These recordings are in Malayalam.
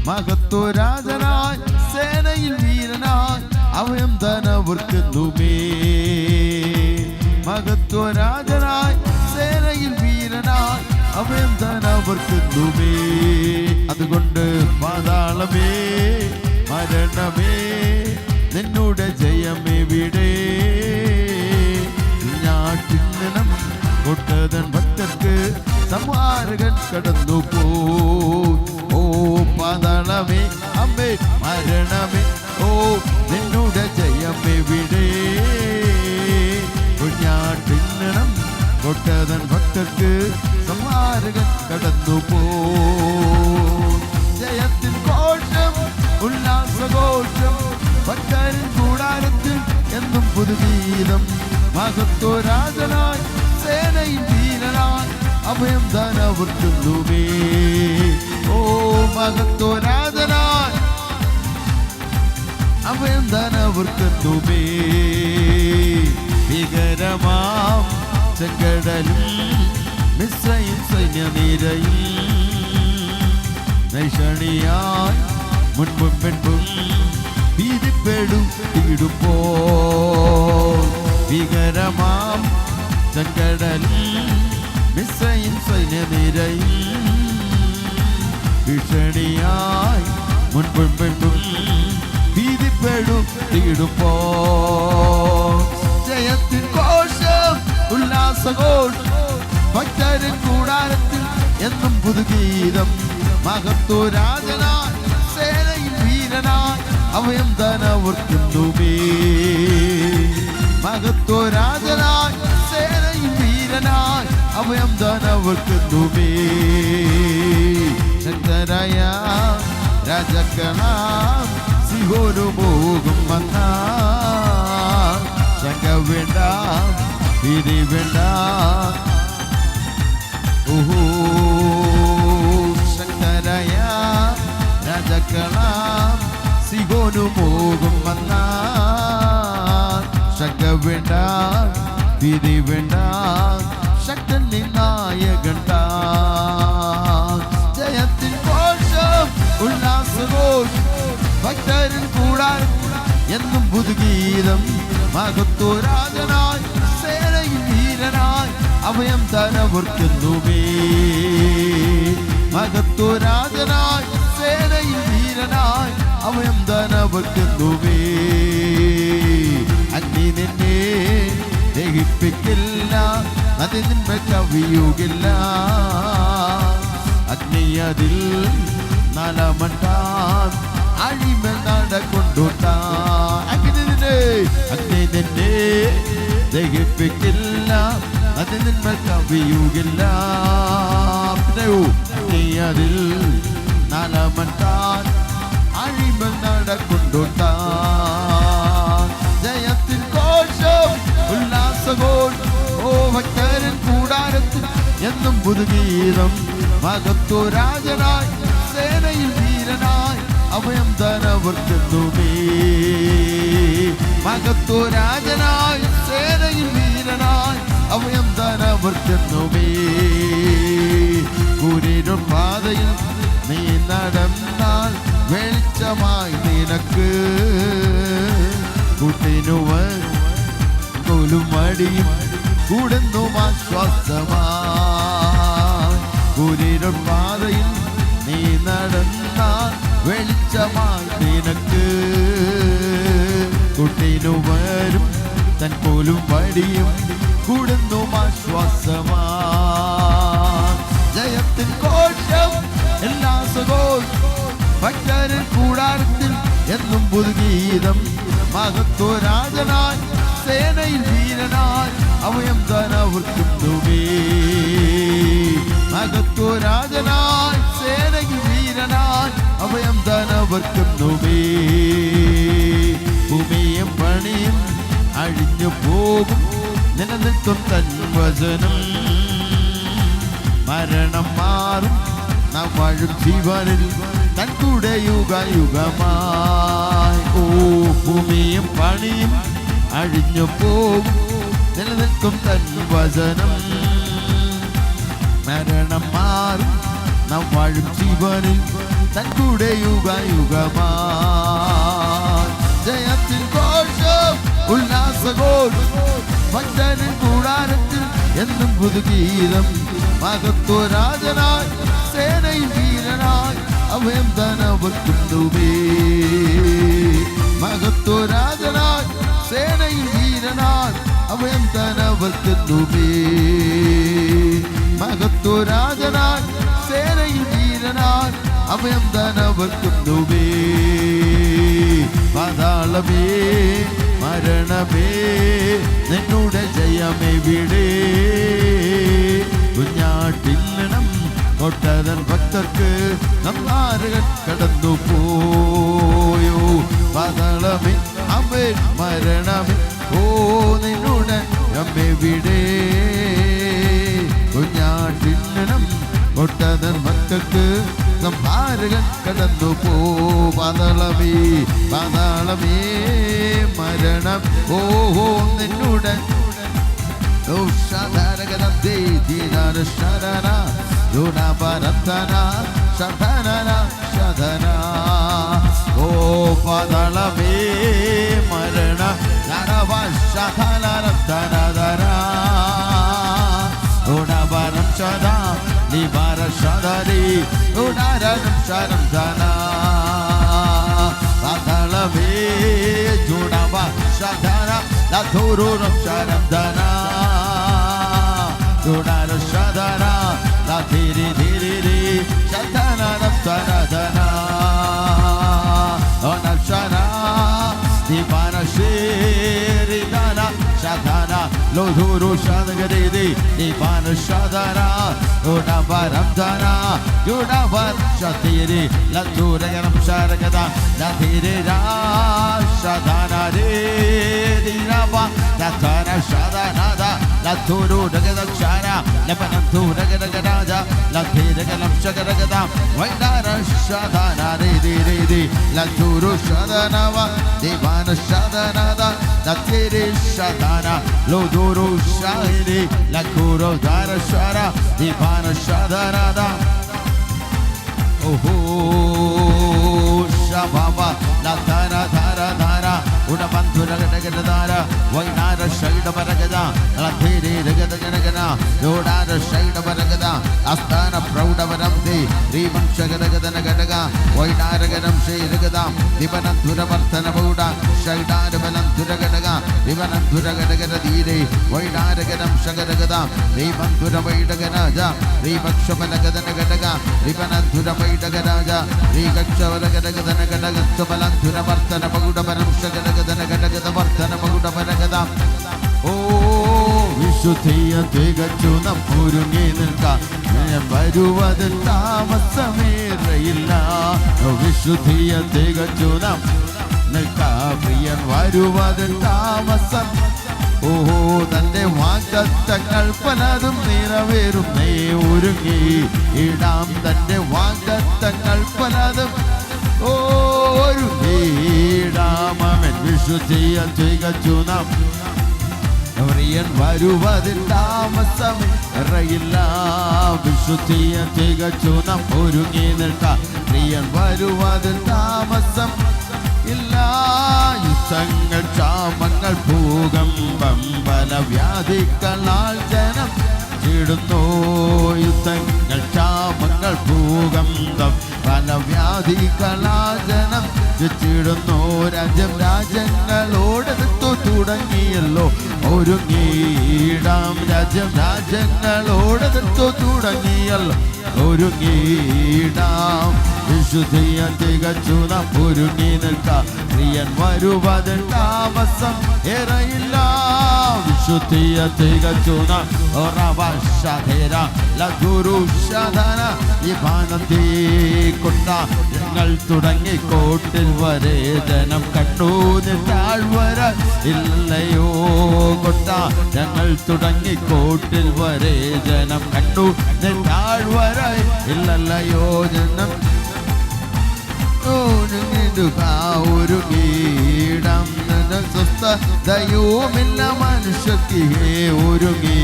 മഹത്വരാജനായി സേനയിൽ വീരനായി അഭയം തന്നവർക്കെന്നുമേ. മഹത്വരാജനായി സേനയിൽ വീരനായി അഭയം തന്നവർക്കെന്നുമേ. അതുകൊണ്ട് പാതാളമേ മരണമേ നിന്നുടെ ജയമെവിടെ? ഞാട്ടിന്നം കൊട്ടതൻ ഭക്തർക്ക് സംഹാരകൻ കടന്നു പോ. ഓ പാതാളമേ അമ്മേ മരണമേ ഓ നിന്നുടെ ജയമെവിടെ? ഞാട്ടിന്നം കൊട്ടതൻ ഭക്തർക്ക് സംഹാരകൻ കടന്നു പോ. ജയത്തിൻ ഘോഷം ഉല്ലാസഘോഷം ഭക്തരിൻ കൂടാരത്തിൽ എന്നും പുതുഗീതം. മഹത്വരാജനായി സേനയിൽ വീരനായി അഭയം തന്നവർക്കെന്നുമേ. ഓ മഹത്വരാജനായി അഭയം തന്നവർക്കെന്നുമേ. ഭീകരമാം ചെങ്കടലും മിസ്രയീം സൈന്യനിരയിൽ നൈഷണിയായി മുൻപും പിൻപും ഭീതിപ്പെടുത്തിയിടുമ്പോ. ഭീകരമാം ചെങ്കടലും മിസ്രയീം സൈന്യനിരയിൽ ഭീഷണിയായി മുൻപും പിൻപും ഭീതിപ്പെടുത്തിയിടുമ്പോ. ജയത്തിൻ ഘോഷം ഉല്ലാസഘോഷം ഭക്തരിൻ കൂടാരത്തിൽ എന്നും പുതുഗീതം. മഹത്വരാജനായി സേനയിൽ വീരനായി അഭയം തന്നവർക്കെന്നുമേ. മഹത്വരാജനായി സേനയിൽ വീരനായി അഭയം തന്നവർക്കെന്നുമേ. ശക്തരായ രാജാക്കളാം സിഹോനു പോകും വന്നാ. ശങ്ക വേണ്ട ഭീതി വേണ്ട. ഓഹോ ശക്തരായ രാജാക്കളാം സിഹോനു പോകും വന്നാ. ശങ്ക വേണ്ട ഭീതി വേണ്ട. ശക്തൻ നായകൻ താൻ. ജയത്തിൻ ഘോഷം ഉല്ലാസഘോഷം ഭക്തരിൻ കൂടാരത്തിൽ എന്നും പുതുഗീതം. മഹത്വരാജനായി സേനയിൽ വീരനായി അഭയം തന്നവർക്കെന്നുമേ. മഹത്വരാജനായി സേനയിൽ വീരനായി അഭയം തന്നവർക്കെന്നുമേ. അഗ്നി നിന്നെ ദഹിപ്പിക്കില്ല, നദി നിന്നെ കവിയുകില്ല. അഗ്നി അതിൽ നലമണ്ടാൻ അഴിമൽ നടക്കൊണ്ടുട്ടാൻ. അഗ്നി നിന്നെ ദഹിപ്പിക്കില്ല, നദി നിന്നെ കവിയുകില്ല. അഗ്നി അതിൽ നലമണ്ടാൻ അഴിമൽ നടക്കൊണ്ടുട്ടാൻ. ജയത്തിൻ ഘോഷം ഉല്ലാസഘോഷം ഓ ഭക്തരിൻ കൂടാരത്തിൽ എന്നും പുതുഗീതം. മഹത്വരാജനായി സേനയിൽ വീരനായി അഭയം തന്നവർക്കെന്നുമേ. മഹത്വരാജനായി സേനയിൽ വീരനായി അഭയം തന്നവർക്കെന്നുമേ. കുരിരുൾ പാതയിൽ നീ നടന്നാൽ വെളിച്ചമായി നിനക്ക്. കൂട്ടിനുവൻ കോലും മടിയും കൂടുന്നും ആശ്വാസമായി. കുരിരുൾ പാതയിൽ നീ നടന്നാൽ വെളിച്ചമായി നിനക്ക്. കുട്ടിനുവരും തൻ കോലും മടിയും കൂടുന്നും ആശ്വാസമായി. ജയത്തിൻ ഘോഷം ഉല്ലാസഘോഷം ഭക്തരിൻ കൂടാരത്തിൽ എന്നും പുതുഗീതം. മഹത്വരാജനായി സേനയിൽ വീരനായി അഭയം തന്നവർക്കെന്നുമേ. മഹത്വരാജനായി സേനയിൽ വീരനായി അഭയം തന്നവർക്കെന്നുമേ. ഭൂമിയും പണിയും അഴിഞ്ഞു പോകും, നിലനിൽക്കും തൻ വചനം. മരണം മാറും, നാം വാഴും ജീവനിൽ തൻ കൂടെ യുഗയുഗമായി. ഓ ഭൂമിയും പണിയും അഴിഞ്ഞു പോകും, നിലനിൽക്കും തൻ വചനം. മരണം മാറും, നാം വാഴും ജീവനിൽ തൻ കൂടെ യുഗയുഗമാ ജയത്തിൻ ഘോഷം ഉല്ലാസഘോഷം ഭക്തനിൻ കൂടാരത്തിൽ എന്നും പുതുഗീതം മഹത്വരാജനായി സേനയിൽ വീരനായി അഭയം തനവർക്കുന്നുവേ മഹത്വരാജനായി സേനയിൽ വീരനായി അഭയം തനവർക്കുന്നുവേ മഹത്വരാജനായി സേനയിൽ വീരനായി അഭയം തനവർക്കുന്നുവേ പാതാളമേ മരണമേ നിന്നുടെ ജയമെവിടെ കുഞ്ഞാട്ടില്ലണം കൊട്ടതൻ ഭക്തർക്ക് നന്നാരകൻ കടന്നു പോയോ പാതാളമേ അമ്മേ മരണമേ ഓ നിന്നുടെ ജയമെവിടെ കുഞ്ഞാട്ടില്ലണം കൊട്ടതൻ ഭക്തർക്ക് സംഹാരകൻ കടന്നു പോ പാതാളമേ പാതാളമേ മരണം ഓഹോ നിന്നുടെ ഓ പാതാളമേ മരണ ഉടവരം ശതാ നിവാര ശതരി ഉടാരം ശരം ധന പാതാളമേ ജുടവ ശതര ലധുരുരം ശരം ധന ഉടാര ശതര ലധിരി ധിരി ശതനരം ശരധന ഓനക്ഷര ദിവാന ശേരി ധന ശതന ലോധുരു ശതഗരി ദിവാന ശതന ഉടവരം ധന ഉടവർ ശതിരി ലധുരഗരം ശരഗത ലധിരി ശതന രേ ദിരവ ലധന ശതനദ ലധുരു രഗദക്ഷര ലപനന്തു രഗദഗരാജ ലധിരഗലം ശഗരഗത വൈദാര ശതന രേ ദി ലധുരു ശതനവ ദിവാന ശതനദ ലധിരി ശതന ലോധുരു ശാഹിരി ലഖുരു ധാരശര ദിവാന ശതനദ ഓഹോ ശബബ ലധര ധര ധര ഉടബന്ധുര ഗടഗടധാര വൈനാര ശൈഡപരഗദ ലധിരി രഗദഗണഗന യോടാര ശൈഡപരഗദ അസ്ഥാന പ്രൗഢവരംധി ശ്രീവംശഗദഗദന ഗടക വൈനാരഗനം ശ്രീരഗദ ദിവനന്ധുരവർദ്ധന പൗഢ ശൈഡാരബലന്ധുര ഗടക ദിവനന്ധുര ഗടഗര ധീരെ വൈനാരഗനം ശഗരഗദ ശ്രീബന്ധുര വൈഡഗരാജ ശ്രീപക്ഷബലഗദന ഗടക ദിവനന്ധുര വൈഡഗരാജ ശ്രീകക്ഷവലഗദഗദന ഗടഗക്ഷബലന്ധുരവർദ്ധന പൗഢവരം ശഗരഗദന ഗടഗദ വർദ്ധന പൗഢവരഗദ ഓ വിശുദ്ധിയ തികച്ചു നമ്മൊരുങ്ങി നിൽക്കാം വരുവതിൽ താമസമേറയില്ല വിശുദ്ധിയ തികച്ചു നാം നിൽക്കാം പ്രിയൻ വരുവതിൽ താമസം ഓഹോ തന്റെ വാഗ്ദത്തങ്ങൾ പലതും നിറവേറും നീ ഒരുങ്ങി ഇടാം തന്റെ വാഗ്ദത്തങ്ങൾ പലതും ഒരുങ്ങിടാമൻ വിശുദ്ധിയ തികച്ചു നാം പ്രിയൻ വരുവതിൽ താമസം ഇറയില്ല വിശുദ്ധിയ തികച്ചു നാം ഒരുങ്ങി നിൽക്കാം പ്രിയൻ വരുവതിൽ താമസം ഇല്ല യുദ്ധങ്ങൾ ക്ഷാമങ്ങൾ ഭൂകമ്പം പല വ്യാധികളാൽ ജനം ചിടുന്നു യുദ്ധങ്ങൾ ക്ഷാമങ്ങൾ ഭൂകമ്പം പല വ്യാധികളാൽ ജനം ചിടുന്നു രാജ്യങ്ങളോടെടുത്തു തുടങ്ങിയല്ലോ ഒരുങ്ങിയിടാം രാജ്യങ്ങളോടെടുത്തു തുടങ്ങിയല്ലോ ഒരുങ്ങിയിടാം വിശുദ്ധിയ തികച്ചു നാം ഒരുങ്ങി നിൽക്കാം പ്രിയൻ വരുവതിൽ താമസം ഏറയില്ല വിശുദ്ധിയ തികച്ചു നാം ലഘുരു ശതന ഈ ഭാനത്തി കൊണ്ട ഞങ്ങൾ തുടങ്ങി കോട്ടിൽ വരെ ജനം കണ്ടു താഴ്വര ഇല്ലയോ കൊണ്ട ഞങ്ങൾ തുടങ്ങി കോട്ടിൽ വരെ ജനം കണ്ടു താഴ്വര ഇല്ലല്ലയോ ജനം ഒരു കീടം സ്വസ്ഥതയുമില്ല മനുഷ്യർക്ക് ഒരുങ്ങി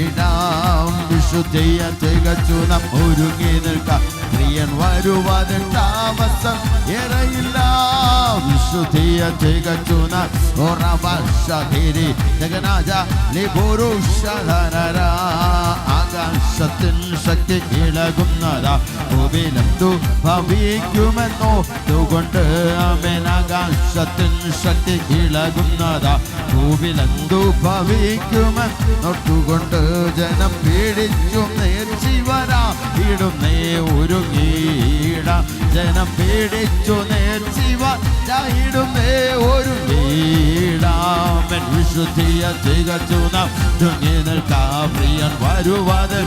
ഇടാം വിശുദ്ധിയ തികച്ചു നാം ഒരുങ്ങി നിൽക്കാം പ്രിയ പ്രിയൻ വരുവാതെ താമസം ഏറെയില്ല. വിശുദ്ധിയെ തികച്ചുന്ന ആകാശത്തിൻ ശക്തി ഇളകുന്നതാ ഭൂമിയിലെന്തു ഭവിക്കുമെന്നോ അതുകൊണ്ട് ആമേൻ. ആകാശത്തിൻ ശക്തി ഇളകുന്നതാ ഭൂമിയിലെന്തു ഭവിക്കുമെന്നോട്ടുകൊണ്ട് ജനം പീഡിച്ചു നേർച്ചീവരാ ഇടുന്നേ ഒരുങ്ങീട. ജനം പീഡിച്ചു നേർച്ചീവരായിടുന്നേ ഒരുങ്ങീടാമൻ. വിശുദ്ധിയെ തികച്ചു നാം ചുങ്ങി നിൽക്കാം പ്രിയൻ വരുവാതെ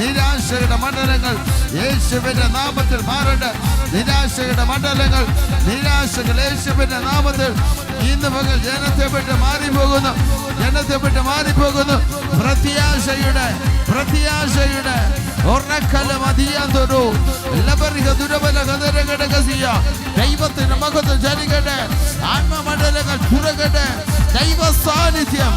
നിരാശയുടെ മണ്ഡലങ്ങൾ യേശുവിന്റെ നാമത്തിൽ മാറട്ടെ. നിരാശയുടെ മണ്ഡലങ്ങൾ നിരാശകൾ യേശുവിന്റെ നാമത്തിൽ ഇന്ന് പകൽ ജനത്തെ വിട്ട് മാറിപ്പോകുന്നു. പ്രത്യാശയുടെ ദൈവത്തിന്റെ മഹത്വം ചലിക്കട്ടെ. ആത്മമണ്ഡലങ്ങൾ തുറക്കട്ടെ. ദൈവ സാന്നിധ്യം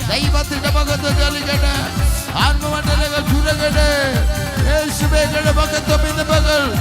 ദൈവത്തിന്റെ മഹത്വം ചലിക്കട്ടെ. ആത്മമണ്ഡലങ്ങൾ തുറക്കട്ടെ. യേശുവിന്റെ മഹത്വം ഇന്ന് പകൽ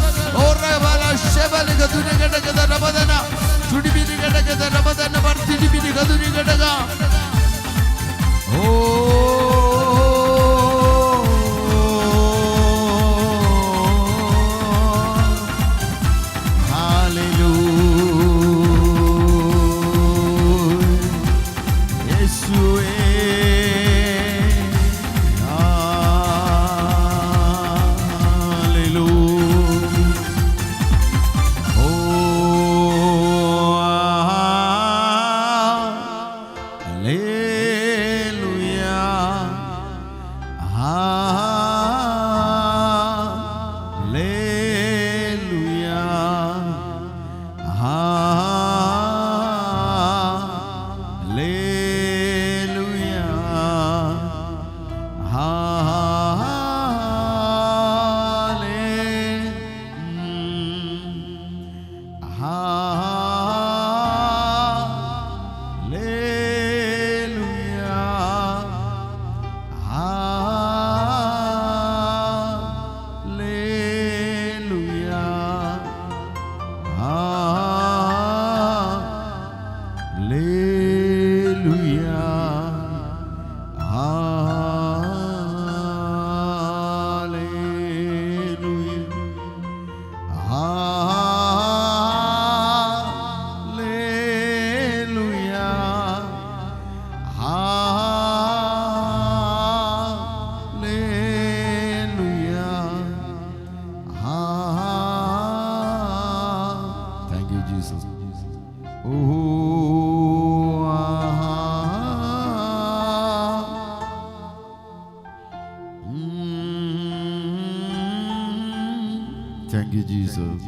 താങ്ക് യു ജീസസ്.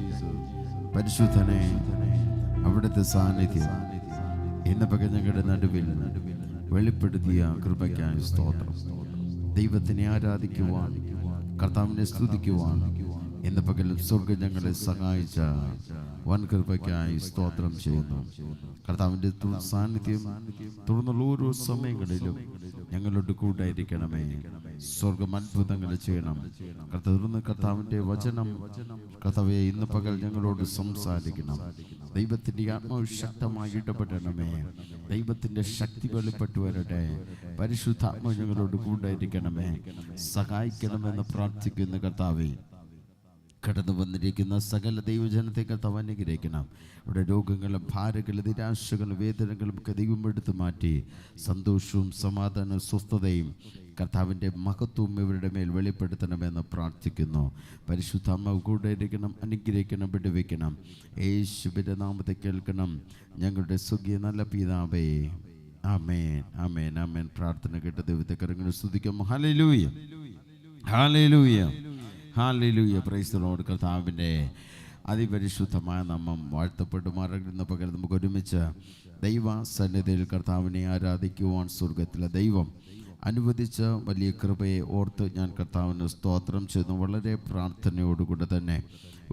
പരിശുദ്ധനെ, അവിടുത്തെ സാന്നിധ്യം ഇന്ന് പകൽ ഞങ്ങളുടെ നടുവിൽ വെളിപ്പെടുത്തിയ കൃപയ്ക്കായി സ്തോത്രം. ദൈവത്തിനെ ആരാധിക്കുവാൻ, കർത്താവിനെ സ്തുതിക്കുവാൻ ഇന്ന് പകൽ സ്വർഗ്ഗം ഞങ്ങളെ സഹായിച്ച വൻ കൃപയ്ക്കായി സ്തോത്രം ചെയ്യുന്നു. കർത്താവിൻ്റെ സാന്നിധ്യം തുടർന്നുള്ള ഓരോ സമയങ്ങളിലും ഞങ്ങളോട് കൂടായിരിക്കണമേ. സ്വർഗം അത്ഭുതങ്ങൾ ചെയ്യണം. തുടർന്ന് കർത്താവിൻ്റെ വചനം കർത്താവെ ഇന്ന് പകൽ ഞങ്ങളോട് സംസാരിക്കണം. ദൈവത്തിൻ്റെ ആത്മാവ് ശക്തമായി ഇടപെടണമേ. ദൈവത്തിൻ്റെ ശക്തി വെളിപ്പെട്ടു വരട്ടെ. പരിശുദ്ധാത്മാവ് ഞങ്ങളോട് കൂടായിരിക്കണമേ. സഹായിക്കണമെന്ന് പ്രാർത്ഥിക്കുന്ന കർത്താവെ, കടന്നു വന്നിരിക്കുന്ന സകല ദൈവജനത്തെ കർത്താവ് അനുഗ്രഹിക്കണം. ഇവിടെ രോഗങ്ങളും ഭാരങ്ങളും നിരാശകളും വേദനകളും ഒക്കെ ദൈവം എടുത്തു മാറ്റി സന്തോഷവും സമാധാനവും സ്വസ്ഥതയും കർത്താവിൻ്റെ മഹത്വവും ഇവരുടെ മേൽ വെളിപ്പെടുത്തണമെന്ന് പ്രാർത്ഥിക്കുന്നു. പരിശുദ്ധാത്മാവ് കൂടെ ഇരിക്കണം, അനുഗ്രഹിക്കണം, വിടുവിക്കണം. യേശുവിൻ്റെ നാമത്തെ കേൾക്കണം ഞങ്ങളുടെ സ്വർഗീയ നല്ല പിതാവേ. ആമേൻ, ആമേൻ, ആമേൻ. പ്രാർത്ഥന കേട്ട ദൈവത്തെ കരങ്ങൾ സ്തുതിക്കാം. Hallelujah, hallelujah, hallelujah. Price the Lord. കർത്താവിൻ്റെ അതിപരിശുദ്ധമായ നാമം വാഴ്ത്തപ്പെടുമാറാകുന്ന പകരം നമുക്ക് ഒരുമിച്ച് ദൈവ സന്നിധിയിൽ കർത്താവിനെ ആരാധിക്കുവാൻ സ്വർഗത്തിലെ ദൈവം അനുവദിച്ച വലിയ കൃപയെ ഓർത്ത് ഞാൻ കർത്താവിന് സ്തോത്രം ചെയ്യുന്നു. വളരെ പ്രാർത്ഥനയോടുകൂടെ തന്നെ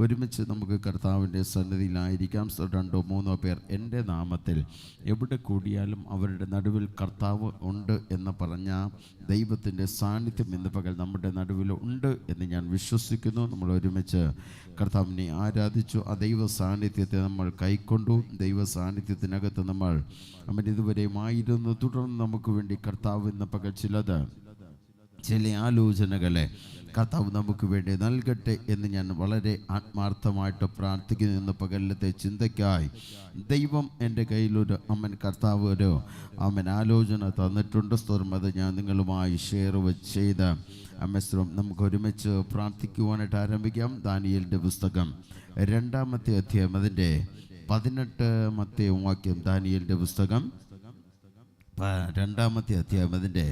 ഒരുമിച്ച് നമുക്ക് കർത്താവിൻ്റെ സന്നിധിയിലായിരിക്കാം. 2-3 പേർ എൻ്റെ നാമത്തിൽ എവിടെ കൂടിയാലും അവരുടെ നടുവിൽ കർത്താവ് ഉണ്ട് എന്ന് പറഞ്ഞ ദൈവത്തിൻ്റെ സാന്നിധ്യം ഇന്ന് പകൽ നമ്മുടെ നടുവിൽ ഉണ്ട് എന്ന് ഞാൻ വിശ്വസിക്കുന്നു. നമ്മൾ ഒരുമിച്ച് കർത്താവിനെ ആരാധിച്ചു. ആ ദൈവ സാന്നിധ്യത്തെ നമ്മൾ കൈക്കൊണ്ടു. ദൈവ സാന്നിധ്യത്തിനകത്ത് നമ്മൾ ഇതുവരെയുമായിരുന്നു. തുടർന്ന് നമുക്ക് വേണ്ടി കർത്താവ് ഇന്ന് പകൽ ചില ആലോചനകളെ കർത്താവ് നമുക്ക് വേണ്ടി നൽകട്ടെ എന്ന് ഞാൻ വളരെ ആത്മാർത്ഥമായിട്ട് പ്രാർത്ഥിക്കുന്നു. ഇന്ന് പകലത്തെ ചിന്തയ്ക്കായി ദൈവം എൻ്റെ കയ്യിലൊരു കർത്താവ് ഒരു ആലോചന തന്നിട്ടുണ്ട്. സ്തോത്രം. അത് ഞാൻ നിങ്ങളുമായി ഷെയർ ചെയ്ത് നമുക്ക് ഒരുമിച്ച് പ്രാർത്ഥിക്കുവാനായിട്ട് ആരംഭിക്കാം. ദാനിയേലിൻ്റെ പുസ്തകം 2-ാമത്തെ അധ്യായം അതിൻ്റെ 18-ാമത്തെ വാക്യം. ദാനിയേലിൻ്റെ പുസ്തകം 2-ാമത്തെ അധ്യായം അതിൻ്റെ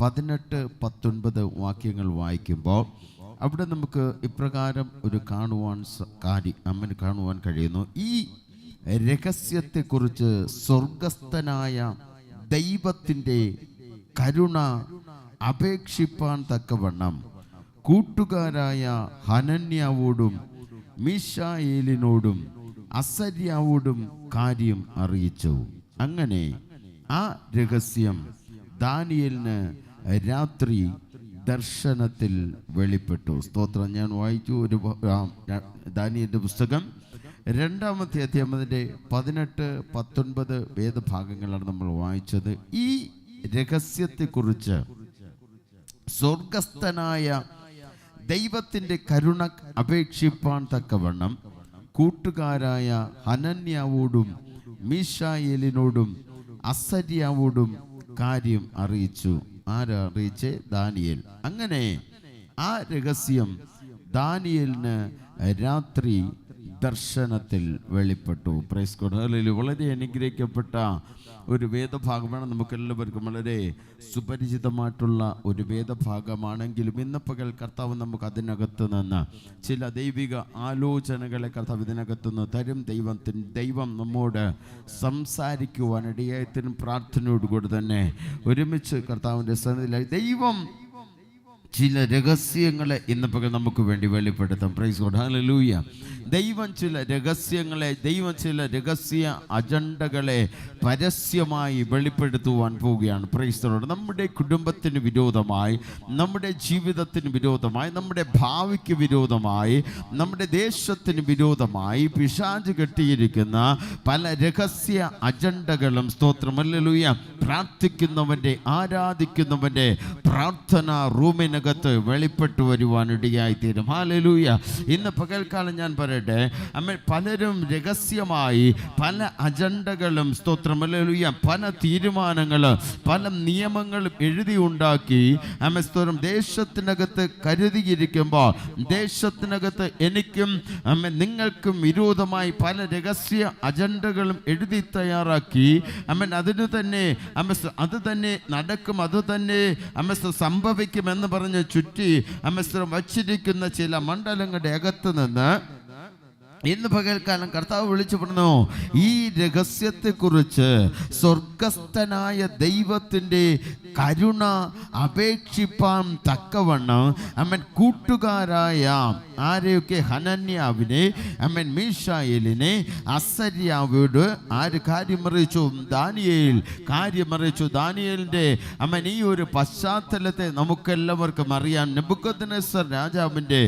18-19 വാക്യങ്ങൾ വായിക്കുമ്പോൾ അവിടെ നമുക്ക് ഇപ്രകാരം ഒരു കാണുവാൻ കഴിയുന്നു. ഈ രഹസ്യത്തെക്കുറിച്ച് സ്വർഗസ്ഥനായ ദൈവത്തിൻ്റെ കരുണ അപേക്ഷിപ്പാൻ തക്കവണ്ണം കൂട്ടുകാരായ ഹനന്യാവോടും മീശായേലിനോടും അസര്യാവോടും കാര്യം അറിയിച്ചു. അങ്ങനെ ആ രഹസ്യം ദാനിയേലിന് രാത്രി ദർശനത്തിൽ വെളിപ്പെട്ടു. സ്തോത്രം. ഞാൻ വായിച്ചു ഒരു ദാനിയേലിൻ്റെ പുസ്തകം 2-ാമത്തെ അധ്യായം അതിൻ്റെ 18-19 വേദഭാഗങ്ങളാണ് നമ്മൾ വായിച്ചത്. ഈ രഹസ്യത്തെക്കുറിച്ച് സ്വർഗസ്ഥനായ ദൈവത്തിൻ്റെ കരുണ അപേക്ഷിപ്പാൻ തക്കവണ്ണം കൂട്ടുകാരായ ഹനന്യാവോടും മീശായേലിനോടും അസര്യാവോടും കാര്യം അറിയിച്ചു. ആരറിയിച്ചേ? ദാനിയേൽ. അങ്ങനെ ആ രഹസ്യം ദാനിയേലിന് രാത്രി ദർശനത്തിൽ വെളിപ്പെട്ടു. Praise God. ഹല്ലേലൂയ. വളരെ അനുഗ്രഹിക്കപ്പെട്ട ഒരു വേദഭാഗമാണ്. നമുക്കെല്ലാവർക്കും വളരെ സുപരിചിതമായിട്ടുള്ള ഒരു വേദഭാഗമാണെങ്കിലും ഇന്ന് പകൽ കർത്താവ് നമുക്ക് അതിനകത്ത് നിന്ന് ചില ദൈവിക ആലോചനകളെ കർത്താവ് ഇതിനകത്ത് നിന്ന് തരും. ദൈവം നമ്മോട് സംസാരിക്കുവാനിടയായത്തിനും പ്രാർത്ഥനയോടുകൂടി തന്നെ ഒരുമിച്ച് കർത്താവിൻ്റെ സന്നിധിയിലായി ദൈവം ചില രഹസ്യങ്ങളെ ഇന്ന് പകൽ നമുക്ക് വേണ്ടി വെളിപ്പെടുത്താം. Praise God. ഹല്ലേലൂയ. ദൈവം ചില രഹസ്യ അജണ്ടകളെ പരസ്യമായി വെളിപ്പെടുത്തുവാൻ പോവുകയാണ്. Praise God. നമ്മുടെ കുടുംബത്തിന് വിരോധമായി, നമ്മുടെ ജീവിതത്തിന് വിരോധമായി, നമ്മുടെ ഭാവിക്ക് വിരോധമായി, നമ്മുടെ ദേശത്തിന് വിരോധമായി പിശാച് കെട്ടിയിരിക്കുന്ന പല രഹസ്യ അജണ്ടകളും സ്തോത്രം ഹല്ലേലൂയ പ്രാർത്ഥിക്കുന്നവൻ്റെ ആരാധിക്കുന്നവൻ്റെ പ്രാർത്ഥന റൂമിനകത്ത് വെളിപ്പെട്ടു വരുവാനിടയായിത്തീരും. ഹല്ലേലൂയ. ഇന്ന് പകൽക്കാലം ഞാൻ പറയട്ടെ, പലരും രഹസ്യമായി പല അജണ്ടകളും സ്തോത്രം ഹല്ലേലൂയ പല തീരുമാനങ്ങൾ പല നിയമങ്ങളും എഴുതി ഉണ്ടാക്കി സ്തോത്രം ദേശത്തിനകത്ത് കരുതിയിരിക്കുമ്പോൾ ദേശത്തിനകത്ത് എനിക്കും നിങ്ങൾക്കും വിരോധമായി പല രഹസ്യ അജണ്ടകളും എഴുതി തയ്യാറാക്കി അത് തന്നെ നടക്കും, അത് തന്നെ സംഭവിക്കുമെന്ന് പറഞ്ഞ് പറഞ്ഞ് ചുറ്റി വച്ചിരിക്കുന്ന ചില മണ്ഡലങ്ങളുടെ അകത്ത് നിന്ന് ഇന്ന് പകൽക്കാലം കർത്താവ് വിളിച്ചു പറഞ്ഞു, ഈ രഹസ്യത്തെക്കുറിച്ച് സ്വർഗസ്ഥനായ ദൈവത്തിൻ്റെ കരുണ അപേക്ഷിപ്പാൻ തക്കവണ്ണം കൂട്ടുകാരായ ആരെയൊക്കെ ഹനന്യാവിനെ മീശായേലിനെ അസര്യാവോട് ആര് കാര്യമറിയിച്ചു? ദാനിയേൽ കാര്യമറിയിച്ചു. ദാനിയേലിൻ്റെ ഈ ഒരു പശ്ചാത്തലത്തെ നമുക്കെല്ലാവർക്കും അറിയാം. നെബൂഖദ്നേസർ രാജാവിൻ്റെ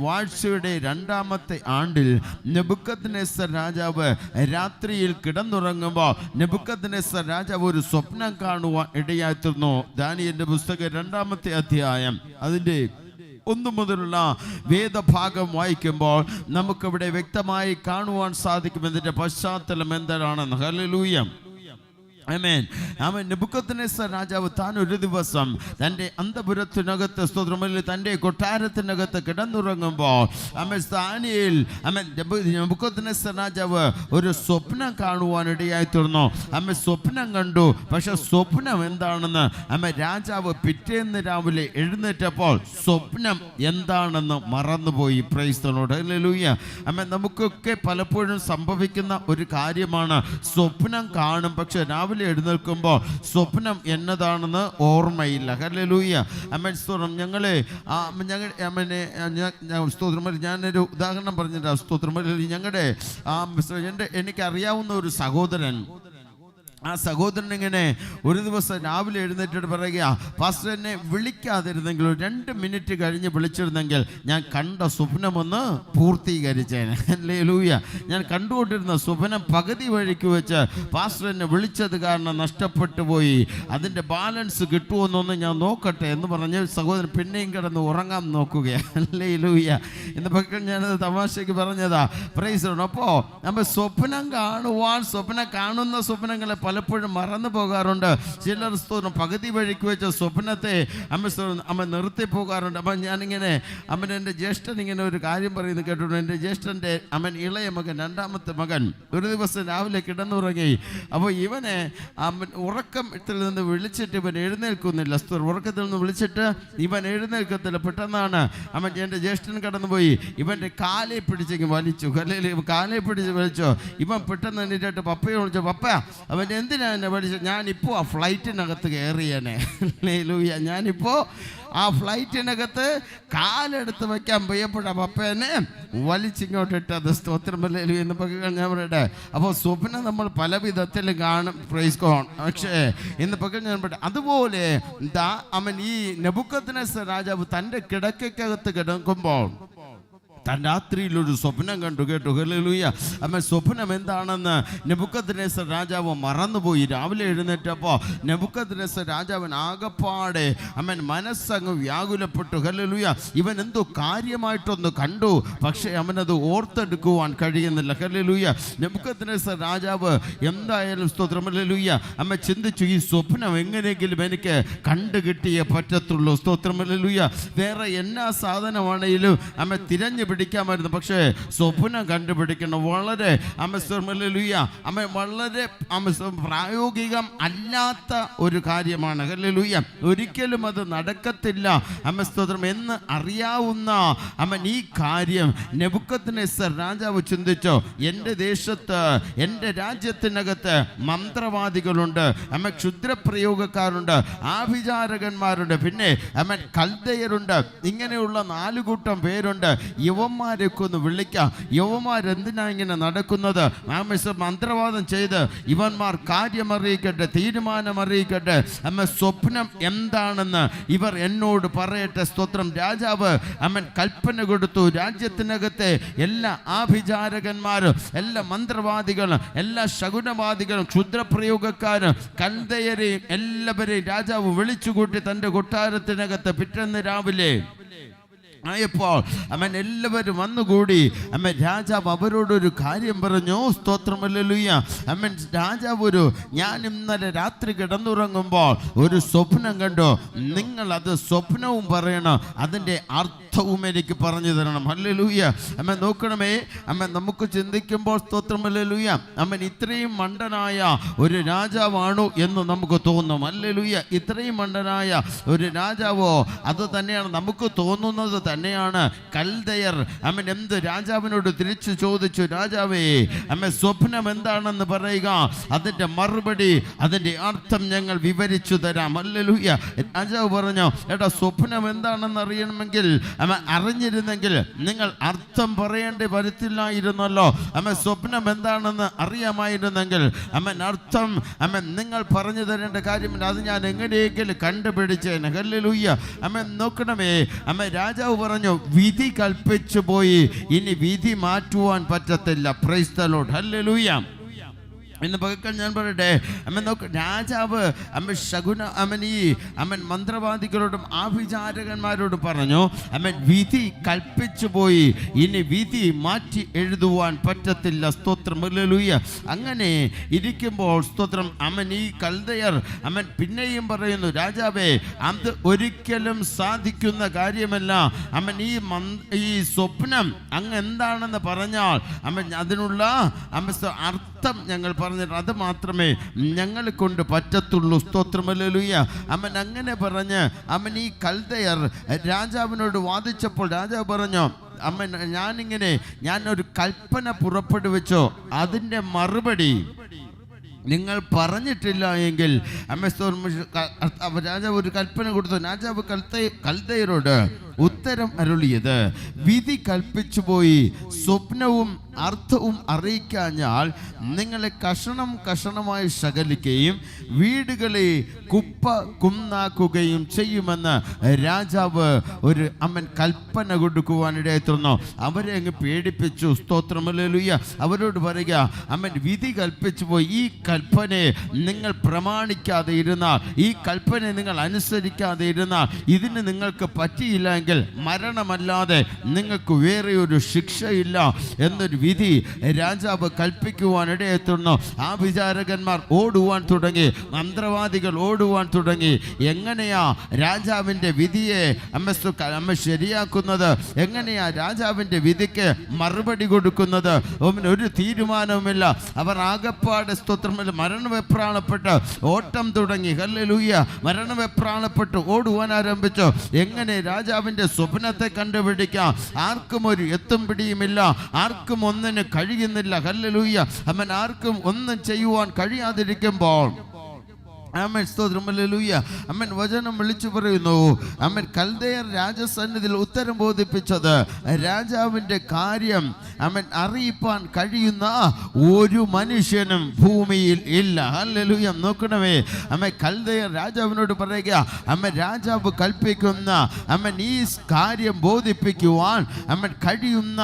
വാഴ്ചയുടെ 2-ാമത്തെ ആണ്ടിൽ നെബൂഖദ്നേസർ രാജാവ് രാത്രിയിൽ കിടന്നുറങ്ങുമ്പോൾ നെബൂഖദ്നേസർ രാജാവ് ഒരു സ്വപ്നം കാണുവാൻ ഇടയായിത്തീർന്നു. ദാനിയേലിന്റെ പുസ്തകം 2-ാമത്തെ അധ്യായം അതിൻ്റെ 1 മുതലുള്ള വേദഭാഗം വായിക്കുമ്പോൾ നമുക്കിവിടെ വ്യക്തമായി കാണുവാൻ സാധിക്കും ഇതിന്റെ പശ്ചാത്തലം എന്താണെന്ന്. ഹല്ലേലൂയ, ആമേൻ. നെബൂഖദ്നേസർ രാജാവ് താൻ ഒരു ദിവസം തൻ്റെ അന്തപുരത്തിനകത്ത് സ്തോത്രമല്ലേ തൻ്റെ കൊട്ടാരത്തിനകത്ത് കിടന്നുറങ്ങുമ്പോൾ ദാനിയേൽ നെബൂഖദ്നേസർ രാജാവ് ഒരു സ്വപ്നം കാണുവാനിടയായി തീർന്നു. സ്വപ്നം കണ്ടു. പക്ഷെ സ്വപ്നം എന്താണെന്ന് രാജാവ് പിറ്റേന്ന് രാവിലെ എഴുന്നേറ്റപ്പോൾ സ്വപ്നം എന്താണെന്ന് മറന്നുപോയി. Price the lord, hallelujah. നമുക്കൊക്കെ പലപ്പോഴും സംഭവിക്കുന്ന ഒരു കാര്യമാണ്, സ്വപ്നം കാണും പക്ഷെ രാവിലെ എഴുന്നേൽക്കുമ്പോൾ സ്വപ്നം എന്നതാണെന്ന് ഓർമ്മയില്ല. ഹല്ലേലൂയ, ആമേൻ. സ്തോത്രം. ഞാനൊരു ഉദാഹരണം പറഞ്ഞിട്ട് സ്തോത്രം. എനിക്കറിയാവുന്ന ഒരു സഹോദരൻ, ആ സഹോദരൻ ഇങ്ങനെ ഒരു ദിവസം രാവിലെ എഴുന്നേറ്റിട്ട് പറയുക, പാസ്റ്റർ എന്നെ വിളിക്കാതിരുന്നെങ്കിൽ 2 മിനിറ്റ് കഴിഞ്ഞ് വിളിച്ചിരുന്നെങ്കിൽ ഞാൻ കണ്ട സ്വപ്നമൊന്ന് പൂർത്തീകരിച്ചേനെ. ഹല്ലേലൂയ. ഞാൻ കണ്ടുകൊണ്ടിരുന്ന സ്വപ്നം പകുതി വഴിക്ക് വെച്ച് പാസ്റ്റർ എന്നെ വിളിച്ചത് കാരണം നഷ്ടപ്പെട്ടു പോയി, അതിൻ്റെ ബാലൻസ് കിട്ടുമെന്നൊന്ന് ഞാൻ നോക്കട്ടെ എന്ന് പറഞ്ഞ് സഹോദരൻ പിന്നെയും കിടന്ന് ഉറങ്ങാൻ നോക്കുകയാണ്. ഹല്ലേലൂയ. ഇന്ന് പകൽ ഞാനത് തമാശയ്ക്ക് പറഞ്ഞതാ. Price the Lord. അപ്പോൾ നമ്മൾ സ്വപ്നം കാണുന്ന സ്വപ്നങ്ങളെ പലപ്പോഴും മറന്നു പോകാറുണ്ട്. ചിലർ സ്തോത്രം പകുതി വഴിക്ക് വെച്ച സ്വപ്നത്തെ അമ്മ നിർത്തി പോകാറുണ്ട്. അപ്പം ഞാനിങ്ങനെ എൻ്റെ ജ്യേഷ്ഠൻ ഇങ്ങനെ ഒരു കാര്യം പറയുന്നത് കേട്ടിട്ടുണ്ട്. എൻ്റെ ജ്യേഷ്ഠൻ്റെ ഇളയ മകൻ 2-ാമത്തെ മകൻ ഒരു ദിവസം രാവിലെ കിടന്നുറങ്ങി. അപ്പോൾ ഇവനെ ഉറക്കത്തിൽ നിന്ന് വിളിച്ചിട്ട് ഇവൻ എഴുന്നേൽക്കുന്നില്ല. ഉറക്കത്തിൽ നിന്ന് വിളിച്ചിട്ട് ഇവൻ എഴുന്നേൽക്കത്തില്ല. പെട്ടെന്നാണ് എൻ്റെ ജ്യേഷ്ഠൻ കടന്നുപോയി ഇവൻ്റെ കാലെ പിടിച്ചെങ്കിൽ വലിച്ചു. കാലെ പിടിച്ച് വലിച്ചോ. ഇവൻ പെട്ടെന്ന് എണീറ്റിട്ട് പപ്പയെ വിളിച്ചു, പപ്പ അവൻ എന്തിനാ എന്നെ പഠിച്ചത്? ഞാനിപ്പോൾ ആ ഫ്ലൈറ്റിനകത്ത് കയറിയേനെ. ഹല്ലേലൂയ. ഞാനിപ്പോൾ ആ ഫ്ലൈറ്റിനകത്ത് കാലെടുത്ത് വയ്ക്കാൻ പോയപ്പോഴ പപ്പേനെ വലിച്ചിങ്ങോട്ടിട്ടത്. സ്തോത്രം. ഹല്ലേലൂയ. എന്ന് പകൽ ഞാൻ പറയട്ടെ. അപ്പോൾ സ്വപ്നം നമ്മൾ പല വിധത്തിൽ കാണും. Praise God. പക്ഷേ ഇന്ന് പകൽ ഞാൻ പറയട്ടെ, അതുപോലെ ഈ നെബൂഖദ്നേസർ രാജാവ് തൻ്റെ കിടക്കകത്ത് കിടക്കുമ്പോൾ താൻ രാത്രിയിൽ ഒരു സ്വപ്നം കണ്ടു കേട്ടു. ഹല്ലേലൂയ. സ്വപ്നം എന്താണെന്ന് നെബൂഖദ്നേസർ രാജാവ് മറന്നുപോയി. രാവിലെ എഴുന്നേറ്റപ്പോൾ നെബൂഖദ്നേസർ രാജാവൻ ആകപ്പാടെ മനസ്സങ്ങ് വ്യാകുലപ്പെട്ടു. ഹല്ലേലൂയ. ഇവൻ എന്തോ കാര്യമായിട്ടൊന്ന് കണ്ടു, പക്ഷേ അവനത് ഓർത്തെടുക്കുവാൻ കഴിയുന്നില്ല. ഹല്ലേലൂയ. നെബൂഖദ്നേസർ രാജാവ് എന്തായാലും സ്തോത്രം. ഹല്ലേലൂയ. ചിന്തിച്ചു, ഈ സ്വപ്നം എങ്ങനെയെങ്കിലും എനിക്ക് കണ്ടു കിട്ടിയേ പറ്റത്തുള്ളൂ. സ്തോത്രം. ഹല്ലേലൂയ. വേറെ എന്നാ സാധനമാണെങ്കിലും തിരഞ്ഞു പിടിക്കാമായിരുന്നു, പക്ഷേ സ്വപ്നം കണ്ടുപിടിക്കണം വളരെ വളരെ പ്രായോഗികം അല്ലാത്ത ഒരു കാര്യമാണ്. ഹല്ലേലൂയ. ഒരിക്കലും അത് നടക്കത്തില്ല എന്ന് അറിയാവുന്ന ഈ കാര്യം നെബൂഖദ്നേസർ രാജാവ് ചിന്തിച്ചോ, എൻ്റെ ദേശത്ത് എൻ്റെ രാജ്യത്തിനകത്ത് മന്ത്രവാദികളുണ്ട്, ക്ഷുദ്രപ്രയോഗക്കാരുണ്ട്, ആഭിചാരകന്മാരുണ്ട്, പിന്നെ കൽദയരുണ്ട്. ഇങ്ങനെയുള്ള 4 കൂട്ടം പേരുണ്ട്. യവന്മാരൊക്കെ ഒന്ന് വിളിക്കാം. യവന്മാരെന്തിനാ ഇങ്ങനെ നടക്കുന്നത്? മന്ത്രവാദം ചെയ്ത് ഇവന്മാർ കാര്യമറിയിക്കട്ടെ, തീരുമാനമറിയിക്കട്ടെ. സ്വപ്നം എന്താണെന്ന് ഇവർ എന്നോട് പറയട്ടെ. സ്തോത്രം. രാജാവ് കൽപ്പന കൊടുത്തു. രാജ്യത്തിനകത്തെ എല്ലാ ആഭിചാരകന്മാരും, എല്ലാ മന്ത്രവാദികളും, എല്ലാ ശകുനവാദികളും, ക്ഷുദ്രപ്രയോഗക്കാരും, കൽദയരെയും എല്ലാവരെയും രാജാവ് വിളിച്ചുകൂട്ടി തൻ്റെ കൊട്ടാരത്തിനകത്ത് പിറ്റേന്ന് രാവിലെ ആയപ്പോൾ അമ്മൻ എല്ലാവരും വന്നുകൂടി അമ്മൻ രാജാവ് അവരോടൊരു കാര്യം പറഞ്ഞു. സ്തോത്രം ഹല്ലേലൂയ. അമ്മൻ രാജാവ് ഞാൻ ഇന്നലെ രാത്രി കിടന്നുറങ്ങുമ്പോൾ ഒരു സ്വപ്നം കണ്ടു. നിങ്ങൾ അത് സ്വപ്നവും പറയണം, അതിൻ്റെ അർത്ഥവും എനിക്ക് പറഞ്ഞു തരണം. ഹല്ലേലൂയ. അമ്മൻ നോക്കണമേ, അമ്മൻ നമുക്ക് ചിന്തിക്കുമ്പോൾ സ്തോത്രം ഹല്ലേലൂയ, അമ്മൻ ഇത്രയും മണ്ടനായ ഒരു രാജാവാണോ എന്ന് നമുക്ക് തോന്നും. ഹല്ലേലൂയ. ഇത്രയും മണ്ടനായ ഒരു രാജാവോ? അത് തന്നെയാണ് നമുക്ക് തോന്നുന്നത് തന്നെയാണ്. കൽദയർ അമ്മൻ എന്ത് രാജാവിനോട് തിരിച്ചു ചോദിച്ചു, രാജാവേ അമ്മ സ്വപ്നം എന്താണെന്ന് പറയുക, അതിൻ്റെ മറുപടി, അതിൻ്റെ അർത്ഥം ഞങ്ങൾ വിവരിച്ചു തരാം. ഹല്ലേലൂയ. രാജാവ് പറഞ്ഞു, എടാ സ്വപ്നം എന്താണെന്ന് അറിയണമെങ്കിൽ അമ്മ അറിഞ്ഞിരുന്നെങ്കിൽ നിങ്ങൾ അർത്ഥം പറയേണ്ടി വരത്തില്ലായിരുന്നല്ലോ. അമ്മ സ്വപ്നം എന്താണെന്ന് അറിയാമായിരുന്നെങ്കിൽ അമ്മൻ അർത്ഥം അമ്മ നിങ്ങൾ പറഞ്ഞു തരേണ്ട കാര്യമില്ല, അത് ഞാൻ എങ്ങനെയെങ്കിലും കണ്ടുപിടിച്ചേനെ. ഹല്ലേലൂയ. അമ്മ നോക്കണമേ, അമ്മ രാജാവ് പറഞ്ഞു, വിധി കൽപ്പിച്ചു പോയി, ഇനി വിധി മാറ്റുവാൻ പറ്റത്തില്ല. Price the lord. ഹല്ലേലൂയ. ഇന്ന് പകൽ ഞാൻ പറയട്ടെ, അമ്മൻ നോക്ക്, രാജാവ് അമ്മ ശകുന അമ്മൻ മന്ത്രവാദികളോടും ആഭിചാരകന്മാരോടും പറഞ്ഞു, അമ്മൻ വിധി കൽപ്പിച്ചു പോയി, ഇനി വിധി മാറ്റി എഴുതുവാൻ പറ്റത്തില്ല. സ്തോത്രം ഹല്ലേലൂയ. അങ്ങനെ ഇരിക്കുമ്പോൾ സ്തോത്രം അമ്മൻ ഈ കൽദയർ അമ്മൻ പിന്നെയും പറയുന്നു, രാജാവേ അത് ഒരിക്കലും സാധിക്കുന്ന കാര്യമല്ല. അമ്മൻ ഈ സ്വപ്നം അങ്ങ് എന്താണെന്ന് പറഞ്ഞാൽ അമ്മൻ അതിനുള്ള അർത്ഥം ഞങ്ങൾ പറഞ്ഞിട്ട് അത് മാത്രമേ ഞങ്ങളെ കൊണ്ട് പറ്റത്തുള്ളൂ. സ്തോത്രം ഹല്ലേലൂയ. അമ്മൻ അങ്ങനെ പറഞ്ഞ് അമ്മൻ ഈ കൽദയർ രാജാവിനോട് വാദിച്ചപ്പോൾ രാജാവ് പറഞ്ഞു, അമ്മൻ ഞാനൊരു കൽപ്പന പുറപ്പെടുവിച്ചോ, അതിൻ്റെ മറുപടി നിങ്ങൾ പറഞ്ഞിട്ടില്ല എങ്കിൽ രാജാവ് ഒരു കൽപ്പന കൊടുത്തു. രാജാവ് കൽദയരോട് ഉത്തരം അരുളിയത്, വിധി കൽപ്പിച്ചു പോയി, സ്വപ്നവും അർത്ഥവും അറിയിക്കാഞ്ഞാൽ നിങ്ങളെ കഷണം കഷണമായി ശകലിക്കുകയും വീടുകളെ കുന്നാക്കുകയും ചെയ്യുമെന്ന് രാജാവ് ഒരു അമ്മൻ കൽപ്പന കൊടുക്കുവാനിടയായിരുന്നു. അവരെ അങ്ങ് പേടിപ്പിച്ചു. സ്തോത്രം ഹല്ലേലൂയ. അവരോട് പറയുക, അമ്മൻ വിധി കൽപ്പിച്ചു പോയി, ഈ കൽപ്പനയെ നിങ്ങൾ പ്രമാണിക്കാതെ ഇരുന്നാൽ, ഈ കൽപ്പനയെ നിങ്ങൾ അനുസരിക്കാതെ ഇരുന്നാൽ, ഇതിന് നിങ്ങൾക്ക് പറ്റിയില്ല എങ്കിൽ മരണമല്ലാതെ നിങ്ങൾക്ക് വേറെ ഒരു ശിക്ഷയില്ല എന്നൊരു വിധി രാജാവ് കൽപ്പിക്കുവാനിടയെത്തുന്നു. ആ വിചാരകന്മാർ ഓടുവാൻ തുടങ്ങി, മന്ത്രവാദികൾ ഓടുവാൻ തുടങ്ങി. എങ്ങനെയാ രാജാവിൻ്റെ വിധിയെ അമ്മ ശരിയാക്കുന്നത്? എങ്ങനെയാ രാജാവിൻ്റെ വിധിക്ക് മറുപടി കൊടുക്കുന്നത്? ഒരു തീരുമാനവുമില്ല. അവർ ആകപ്പാട് സ്തോത്രമില്ല മരണവെപ്രാണപ്പെട്ട് ഓട്ടം തുടങ്ങി. ഹല്ലേലൂയ. മരണവെപ്രാണപ്പെട്ട് ഓടുവാൻ ആരംഭിച്ചു. എങ്ങനെ രാജാവിൻ്റെ സ്വപ്നത്തെ കണ്ടുപിടിക്കാം? ആർക്കും ഒരു എത്തും പിടിയുമില്ല, ആർക്കും ഒന്നിന് കഴിയുന്നില്ല. ഹല്ലേലൂയ. അമ്മൻ ആർക്കും ഒന്നും ചെയ്യുവാൻ കഴിയാതിരിക്കുമ്പോൾ അമ്മൻ സ്തോത്രം ഹല്ലേലൂയ. അമ്മൻ വചനം വിളിച്ചു പറയുന്നു, അമ്മൻ കൽദയർ രാജസന്നിധിയിൽ ഉത്തരം ബോധിപ്പിച്ചത്, രാജാവിൻ്റെ കാര്യം അമ്മൻ അറിയിപ്പാൻ കഴിയുന്ന ഒരു മനുഷ്യനും ഭൂമിയിൽ ഇല്ല. ഹല്ലേലൂയ. നോക്കണമേ, അമ്മ കൽദയർ രാജാവിനോട് പറയുക, അമ്മ രാജാവ് കൽപ്പിക്കുന്ന അമ്മൻ ഈ കാര്യം ബോധിപ്പിക്കുവാൻ അമ്മൻ കഴിയുന്ന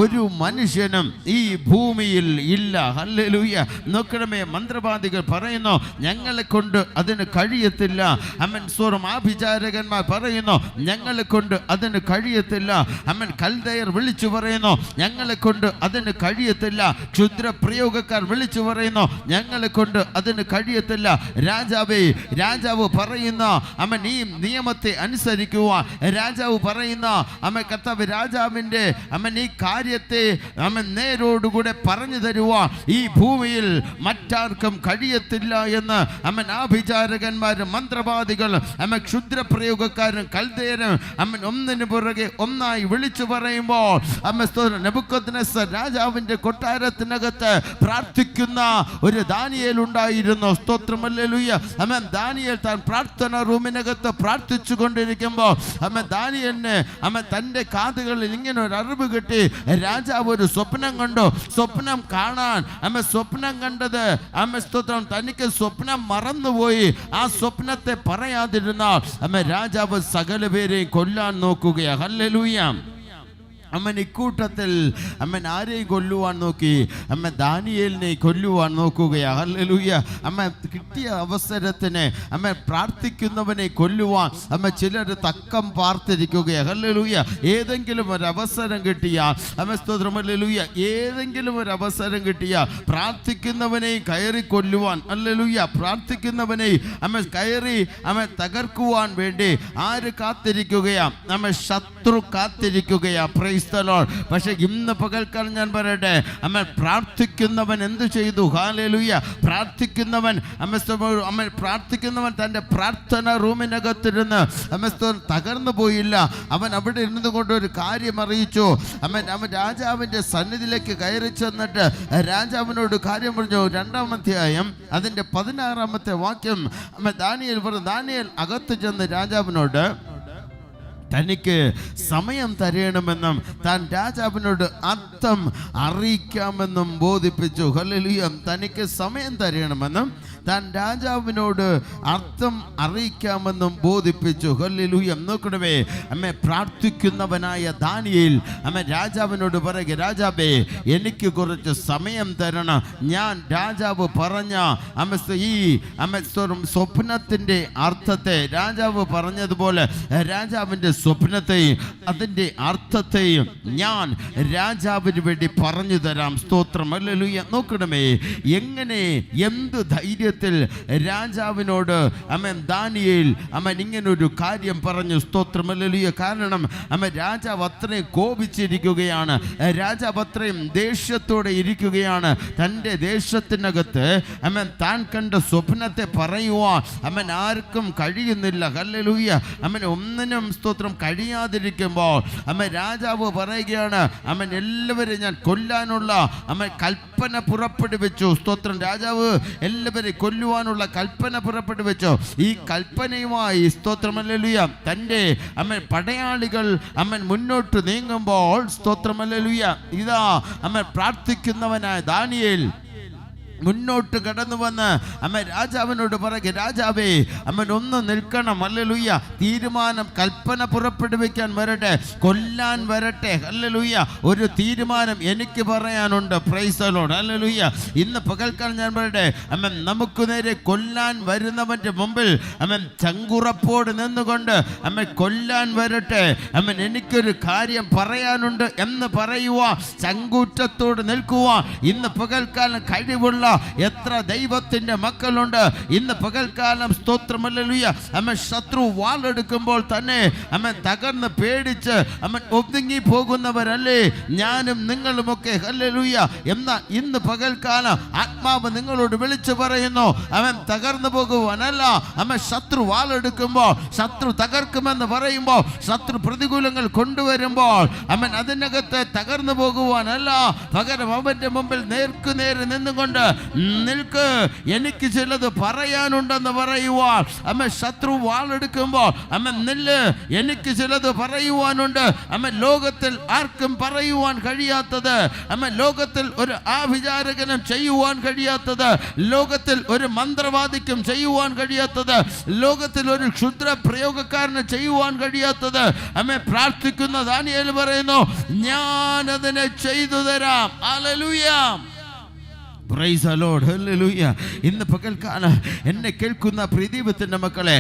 ഒരു മനുഷ്യനും ഈ ഭൂമിയിൽ ഇല്ല. ഹല്ലേലൂയ. നോക്കണമേ, മന്ത്രവാദികൾ പറയുന്നു, ഞങ്ങളെ കൊണ്ട് അതിന് കഴിയത്തില്ല. അമ്മൻ സ്വരം ആഭിചാരകന്മാർ പറയുന്നു, ഞങ്ങളെ കൊണ്ട് അതിന് കഴിയത്തില്ല. അമ്മൻ കൽദയർ വിളിച്ചു പറയുന്നു, ഞങ്ങളെ കൊണ്ട് അതിന് കഴിയത്തില്ല. ക്ഷുദ്ര പ്രയോഗക്കാർ വിളിച്ചു പറയുന്നു, ഞങ്ങളെ കൊണ്ട് അതിന് കഴിയത്തില്ല. രാജാവ് പറയുന്ന അമ്മൻ ഈ നിയമത്തെ അനുസരിക്കുവാൻ, രാജാവ് പറയുന്ന അമ്മ കർത്താവ് രാജാവിൻ്റെ അമ്മൻ ഈ കാര്യത്തെ അമ്മൻ നേരോടുകൂടെ പറഞ്ഞു തരുവാൻ ഈ ഭൂമിയിൽ മറ്റാർക്കും കഴിയത്തില്ല എന്ന് അമ്മൻ ആഭിചാരകന്മാരും മന്ത്രവാദികൾ അമ്മ ക്ഷുദ്രപ്രയോഗക്കാരും കൽദയരും അമ്മൻ ഒന്നിനു പുറകെ ഒന്നായി വിളിച്ചു പറയുമ്പോൾ അമ്മ നെബൂഖദ്നേസർ രാജാവിന്റെ കൊട്ടാരത്തിനകത്ത് പ്രാർത്ഥിക്കുന്ന ഒരു ദാനിയേൽ ഉണ്ടായിരുന്നു. സ്തോത്രം ഹല്ലേലൂയ. അമ്മ ദാനിയേൽ താൻ പ്രാർത്ഥന റൂമിനകത്ത് പ്രാർത്ഥിച്ചു കൊണ്ടിരിക്കുമ്പോൾ അമ്മ ദാനിയേലിന് അമ്മ തൻ്റെ കാതുകളിൽ ഇങ്ങനെ ഒരു അറിവ് കിട്ടി. രാജാവ് ഒരു സ്വപ്നം കണ്ടു. സ്വപ്നം കാണാൻ അമ്മ സ്വപ്നം കണ്ടത് അമ്മ സ്തോത്രം തനിക്ക് സ്വപ്നം മറന്നുപോയി. ആ സ്വപ്നത്തെ പറയാതിരുന്നാൽ അമ്മ രാജാവ് സകല പേരെയും കൊല്ലാൻ നോക്കുകയാണ്. ഹല്ലേലൂയ. അമ്മൻ ഇക്കൂട്ടത്തിൽ അമ്മൻ ആരെയും കൊല്ലുവാൻ നോക്കി, അമ്മ ദാനിയേലിനെ കൊല്ലുവാൻ നോക്കുകയാ. ഹല്ലേലൂയ. അമ്മ കിട്ടിയ അവസരത്തിന് അമ്മ പ്രാർത്ഥിക്കുന്നവനെ കൊല്ലുവാൻ അമ്മ ചിലർ തക്കം പാർത്തിരിക്കുകയാ. ഹല്ലേലൂയ. ഏതെങ്കിലും ഒരു അവസരം കിട്ടിയാൽ അമ്മ സ്തോത്രം, ഹല്ലേലൂയ, ഏതെങ്കിലും ഒരു അവസരം കിട്ടിയാൽ പ്രാർത്ഥിക്കുന്നവനെ കയറി കൊല്ലുവാൻ, ഹല്ലേലൂയ, പ്രാർത്ഥിക്കുന്നവനെ അമ്മ കയറി അമ്മ തകർക്കുവാൻ വേണ്ടി ആര് കാത്തിരിക്കുകയാ? അമ്മ ശത്രു കാത്തിരിക്കുകയാ. പക്ഷെ ഇന്ന് പകൽക്കാലം ഞാൻ പറയട്ടെ, അമ്മ പ്രാർത്ഥിക്കുന്നവൻ എന്ത് ചെയ്തു? ഹല്ലേലൂയ. പ്രാർത്ഥിക്കുന്നവൻ തൻ്റെ പ്രാർത്ഥന റൂമിനകത്തിരുന്ന് തകർന്നു പോയില്ല. അവൻ അവിടെ ഇരുന്ന് കൊണ്ട് ഒരു കാര്യം അറിയിച്ചു. അവൻ രാജാവിൻ്റെ സന്നിധിയിലേക്ക് കയറി ചെന്നിട്ട് രാജാവിനോട് കാര്യം പറഞ്ഞു. 2-ാം അധ്യായം അതിൻ്റെ 16-ാമത്തെ വാക്യം ദാനിയേൽ പറഞ്ഞു. ദാനിയേൽ അകത്ത് ചെന്ന് രാജാവിനോട് തനിക്ക് സമയം തരണമെന്നും താൻ രാജാവിനോട് അർത്ഥം അറിയിക്കാമെന്നും ബോധിപ്പിച്ചു. ഹല്ലേലൂയ. തനിക്ക് സമയം തരണമെന്നും താൻ രാജാവിനോട് അർത്ഥം അറിയിക്കാമെന്നും ബോധിപ്പിച്ചു. ഹല്ലേലൂയ. നോക്കണമേ, അമ്മ പ്രാർത്ഥിക്കുന്നവനായ ദാനിയേൽ അമ്മ രാജാവിനോട് പറയുക, രാജാവേ, എനിക്ക് കുറച്ച് സമയം തരണം. ഞാൻ രാജാവ് പറഞ്ഞ ഈ സ്വപ്നത്തിൻ്റെ അർത്ഥത്തെ രാജാവ് പറഞ്ഞതുപോലെ രാജാവിൻ്റെ സ്വപ്നത്തെയും അതിൻ്റെ അർത്ഥത്തെയും ഞാൻ രാജാവിന് വേണ്ടി പറഞ്ഞു തരാം. സ്തോത്രം. ഹല്ലേലൂയ. നോക്കണമേ, എങ്ങനെ എന്ത് ധൈര്യത്തിൽ രാജാവിനോട് ദാനിയേൽ ഇങ്ങനൊരു കാര്യം പറഞ്ഞു. സ്തോത്രം. ഹല്ലേലൂയ. കാരണം രാജാവ് അത്രയും കോപിച്ചിരിക്കുകയാണ്. രാജാവ് അത്രയും ദേഷ്യത്തോടെ ഇരിക്കുകയാണ്. തൻ്റെ ദേശത്തിനകത്ത് താൻ കണ്ട സ്വപ്നത്തെ പറയുവാൻ ആർക്കും കഴിയുന്നില്ല. ഹല്ലേലൂയ. ഒന്നിനും സ്തോത്രം കഴിയാതിരിക്കുമ്പോൾ രാജാവ് പറയുകയാണ്, എല്ലാവരെയും ഞാൻ കൊല്ലാനുള്ള കൽപ്പന പുറപ്പെടുവിച്ചു. സ്തോത്രം. രാജാവ് എല്ലാവരെയും കൊല്ലുവാനുള്ള കൽപ്പന പുറപ്പെടുവിച്ചു. ഈ കൽപ്പനയുമായി സ്തോത്രം, ഹല്ലേലൂയ, തൻ്റെ പടയാളികൾ മുന്നോട്ട് നീങ്ങുമ്പോൾ സ്തോത്രം, ഹല്ലേലൂയ, ഇതാ പ്രാർത്ഥിക്കുന്നവനായ ദാനിയേൽ മുന്നോട്ട് കടന്നു വന്ന് രാജാവിനോട് പറയുക, രാജാവേ, ഒന്ന് നിൽക്കണം. ഹല്ലേലൂയ. തീരുമാനം, കൽപ്പന പുറപ്പെടുവിക്കാൻ വരട്ടെ, കൊല്ലാൻ വരട്ടെ. ഹല്ലേലൂയ. ഒരു തീരുമാനം എനിക്ക് പറയാനുണ്ട്. Price the lord. ഹല്ലേലൂയ. ഇന്ന് പകൽക്കാലം ഞാൻ പറയട്ടെ, നമുക്ക് നേരെ കൊല്ലാൻ വരുന്നവന്റെ മുമ്പിൽ ചങ്കുറപ്പോട് നിന്നുകൊണ്ട് കൊല്ലാൻ വരട്ടെ, എനിക്കൊരു കാര്യം പറയാനുണ്ട് എന്ന് പറയുക, ചങ്കൂറ്റത്തോട് നിൽക്കുക. ഇന്ന് പകൽക്കാലം കഴിവുള്ള എത്ര ദൈവത്തിന്റെ മക്കളുണ്ട് ഇന്ന് പകൽക്കാലം. സ്തോത്രം. ഹല്ലേലൂയ. ശത്രു വാളെടുക്കുമ്പോൾ തന്നെ തകർന്ന് പേടിച്ച് ഒതുങ്ങി പോകുന്നവരല്ലേ ഞാനും നിങ്ങളുമൊക്കെ. ഹല്ലേലൂയ. എന്നാൽ ഇന്ന് പകൽക്കാലം ആത്മാവ് നിങ്ങളോട് വിളിച്ചു പറയുന്നു, തകർന്നു പോകുവാനല്ല. ശത്രു വാളെടുക്കുമ്പോൾ, ശത്രു തകർക്കുമെന്ന് പറയുമ്പോൾ, ശത്രു പ്രതികൂലങ്ങൾ കൊണ്ടുവരുമ്പോൾ അതിനകത്ത് തകർന്നു പോകുവാനല്ല, പകരം അവന്റെ മുമ്പിൽ നേർക്കുനേരെ നിന്നുകൊണ്ട് നിൽക്ക്, എനിക്ക് ചിലത് പറയാനുണ്ടെന്ന് പറയുവാൻ. ശത്രു വാളെടുക്കുമ്പോൾ നില്ല്, എനിക്ക് ചിലത് പറയുവാനുണ്ട്. ലോകത്തിൽ ആർക്കും പറയുവാൻ കഴിയാത്തത്, ലോകത്തിൽ ഒരു ആഭിചാരകനും ചെയ്യുവാൻ കഴിയാത്തത്, ലോകത്തിൽ ഒരു മന്ത്രവാദിക്കും ചെയ്യുവാൻ കഴിയാത്തത്, ലോകത്തിൽ ഒരു ക്ഷുദ്ര പ്രയോഗക്കാരന് ചെയ്യുവാൻ കഴിയാത്തത് പ്രാർത്ഥിക്കുന്ന ദാനിയേൽ പറയുന്നു, ഞാൻ അതിനെ ചെയ്തു തരാം. Hallelujah. Price the lord. Hallelujah. ഇന്ന് പകൽക്കാലം എന്നെ കേൾക്കുന്ന പ്രിയദൈവത്തിന്റെ മക്കളെ,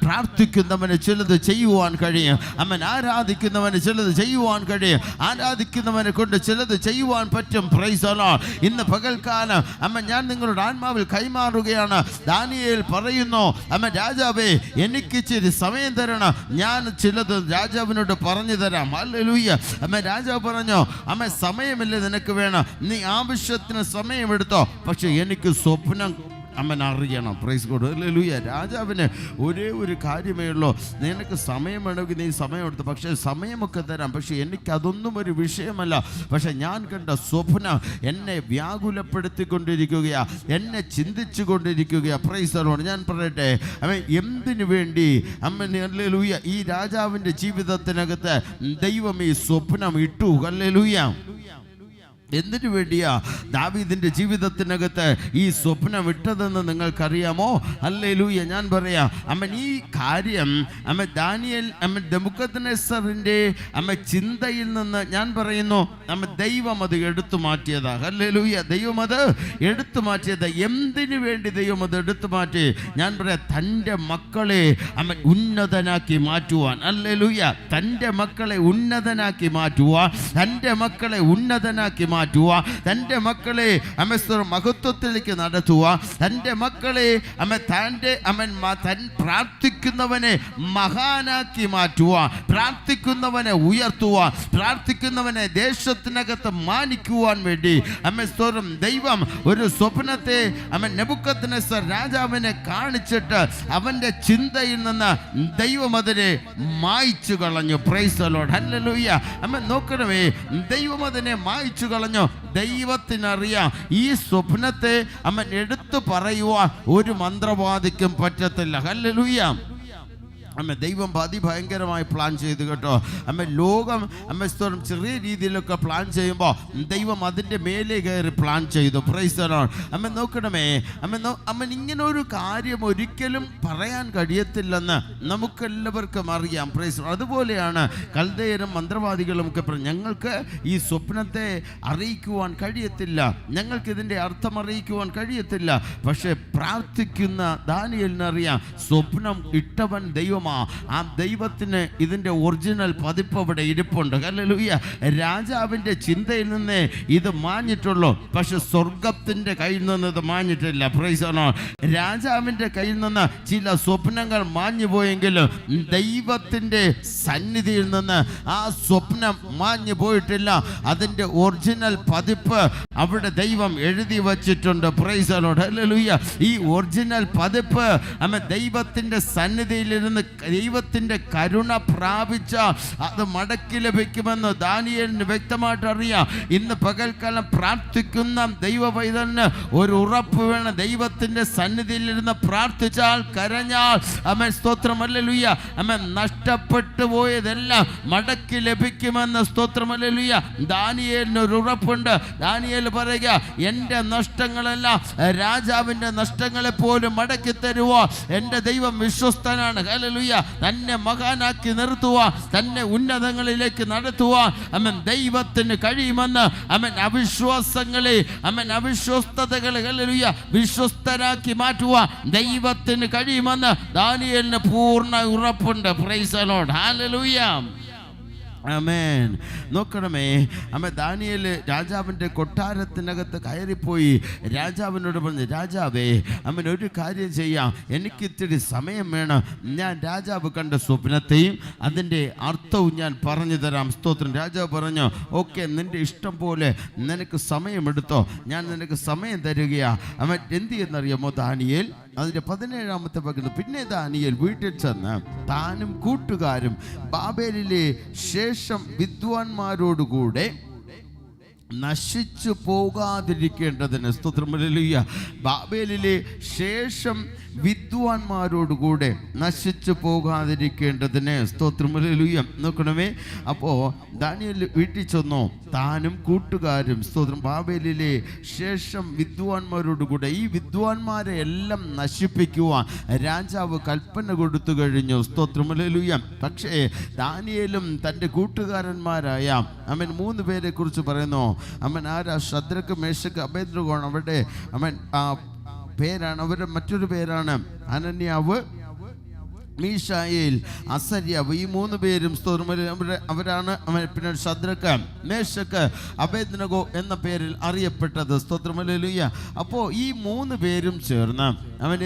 പ്രാർത്ഥിക്കുന്നവന് ചിലത് ചെയ്യുവാൻ കഴിയും. ആരാധിക്കുന്നവന് ചിലത് ചെയ്യുവാൻ കഴിയും. ആരാധിക്കുന്നവനെ കൊണ്ട് ചിലത് ചെയ്യുവാൻ പറ്റും. Price the Lord. ഇന്ന് പകൽക്കാലം ഞാൻ നിങ്ങളുടെ ആത്മാവിൽ കൈമാറുകയാണ്. ദാനിയേൽ പറയുന്നു, രാജാവേ, എനിക്ക് ഇച്ചിരി സമയം തരണം, ഞാൻ ചിലത് രാജാവിനോട് പറഞ്ഞു തരാം. ഹല്ലേലൂയ. രാജാവ് പറഞ്ഞു, സമയമില്ല, നിനക്ക് വേണം, നീ ആവശ്യത്തിന് സമയമെടുത്തു, പക്ഷെ എനിക്ക് സ്വപ്നം അറിയണം. Praise God. ഹല്ലേലൂയ. രാജാവിന് ഒരേ ഒരു കാര്യമേ ഉള്ളൂ, നിനക്ക് സമയം വേണമെങ്കിൽ നീ സമയം എടുത്തു, പക്ഷേ സമയമൊക്കെ തരാം, പക്ഷെ എനിക്കതൊന്നും ഒരു വിഷയമല്ല. പക്ഷെ ഞാൻ കണ്ട സ്വപ്നം എന്നെ വ്യാകുലപ്പെടുത്തിക്കൊണ്ടിരിക്കുകയാ, എന്നെ ചിന്തിച്ചു കൊണ്ടിരിക്കുകയാ. Price the Lord. ഞാൻ പറയട്ടെ, എന്തിനു വേണ്ടി ഹല്ലേലൂയ ഈ രാജാവിൻ്റെ ജീവിതത്തിനകത്ത് ദൈവം ഈ സ്വപ്നം ഇട്ടു? ഹല്ലേലൂയ. എന്തിനു വേണ്ടിയാ ദാവീദിന്റെ ജീവിതത്തിനകത്ത് ഈ സ്വപ്നം വിട്ടതെന്ന് നിങ്ങൾക്കറിയാമോ? ഹല്ലേലൂയ. ഞാൻ പറയാം, ഈ കാര്യം ദാനിയേൽ നെബൂഖദ്നേസറിന്റെ ചിന്തയിൽ നിന്ന് ഞാൻ പറയുന്നു, ദൈവം അത് എടുത്തു മാറ്റിയതാ. ഹല്ലേലൂയ. ദൈവം അത് എടുത്തു മാറ്റിയത് എന്തിനു വേണ്ടി ദൈവം അത് എടുത്തു മാറ്റി? ഞാൻ പറയാം, തൻ്റെ മക്കളെ ഉന്നതനാക്കി മാറ്റുവാൻ. ഹല്ലേലൂയ. തൻ്റെ മക്കളെ ഉന്നതനാക്കി മാറ്റുവാൻ, തൻ്റെ മക്കളെ ഉന്നതനാക്കി മാറ്റുക, തൻ്റെ മക്കളെ മഹത്വത്തിലേക്ക് നടത്തുക, തൻ്റെ മക്കളെ പ്രാർത്ഥിക്കുന്നവനെ മഹാനാക്കി മാറ്റുക, പ്രാർത്ഥിക്കുന്നവനെ ഉയർത്തുക, പ്രാർത്ഥിക്കുന്നവനെ ദേശത്തിനകത്ത് മാനിക്കുവാൻ വേണ്ടി ദൈവം ഒരു സ്വപ്നത്തെ നെബൂഖദ്നേസർ രാജാവിനെ കാണിച്ചിട്ട് അവന്റെ ചിന്തയിൽ നിന്ന് ദൈവം അതിനെ മായ്ച്ചു കളഞ്ഞു. Price the lord. ഹല്ലേലൂയ. നോക്കണമേ, ദൈവം അതിനെ മായ്ച്ചു കളഞ്ഞു. ദൈവത്തിനറിയാം ഈ സ്വപ്നത്തെ എടുത്തു പറയുവാൻ ഒരു മന്ത്രവാദിക്കും പറ്റത്തില്ല. ഹല്ലേലൂയ. ദൈവം അതിഭയങ്കരമായി പ്ലാൻ ചെയ്തു കേട്ടോ. ലോകം ചെറിയ രീതിയിലൊക്കെ പ്ലാൻ ചെയ്യുമ്പോൾ ദൈവം അതിൻ്റെ മേലെ കയറി പ്ലാൻ ചെയ്തു. Price the Lord. നോക്കണമേ, ഇങ്ങനെ ഒരു കാര്യം ഒരിക്കലും പറയാൻ കഴിയത്തില്ലെന്ന് നമുക്കെല്ലാവർക്കും അറിയാം. പ്രൈസ്. അതുപോലെയാണ് കൽദയരും മന്ത്രവാദികളും ഒക്കെ ഞങ്ങൾക്ക് ഈ സ്വപ്നത്തെ അറിയിക്കുവാൻ കഴിയത്തില്ല, ഞങ്ങൾക്ക് ഇതിൻ്റെ അർത്ഥം അറിയിക്കുവാൻ കഴിയത്തില്ല. പക്ഷെ പ്രാർത്ഥിക്കുന്ന ദാനിയേലിനറിയാം, സ്വപ്നം ഇട്ടവൻ ദൈവം. ആ ദൈവത്തിന് ഇതിന്റെ ഒറിജിനൽ പതിപ്പ് അവിടെ ഇരിപ്പുണ്ട്. ഹല്ലേലൂയ. രാജാവിന്റെ ചിന്തയിൽ നിന്ന് ഇത് മാഞ്ഞിട്ടുള്ളൂ, പക്ഷെ സ്വർഗത്തിന്റെ കയ്യിൽ നിന്ന് ഇത് മാഞ്ഞിട്ടില്ല. Price the Lord. രാജാവിന്റെ കയ്യിൽ നിന്ന് ചില സ്വപ്നങ്ങൾ മാഞ്ഞു പോയെങ്കിലും ദൈവത്തിന്റെ സന്നിധിയിൽ നിന്ന് ആ സ്വപ്നം മാഞ്ഞു പോയിട്ടില്ല. അതിന്റെ ഒറിജിനൽ പതിപ്പ് അവിടെ ദൈവം എഴുതി വച്ചിട്ടുണ്ട്. Price the lord. ഹല്ലേലൂയ. ഈ ഒറിജിനൽ പതിപ്പ് ദൈവത്തിന്റെ സന്നിധിയിലിരുന്ന് ദൈവത്തിന്റെ കരുണ പ്രാപിച്ച അത് മടക്കി ലഭിക്കുമെന്ന് ദാനിയേലിന് വ്യക്തമായിട്ട് അറിയാം. ഇന്ന് പകൽക്കാലം പ്രാർത്ഥിക്കുന്ന ദൈവ പൈതലിന് ഒരു ഉറപ്പ് വേണം. ദൈവത്തിന്റെ സന്നിധിയിലിരുന്ന് പ്രാർത്ഥിച്ചാൽ, കരഞ്ഞാൽ, സ്തോത്രം. ഹല്ലേലൂയ. നഷ്ടപ്പെട്ടു പോയതെല്ലാം മടക്കി ലഭിക്കുമെന്ന് സ്തോത്രം. ഹല്ലേലൂയ. ദാനിയേലിന് ഒരു ഉറപ്പുണ്ട്. ദാനിയേൽ പറയുക, എൻ്റെ നഷ്ടങ്ങളെല്ലാം രാജാവിൻ്റെ നഷ്ടങ്ങളെ പോലും മടക്കി തരുവോ. എൻ്റെ ദൈവം വിശ്വസ്തനാണ്. ഹല്ലേലൂയ. തന്നെ മഹാനാക്കി നിർത്തുക, തന്നെ ഉന്നതങ്ങളിലേക്ക് നടത്തുക ദൈവത്തിന് കഴിയുമെന്ന് അവിശ്വാസങ്ങളെ അവിശ്വസ്തതകളെ ഹല്ലേലൂയ വിശ്വസ്തരാക്കി മാറ്റുക ദൈവത്തിന് കഴിയുമെന്ന് ദാനിയേലിന് പൂർണ്ണ ഉറപ്പുണ്ട്. Praise the lord. Hallelujah. Amen. നോക്കണമേ, ദാനിയേൽ രാജാവിൻ്റെ കൊട്ടാരത്തിനകത്ത് കയറിപ്പോയി രാജാവിനോട് പറഞ്ഞു, രാജാവേ, ഒരു കാര്യം ചെയ്യാം, എനിക്കിത്തിരി സമയം വേണം. ഞാൻ രാജാവ് കണ്ട സ്വപ്നത്തെയും അതിൻ്റെ അർത്ഥവും ഞാൻ പറഞ്ഞു തരാം. സ്തോത്രം. രാജാവ് പറഞ്ഞു, ഓക്കെ, നിൻ്റെ ഇഷ്ടം പോലെ നിനക്ക് സമയമെടുത്തോ, ഞാൻ നിനക്ക് സമയം തരികയാ. എന്ത് ചെയ്യുന്നറിയാമോ ദാനിയേൽ? അതിൻ്റെ 17-ാമത്തെ പകൽ പിന്നെ ദാനിയേൽ വീട്ടിൽ ചെന്ന് താനും കൂട്ടുകാരും ബാബേലിലെ ശേഷം വിദ്വാൻമാരോടുകൂടെ നശിച്ചു പോകാതിരിക്കേണ്ടതിന്, സ്തോത്രം. ഹല്ലേലൂയ. ബാബേലിലെ ശേഷം വിദ്വാൻമാരോടുകൂടെ നശിച്ചു പോകാതിരിക്കേണ്ടതിന്, സ്തോത്രം. ഹല്ലേലൂയ. നോക്കണമേ, അപ്പോൾ ദാനിയേൽ വീട്ടിൽ ചെന്നു താനും കൂട്ടുകാരും, സ്തോത്രം, ബാബേലിലെ ശേഷം വിദ്വാൻമാരോടുകൂടെ. ഈ വിദ്വാൻമാരെ എല്ലാം നശിപ്പിക്കുവാൻ രാജാവ് കൽപ്പന കൊടുത്തു കഴിഞ്ഞു. സ്തോത്രം. ഹല്ലേലൂയ. പക്ഷേ ദാനിയേലും തൻ്റെ കൂട്ടുകാരന്മാരായ 3 പേരെ കുറിച്ച് പറയുന്നു. ആരാ? Shadrach, മേശക്ക്, Abednego. അവരുടെ പേരാണ്, അവരുടെ മറ്റൊരു പേരാണ് അനന്യാവ്, മീശായേൽ, അസര്യാവ്. ഈ 3 പേരും അവരാണ് പിന്നെ ശദ്രക്ക്, മേശക്ക്, അബേദ്നെഗോ എന്ന പേരിൽ അറിയപ്പെട്ടത്. സ്തോത്രം. ഹല്ലേലൂയ. അപ്പോൾ ഈ 3 പേരും ചേർന്ന്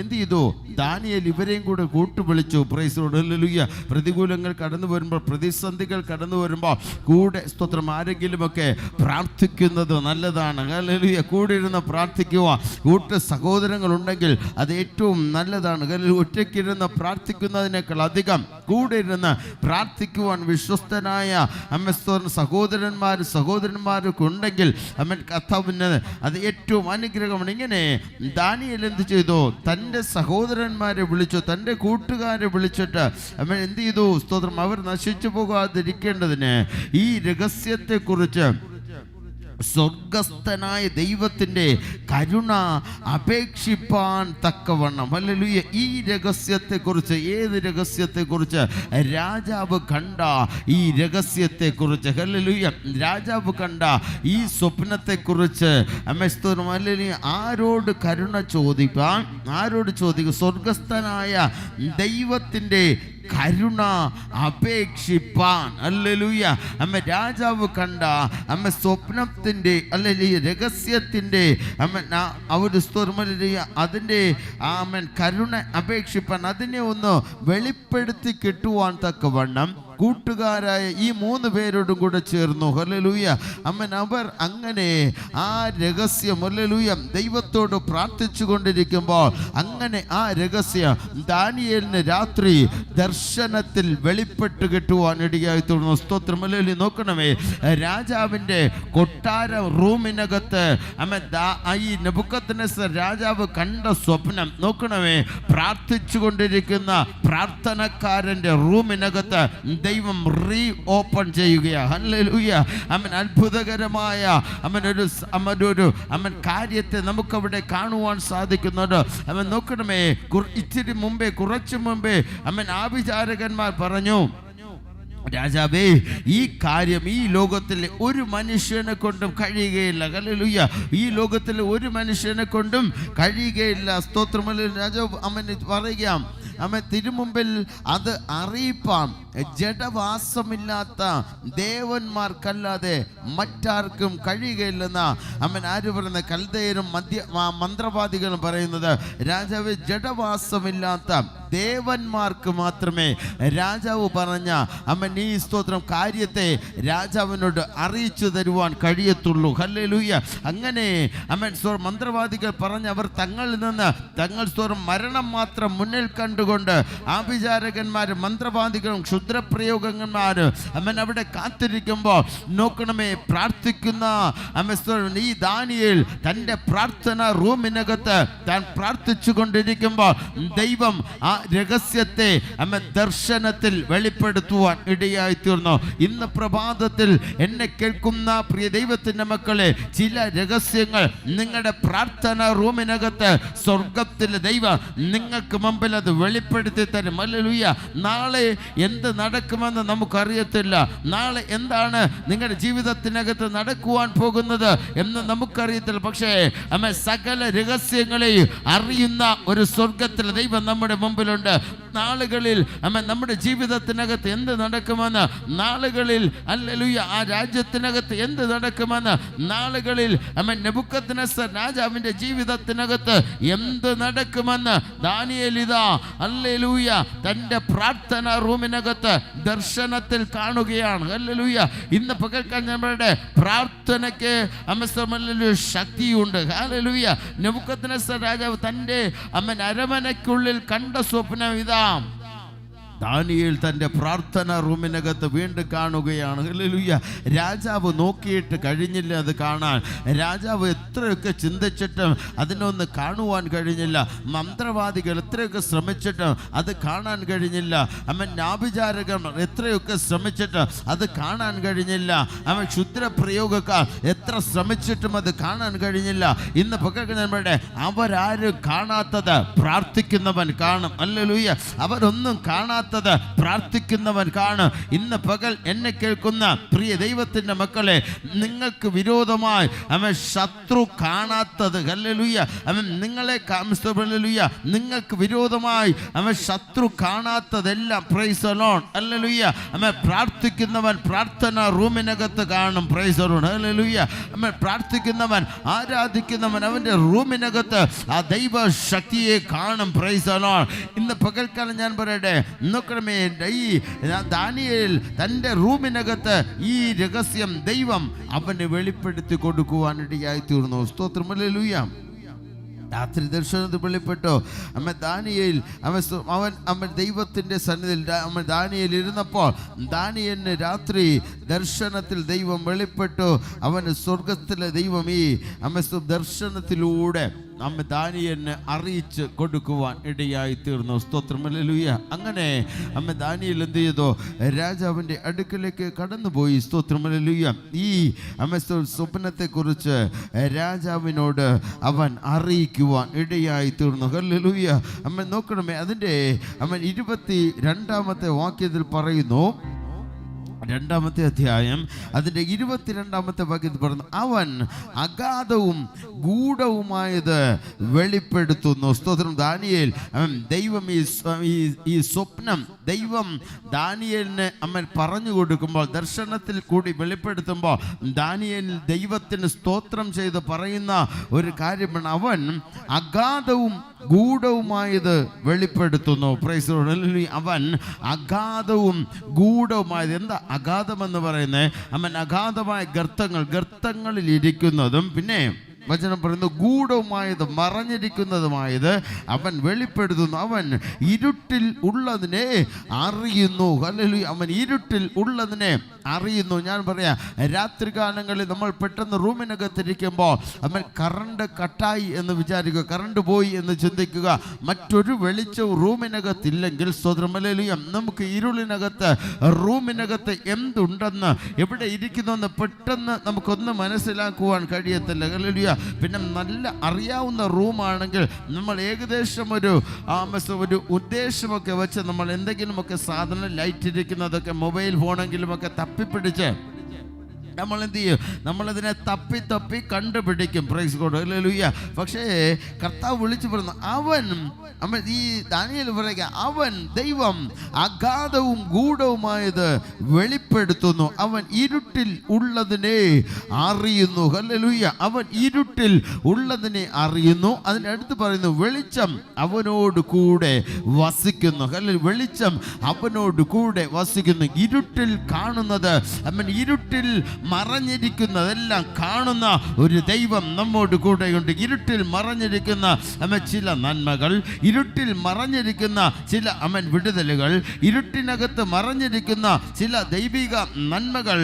എന്ത് ചെയ്തു? ദാനിയേൽ ഇവരെയും കൂടെ കൂട്ടുവിളിച്ചു. Praise the lord. ഹല്ലേലൂയ. പ്രതികൂലങ്ങൾ കടന്നു വരുമ്പോൾ, പ്രതിസന്ധികൾ കടന്നു വരുമ്പോൾ കൂടെ, സ്തോത്രം, ആരെങ്കിലുമൊക്കെ പ്രാർത്ഥിക്കുന്നത് നല്ലതാണ്. ഹല്ലേലൂയ. കൂടെ ഇരുന്ന് പ്രാർത്ഥിക്കുക. കൂട്ട് സഹോദരങ്ങൾ ഉണ്ടെങ്കിൽ അത് ഏറ്റവും നല്ലതാണ്. ഒറ്റയ്ക്കിരുന്ന് പ്രാർത്ഥിക്കുന്ന അതിനേക്കാൾ അധികം കൂടെ ഇരുന്ന് പ്രാർത്ഥിക്കുവാൻ വിശ്വസ്തനായ സഹോദരന്മാരൊക്കെ ഉണ്ടെങ്കിൽ കർത്താവിന് അത് ഏറ്റവും അനുഗ്രഹമാണ്. ഇങ്ങനെ ദാനിയേൽ എന്ത് ചെയ്തു? തൻ്റെ സഹോദരന്മാരെ വിളിച്ചു, തൻ്റെ കൂട്ടുകാരെ വിളിച്ചിട്ട് എന്ത് ചെയ്തു? സ്തോത്രം. അവർ നശിച്ചു പോകാതിരിക്കേണ്ടതിന് ഈ രഹസ്യത്തെക്കുറിച്ച് സ്വർഗസ്ഥനായ ദൈവത്തിൻ്റെ കരുണ അപേക്ഷിപ്പാൻ തക്കവണ്ണം. ഹല്ലേലൂയ. ഈ രഹസ്യത്തെക്കുറിച്ച്, ഏത് രഹസ്യത്തെക്കുറിച്ച്? രാജാവ് കണ്ട ഈ രഹസ്യത്തെക്കുറിച്ച്. ഹല്ലേലൂയ. രാജാവ് കണ്ട ഈ സ്വപ്നത്തെക്കുറിച്ച് ഹല്ലേലൂയ. ആരോട് കരുണ ചോദിപ്പാൻ? ആരോട് ചോദിക്കും? സ്വർഗസ്ഥനായ ദൈവത്തിൻ്റെ കരുണ അപേക്ഷിപ്പാൻ. ഹല്ലേലൂയ. രാജാവ് കണ്ട സ്വപ്നത്തിൻ്റെ രഹസ്യത്തിൻ്റെ അതിൻ്റെ കരുണ അപേക്ഷിപ്പാൻ, അതിനെ ഒന്ന് വെളിപ്പെടുത്തി കിട്ടുവാൻ തക്കവണ്ണം കൂട്ടുകാരായ ഈ 3 പേരോടും കൂടെ ചേർന്നു. ഹല്ലേലൂയ. അവർ അങ്ങനെ ആ രഹസ്യം ഹല്ലേലൂയ ദൈവത്തോട് പ്രാർത്ഥിച്ചു കൊണ്ടിരിക്കുമ്പോൾ അങ്ങനെ ആ രഹസ്യം ദാനിയേലിന് രാത്രി ദർശനത്തിൽ വെളിപ്പെട്ട് കിട്ടുവാൻ ഇടയായി തീർന്നു. സ്തോത്രം. ഹല്ലേലൂയ. നോക്കണമേ, രാജാവിൻ്റെ കൊട്ടാര റൂമിനകത്ത് ഈ നെബൂഖദ്നേസർ രാജാവ് കണ്ട സ്വപ്നം നോക്കണമേ. പ്രാർത്ഥിച്ചു കൊണ്ടിരിക്കുന്ന പ്രാർത്ഥനക്കാരൻ്റെ റൂമിനകത്ത് ദൈവം റീ ഓപ്പൺ ചെയ്യുകയാണ്. ഹല്ലേലൂയ. അത്ഭുതകരമായ ഒരു കാര്യത്തെ നമുക്കവിടെ കാണുവാൻ സാധിക്കുന്നുണ്ട്. നോക്കണമേ, ഇച്ചിരി മുമ്പേ, കുറച്ചു മുമ്പേ ആഭിചാരകന്മാർ പറഞ്ഞു, രാജാവേ, ഈ കാര്യം ഈ ലോകത്തിലെ ഒരു മനുഷ്യനെ കൊണ്ടും കഴിയുകയില്ല. ഹല്ലേലൂയ. ഈ ലോകത്തിലെ ഒരു മനുഷ്യനെ കൊണ്ടും കഴിയുകയില്ല. സ്തോത്രം. രാജാവ് പറയുകയാം, തിരുമുമ്പിൽ അത് അറിയിപ്പാൻ ജഡവാസമില്ലാത്ത ദേവന്മാർക്കല്ലാതെ മറ്റാർക്കും കഴിയുകയില്ലെന്ന ആര് പറയുന്നത്? കൽദയരും മന്ത്രവാദികളും പറയുന്നത്. രാജാവ് ജഡവാസമില്ലാത്ത ദേവന്മാർക്ക് മാത്രമേ രാജാവ് പറഞ്ഞ ഈ സ്തോത്രം കാര്യത്തെ രാജാവിനോട് അറിയിച്ചു തരുവാൻ കഴിയത്തുള്ളൂ. ഹല്ലേലൂയ. അങ്ങനെ മന്ത്രവാദികൾ പറഞ്ഞ് അവർ തങ്ങളിൽ നിന്ന് തങ്ങൾ മരണം മാത്രം മുന്നിൽ കണ്ടുകൊണ്ട് ആഭിചാരകന്മാരും മന്ത്രവാദികളും ക്ഷുദ്രപ്രയോഗന്മാരും അവിടെ കാത്തിരിക്കുമ്പോൾ നോക്കണമേ, പ്രാർത്ഥിക്കുന്ന ഈ ദാനിയേൽ തൻ്റെ പ്രാർത്ഥന റൂമിനകത്ത് താൻ പ്രാർത്ഥിച്ചു കൊണ്ടിരിക്കുമ്പോൾ ദൈവം ആ രഹസ്യത്തെ ദർശനത്തിൽ വെളിപ്പെടുത്തുവാൻ ഇടയായി തീർന്നു. ഇന്ന് പ്രഭാതത്തിൽ എന്നെ കേൾക്കുന്ന പ്രിയ ദൈവത്തിൻ്റെ മക്കളെ, ചില രഹസ്യങ്ങൾ നിങ്ങളുടെ പ്രാർത്ഥന റൂമിനകത്ത് സ്വർഗത്തിലെ ദൈവം നിങ്ങൾക്ക് മുമ്പിൽ അത് വെളിപ്പെടുത്തി തരും. ഹല്ലേലൂയ. നാളെ എന്ത് നടക്കുമെന്ന് നമുക്കറിയത്തില്ല. നാളെ എന്താണ് നിങ്ങളുടെ ജീവിതത്തിനകത്ത് നടക്കുവാൻ പോകുന്നത് എന്ന് നമുക്കറിയത്തില്ല. പക്ഷേ സകല രഹസ്യങ്ങളെയും അറിയുന്ന ഒരു സ്വർഗത്തിലെ ദൈവം നമ്മുടെ മുമ്പിലുണ്ട്. നാളുകളിൽ നമ്മുടെ ജീവിതത്തിനകത്ത് എന്ത് നടക്കുമെന്ന്, നാളുകളിൽ ഹല്ലേലൂയ ആ രാജ്യത്തിനകത്ത് എന്ത് നടക്കുമെന്ന്, നാളുകളിൽ നെബൂഖദ്നേസർ രാജാവിൻ്റെ ജീവിതത്തിനകത്ത് എന്ത് നടക്കുമെന്ന് ദാനിയേൽ ഇതാ ഹല്ലേലൂയ തൻ്റെ പ്രാർത്ഥന റൂമിനകത്ത് ദർശനത്തിൽ കാണുകയാണ്. ഹല്ലേലൂയ. ഇന്ന് പകൽക്കാൻ നമ്മുടെ പ്രാർത്ഥനയ്ക്ക് ശക്തിയുണ്ട്. ഹല്ലേലൂയ. നെബൂഖദ്നേസർ രാജാവ് തൻ്റെ അരമനയ്ക്കുള്ളിൽ കണ്ട സ്വപ്നം ഇതാ ദാനിയേൽ തൻ്റെ പ്രാർത്ഥന റൂമിനകത്ത് വീണ്ടും കാണുകയാണ്. ഹല്ലേലൂയ. രാജാവ് നോക്കിയിട്ട് കഴിഞ്ഞില്ല അത് കാണാൻ. രാജാവ് എത്രയൊക്കെ ചിന്തിച്ചിട്ടും അതിനൊന്ന് കാണുവാൻ കഴിഞ്ഞില്ല. മന്ത്രവാദികൾ എത്രയൊക്കെ ശ്രമിച്ചിട്ടും അത് കാണാൻ കഴിഞ്ഞില്ല. ആഭിചാരകർ എത്രയൊക്കെ ശ്രമിച്ചിട്ടും അത് കാണാൻ കഴിഞ്ഞില്ല. ക്ഷുദ്രപ്രയോഗക്കാർ എത്ര ശ്രമിച്ചിട്ടും അത് കാണാൻ കഴിഞ്ഞില്ല. ഇന്ന് പകൽക്കുന്നുണ്ട് അവരാരും കാണാത്തത് പ്രാർത്ഥിക്കുന്നവൻ കാണും. ഹല്ലേലൂയ. അവരൊന്നും കാണാത്ത പ്രാർത്ഥിക്കുന്നവൻ കാണും. ഇന്ന് പകൽ എന്നെ കേൾക്കുന്ന പ്രിയ ദൈവത്തിന്റെ മക്കളെ, നിങ്ങൾക്ക് വിരോധമായി ശത്രു കാണാത്തത് ഹല്ലേലൂയ നിങ്ങളെ ഹല്ലേലൂയ നിങ്ങൾക്ക് വിരോധമായി ശത്രു കാണാത്തതെല്ലാം പ്രൈസ് ദി ലോർഡ് ഹല്ലേലൂയ പ്രാർത്ഥിക്കുന്നവൻ പ്രാർത്ഥന റൂമിനകത്ത് കാണും. പ്രൈസ് ദി ലോർഡ് ഹല്ലേലൂയ പ്രാർത്ഥിക്കുന്നവൻ ആരാധിക്കുന്നവൻ അവന്റെ റൂമിനകത്ത് ആ ദൈവ ശക്തിയെ കാണും. Price the Lord. ഇന്ന് പകൽക്കാലം ഞാൻ പറയട്ടെ, നോക്കണമേ, ഈ ദാനിയേൽ തൻ്റെ റൂമിനകത്ത് ഈ രഹസ്യം ദൈവം അവന് വെളിപ്പെടുത്തി കൊടുക്കുവാനിടയായി തീർന്നു. സ്തോത്രം. ഹല്ലേലൂയ. രാത്രി ദർശനത്തിൽ വെളിപ്പെട്ടു. ദാനിയേൽ അവൻ ദൈവത്തിൻ്റെ സന്നിധിയിൽ ദാനിയേൽ ഇരുന്നപ്പോൾ ദാനിയേലിന് രാത്രി ദർശനത്തിൽ ദൈവം വെളിപ്പെട്ടു. അവന് സ്വർഗത്തിലെ ദൈവം ഈ ദർശനത്തിലൂടെ നമ്മെ ദാനിയേലിനെ അറിയിച്ച് കൊടുക്കുവാൻ ഇടയായി തീർന്നു. സ്തോത്രം, ഹല്ലേലൂയ. അങ്ങനെ അമ്മ ദാനിയേൽ എന്ത് ചെയ്തു? രാജാവിൻ്റെ അടുക്കലേക്ക് കടന്നുപോയി. സ്തോത്രം, ഹല്ലേലൂയ. ഈ അമ്മ സ്വപ്നത്തെ കുറിച്ച് രാജാവിനോട് അവൻ അറിയിക്കുവാൻ ഇടയായി തീർന്നു. ഹല്ലേലൂയ. അമ്മ നോക്കണമേ, അതിൻ്റെ അമ്മ 22-ാമത്തെ വാക്യത്തിൽ പറയുന്നു, 2-ാമത്തെ അധ്യായം അതിൻ്റെ 22-ാമത്തെ വാക്യത്തിൽ പറയുന്നു, അവൻ അഗാധവും ഗൂഢവുമായത് വെളിപ്പെടുത്തുന്നു. സ്തോത്രം. ദാനിയേൽ ദൈവം ഈ സ്വപ്നം ദൈവം ദാനിയേലിന് അമ്മൻ പറഞ്ഞു കൊടുക്കുമ്പോൾ, ദർശനത്തിൽ കൂടി വെളിപ്പെടുത്തുമ്പോൾ ദാനിയേൽ ദൈവത്തിന് സ്തോത്രം ചെയ്ത് പറയുന്ന ഒരു കാര്യമാണ്, അവൻ അഗാധവും ഗൂഢവുമായത് വെളിപ്പെടുത്തുന്നു. Price the Lord. അവൻ അഗാധവും ഗൂഢവുമായത്. എന്താ അഗാധമെന്ന് പറയുന്നത്? അവൻ അഗാധമായ ഗർത്തങ്ങളിൽ ഇരിക്കുന്നതും, പിന്നെ വചനം പറയുന്നു ഗൂഢവുമായത്, മറഞ്ഞിരിക്കുന്നതുമായത് അവൻ വെളിപ്പെടുത്തുന്നു. അവൻ ഇരുട്ടിൽ ഉള്ളതിനെ അറിയുന്നു. ഹല്ലേലൂയ. അവൻ ഇരുട്ടിൽ ഉള്ളതിനെ അറിയുന്നു. ഞാൻ പറയാം, രാത്രികാലങ്ങളിൽ നമ്മൾ പെട്ടെന്ന് റൂമിനകത്തിരിക്കുമ്പോൾ അവൻ കറണ്ട് കട്ടായി എന്ന് വിചാരിക്കുക, കറണ്ട് പോയി എന്ന് ചിന്തിക്കുക. മറ്റൊരു വെളിച്ചവും റൂമിനകത്തില്ലെങ്കിൽ, സ്തോത്രം, ഹല്ലേലൂയ, നമുക്ക് ഇരുളിനകത്ത് റൂമിനകത്ത് എന്തുണ്ടെന്ന്, എവിടെ ഇരിക്കുന്നുവെന്ന് പെട്ടെന്ന് നമുക്കൊന്ന് മനസ്സിലാക്കുവാൻ കഴിയത്തില്ല. ഹല്ലേലൂയ. പിന്നെ നല്ല അറിയാവുന്ന റൂമാണെങ്കിൽ നമ്മൾ ഏകദേശം ഒരു ഉദ്ദേശമൊക്കെ വെച്ച് നമ്മൾ എന്തെങ്കിലുമൊക്കെ സാധനം, ലൈറ്റ് ഇരിക്കുന്നതൊക്കെ, മൊബൈൽ ഫോണെങ്കിലുമൊക്കെ തപ്പിപ്പിടിച്ച് നമ്മൾ എന്ത് ചെയ്യും? നമ്മളതിനെ തപ്പി കണ്ടുപിടിക്കും. Praise God, hallelujah. പക്ഷേ കർത്താവ് വിളിച്ചു പറഞ്ഞു, അവൻ ഈ ദാനിയേൽ പറയുക, അവൻ ദൈവം അഗാധവും ഗൂഢവുമായത് വെളിപ്പെടുത്തുന്നു. അവൻ ഇരുട്ടിൽ ഉള്ളതിനെ അറിയുന്നു. ഹല്ലേലൂയ. അവൻ ഇരുട്ടിൽ ഉള്ളതിനെ അറിയുന്നു. അതിനടുത്ത് പറയുന്നു, വെളിച്ചം അവനോട് കൂടെ വസിക്കുന്നു. ഹല്ലേലൂയ. വെളിച്ചം അവനോട് കൂടെ വസിക്കുന്നു. ഇരുട്ടിൽ കാണുന്നത്, അവൻ ഇരുട്ടിൽ മറഞ്ഞിരിക്കുന്നതെല്ലാം കാണുന്ന ഒരു ദൈവം നമ്മോട് കൂടെയുണ്ട്. ഇരുട്ടിൽ മറഞ്ഞിരിക്കുന്ന ചില നന്മകൾ, ഇരുട്ടിൽ മറഞ്ഞിരിക്കുന്ന ചില വിടുതലുകൾ, ഇരുട്ടിനകത്ത് മറഞ്ഞിരിക്കുന്ന ചില ദൈവിക നന്മകൾ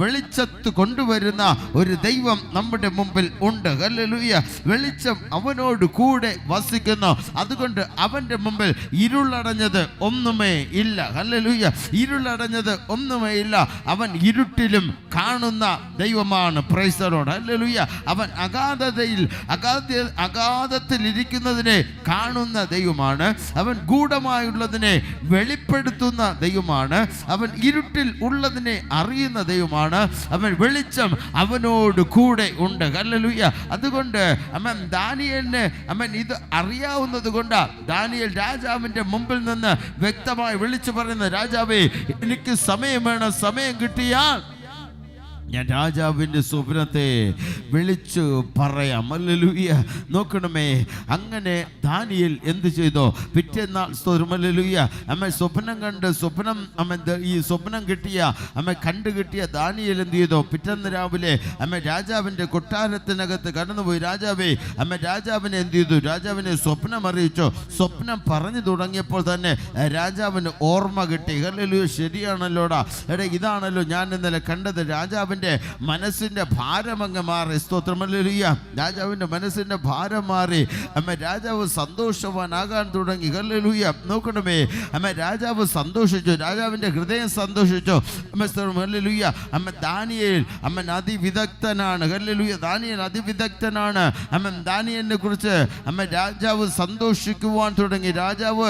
വെളിച്ചത്ത് കൊണ്ടുവരുന്ന ഒരു ദൈവം നമ്മുടെ മുമ്പിൽ ഉണ്ട്. ഹല്ലേലൂയ. വെളിച്ചം അവനോട് കൂടെ വസിക്കുന്നു. അതുകൊണ്ട് അവന്റെ മുമ്പിൽ ഇരുളടഞ്ഞത് ഒന്നുമേ ഇല്ല. ഹല്ലേലൂയ. ഇരുളടഞ്ഞത് ഒന്നുമേ ഇല്ല. അവൻ ഇരുട്ടിലും കാണുന്ന ദൈവമാണ്. Price the lord. ഹല്ലേലൂയ. അവൻ അഗാധത്തിൽ ഇരിക്കുന്നതിനെ കാണുന്ന ദൈവമാണ്. അവൻ ഗൂഢമായുള്ളതിനെ വെളിപ്പെടുത്തുന്ന ദൈവമാണ്. അവൻ ഇരുട്ടിൽ ഉള്ളതിനെ അറിയുന്ന ദൈവമാണ്. അവൻ വെളിച്ചം അവനോട് കൂടെ ഉണ്ട്. ഹല്ലേലൂയ. അതുകൊണ്ട് ദാനിയേലിന് ഇത് അറിയാവുന്നത് കൊണ്ട് ദാനിയേൽ രാജാവിന്റെ മുമ്പിൽ നിന്ന് വ്യക്തമായി വിളിച്ചു പറയുന്ന, രാജാവേ, എനിക്ക് സമയം വേണം, സമയം കിട്ടിയാൽ ഞാൻ രാജാവിൻ്റെ സ്വപ്നത്തെ വിളിച്ചു പറയാം. ഹല്ലേലൂയ. നോക്കണമേ, അങ്ങനെ ദാനിയേൽ എന്ത് ചെയ്തോ? പിറ്റേന്നാൾ, ഹല്ലേലൂയ, സ്വപ്നം കണ്ട് ഈ സ്വപ്നം കിട്ടിയ കണ്ടു കിട്ടിയ ദാനിയേൽ എന്ത് ചെയ്തോ? പിറ്റേന്ന് രാവിലെ രാജാവിൻ്റെ കൊട്ടാരത്തിനകത്ത് കടന്നുപോയി. രാജാവിനെ എന്ത് ചെയ്തു? രാജാവിനെ സ്വപ്നം അറിയിച്ചോ? സ്വപ്നം പറഞ്ഞു തുടങ്ങിയപ്പോൾ തന്നെ രാജാവിന് ഓർമ്മ കിട്ടി. ഹല്ലേലൂയ. ശരിയാണല്ലോടാ, ഇതാണല്ലോ ഞാൻ ഇന്നലെ കണ്ടത്. രാജാവിൻ്റെ മനസ്സിന്റെ ഭാരം അങ്ങ് മാറി. സ്തോത്രം, ഹല്ലേലൂയ. രാജാവിന്റെ മനസ്സിന്റെ ഭാരം മാറി. രാജാവ് സന്തോഷവാനാകാൻ തുടങ്ങി. ഹല്ലേലൂയ. നോക്കണമേ, രാജാവ് സന്തോഷിച്ചു, രാജാവിന്റെ ഹൃദയം സന്തോഷിച്ചു. ഹല്ലേലൂയ. ദാനിയേൽ അതിവിദഗ്ധനാണ്. ഹല്ലേലൂയ. ദാനിയേൽ അതിവിദഗ്ധനാണ്. ദാനിയേലിനെ കുറിച്ച് രാജാവ് സന്തോഷിക്കുവാൻ തുടങ്ങി. രാജാവ്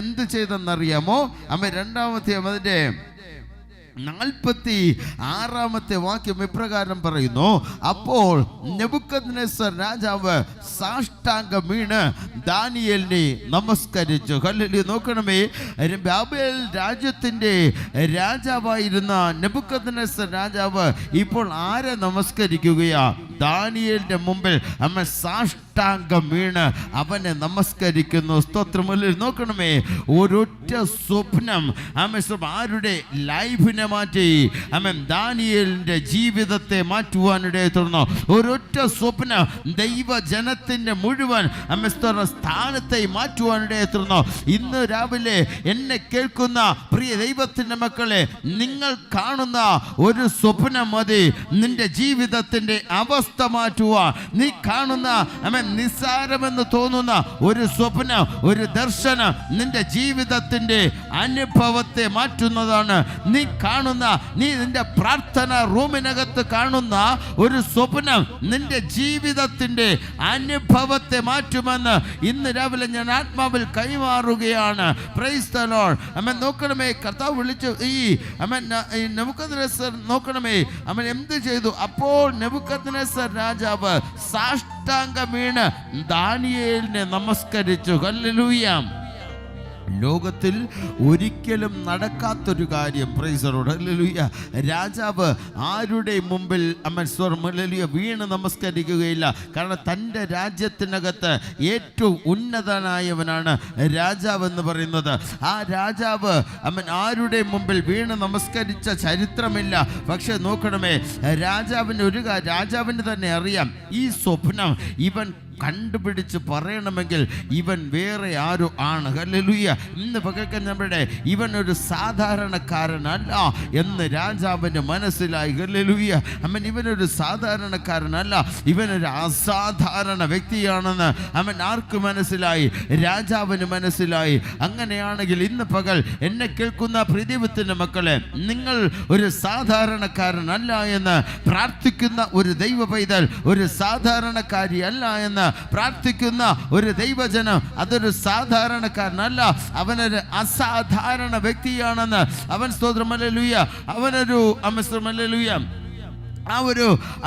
എന്ത് ചെയ്തെന്നറിയാമോ? 2-ാമത്തെ അതിന്റെ 46-ാമത്തെ വാക്യം ഇപ്രകാരം പറയുന്നു, അപ്പോൾ നെബൂഖദ്നേസർ രാജാവ് സാഷ്ടാംഗം വീണ് ദാനിയേലിനെ നമസ്കരിച്ചു. ഹല്ലേലൂയ. നോക്കണമേ, ബാബേൽ രാജ്യത്തിന്റെ രാജാവായിരുന്ന നെബൂഖദ്നേസർ രാജാവ് ഇപ്പോൾ ആരെ നമസ്കരിക്കുകയാ? ദാനിയേലിന്റെ മുമ്പിൽ സാഷ്ടാംഗം വീണ് അവനെ നമസ്കരിക്കുന്നു. സ്തോത്രം. നോക്കണമേ, ഒരൊറ്റ സ്വപ്നം ആരുടെ ലൈഫിനെ മാറ്റി ദാനിയേലിന്റെ ജീവിതത്തെ മാറ്റുവാനിടയെ തുടർന്നു. ഒരൊറ്റ സ്വപ്നം ദൈവജനത്തിന്റെ മുഴുവൻ സ്ഥാനത്തെ മാറ്റുവാനിടയെ തുടർന്നു. ഇന്ന് രാവിലെ എന്നെ കേൾക്കുന്ന പ്രിയ ദൈവത്തിന്റെ മക്കളെ, നിങ്ങൾ കാണുന്ന ഒരു സ്വപ്നം മതി നിന്റെ ജീവിതത്തിന്റെ അവസ്ഥ മാറ്റുവാൻ. നീ കാണുന്ന നിസ്സാരമെന്ന് തോന്നുന്ന ഒരു സ്വപ്നം, ഒരു ദർശനം നിന്റെ ജീവിതത്തിന്റെ അനുഭവത്തെ മാറ്റുന്നതാണ്. നീ കാണുന്ന, നീ നിന്റെ പ്രാർത്ഥന റൂമിനകത്ത് കാണുന്ന ഒരു സ്വപ്നം നിന്റെ ജീവിതത്തിന്റെ അനുഭവത്തെ മാറ്റുമെന്ന് ഇന്ന് രാവിലെ ഞാൻ ആത്മാവിൽ കൈമാറുകയാണ്. Praise the lord. ആമേൻ. നോക്കണമേ, കർത്താവ് വിളിച്ചു ഈ നെബൂഖദ്നേസർ നോക്കണമേ, അവൻ എന്ത് ചെയ്തു? അപ്പോൾ നെബൂഖദ്നേസർ രാജാവ് സാഷ്ടാംഗം വീണ് ദാനിയേലിനെ നമസ്കരിച്ചു. ഹല്ലേലൂയ. ലോകത്തിൽ ഒരിക്കലും നടക്കാത്തൊരു കാര്യം. Price the lord. ഹല്ലേലൂയ. രാജാവ് ആരുടെ മുമ്പിൽ ഹല്ലേലൂയ വീണ് നമസ്കരിക്കുകയില്ല. കാരണം തൻ്റെ രാജ്യത്തിനകത്ത് ഏറ്റവും ഉന്നതനായവനാണ് രാജാവ് എന്ന് പറയുന്നത്. ആ രാജാവ് ആരുടെ മുമ്പിൽ വീണ് നമസ്കരിച്ച ചരിത്രമില്ല. പക്ഷെ നോക്കണമേ, രാജാവിന് തന്നെ അറിയാം ഈ സ്വപ്നം ഇവൻ കണ്ടുപിടിച്ച് പറയണമെങ്കിൽ ഇവൻ വേറെ ആരോ ആണ്. ഹല്ലേലൂയ. ഇന്ന് പകൽക്കാൻ നമ്മുടെ ഇവൻ ഒരു സാധാരണക്കാരനല്ല എന്ന് രാജാവിന് മനസ്സിലായി. ഹല്ലേലൂയ. ഇവനൊരു സാധാരണക്കാരനല്ല, ഇവനൊരു അസാധാരണ വ്യക്തിയാണെന്ന് ആർക്ക് മനസ്സിലായി? രാജാവിന് മനസ്സിലായി. അങ്ങനെയാണെങ്കിൽ ഇന്ന് പകൽ എന്നെ കേൾക്കുന്ന പ്രിയദൈവത്തിൻ്റെ മക്കളെ, നിങ്ങൾ ഒരു സാധാരണക്കാരനല്ല എന്ന് പ്രാർത്ഥിക്കുന്ന ഒരു ദൈവ പൈതൽ, ഒരു സാധാരണക്കാരി അല്ല എന്ന് പ്രാർത്ഥിക്കുന്ന ഒരു ദൈവജനം, അതൊരു സാധാരണക്കാരനല്ല, അവനൊരു അസാധാരണ വ്യക്തിയാണെന്ന് അവൻ സ്തോത്രം ഹല്ലേലൂയ. അവനൊരു ഹല്ലേലൂയ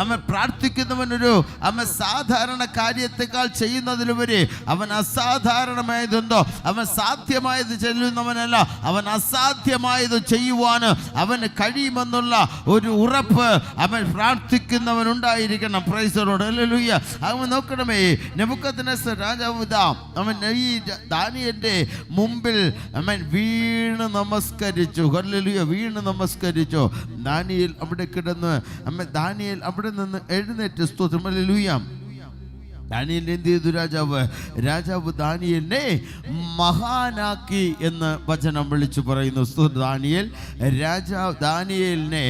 അവൻ പ്രാർത്ഥിക്കുന്നവനൊരു സാധാരണ കാര്യത്തെക്കാൾ ചെയ്യുന്നതിലുപരി അവൻ അസാധാരണമായതെന്തോ അവൻ സാധ്യമായത് ചെല്ലുന്നവനല്ല, അവൻ അസാധ്യമായത് ചെയ്യുവാന് അവന് കഴിയുമെന്നുള്ള ഒരു ഉറപ്പ് അവൻ പ്രാർത്ഥിക്കുന്നവനുണ്ടായിരിക്കണം. Praise the lord. ഹല്ലേലൂയ. അവൻ നോക്കണമേ, നെബൂഖദ്നേസർ രാജാവ് അവൻ ഈ ദാനിയേലിന്റെ മുമ്പിൽ അവൻ വീണ് നമസ്കരിച്ചു. ഹല്ലേലൂയ. വീണ് നമസ്കരിച്ചു. ദാനിയേൽ അവിടെ കിടന്ന് ദാനിയേൽ അവിടെ നിന്ന് എഴുന്നേറ്റ് സ്തോത്രം ഹല്ലേലൂയ. ദാനിയേൽ എന്ത് ചെയ്തു? രാജാവ് ദാനിയേലിനെ മഹാനാക്കി എന്ന് വചനം വിളിച്ചു പറയുന്നു. ദാനിയേലിനെ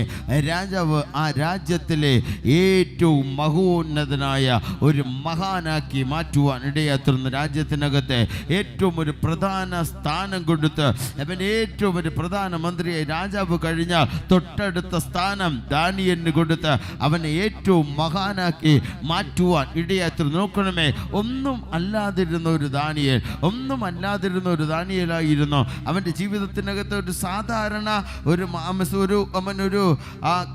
രാജാവ് ആ രാജ്യത്തിലെ ഏറ്റവും മഹോന്നതനായ ഒരു മഹാനാക്കി മാറ്റുവാൻ ഇടയാത്തുന്ന രാജ്യത്തിനകത്തെ ഏറ്റവും ഒരു പ്രധാന സ്ഥാനം കൊടുത്ത് അവൻ ഏറ്റവും ഒരു പ്രധാനമന്ത്രിയായി രാജാവ് കഴിഞ്ഞാൽ തൊട്ടടുത്ത സ്ഥാനം ദാനിയേലിന് കൊടുത്ത് അവനെ ഏറ്റവും മഹാനാക്കി മാറ്റുവാൻ ഇടയാത്തുന്നു. നോക്കണമേ, ഒന്നും അല്ലാതിരുന്ന ഒരു ദാനിയേലായിരുന്നു. അവൻ്റെ ജീവിതത്തിനകത്ത് ഒരു സാധാരണ ഒരു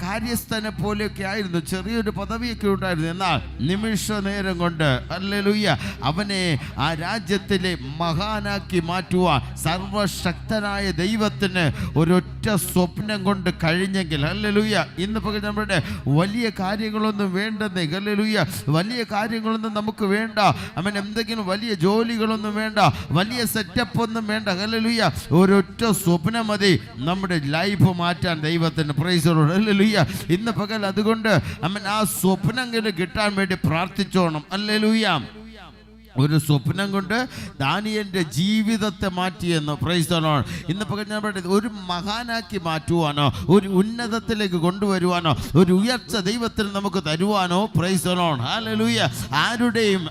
കാര്യസ്ഥനെ പോലെയൊക്കെ ആയിരുന്നു, ചെറിയൊരു പദവിയൊക്കെ ഉണ്ടായിരുന്നു. എന്നാൽ നിമിഷ നേരം കൊണ്ട് ഹല്ലേലൂയ അവനെ ആ രാജ്യത്തിലെ മഹാനാക്കി മാറ്റുവാൻ സർവശക്തനായ ദൈവത്തിന് ഒരൊറ്റ സ്വപ്നം കൊണ്ട് കഴിഞ്ഞെങ്കിൽ ഹല്ലേലൂയ. ഇന്ന് പകൽ നമ്മുടെ വലിയ കാര്യങ്ങളൊന്നും വേണ്ടെന്നേ. ഹല്ലേലൂയ. വലിയ കാര്യങ്ങളൊന്നും നമുക്ക് വേണ്ട. അവൻ എന്തെങ്കിലും വലിയ ജോലികളൊന്നും വേണ്ട, വലിയ സെറ്റപ്പ് ഒന്നും വേണ്ട. ഹല്ലേലൂയ. ഒരൊറ്റ സ്വപ്നം മതി നമ്മുടെ ലൈഫ് മാറ്റാൻ ദൈവത്തിന്. Price the lord. ഹല്ലേലൂയ. ഇന്ന് പകൽ അതുകൊണ്ട് അവൻ ആ സ്വപ്നങ്ങൾ കിട്ടാൻ വേണ്ടി പ്രാർത്ഥിച്ചോണം. ഹല്ലേലൂയ. ഒരു സ്വപ്നം കൊണ്ട് ദാനിയേലിന്റെ ജീവിതത്തെ മാറ്റിയെന്ന്. Price the Lord. ഇന്ന് പകൽ ഞാൻ പറയുന്നത് ഒരു മഹാനാക്കി മാറ്റുവാനോ ഒരു ഉന്നതത്തിലേക്ക് കൊണ്ടുവരുവാനോ ഒരു ഉയർച്ച ദൈവത്തിന് നമുക്ക് തരുവാനോ. Praise the lord. ഹല്ലേലൂയ. ആരുടെയും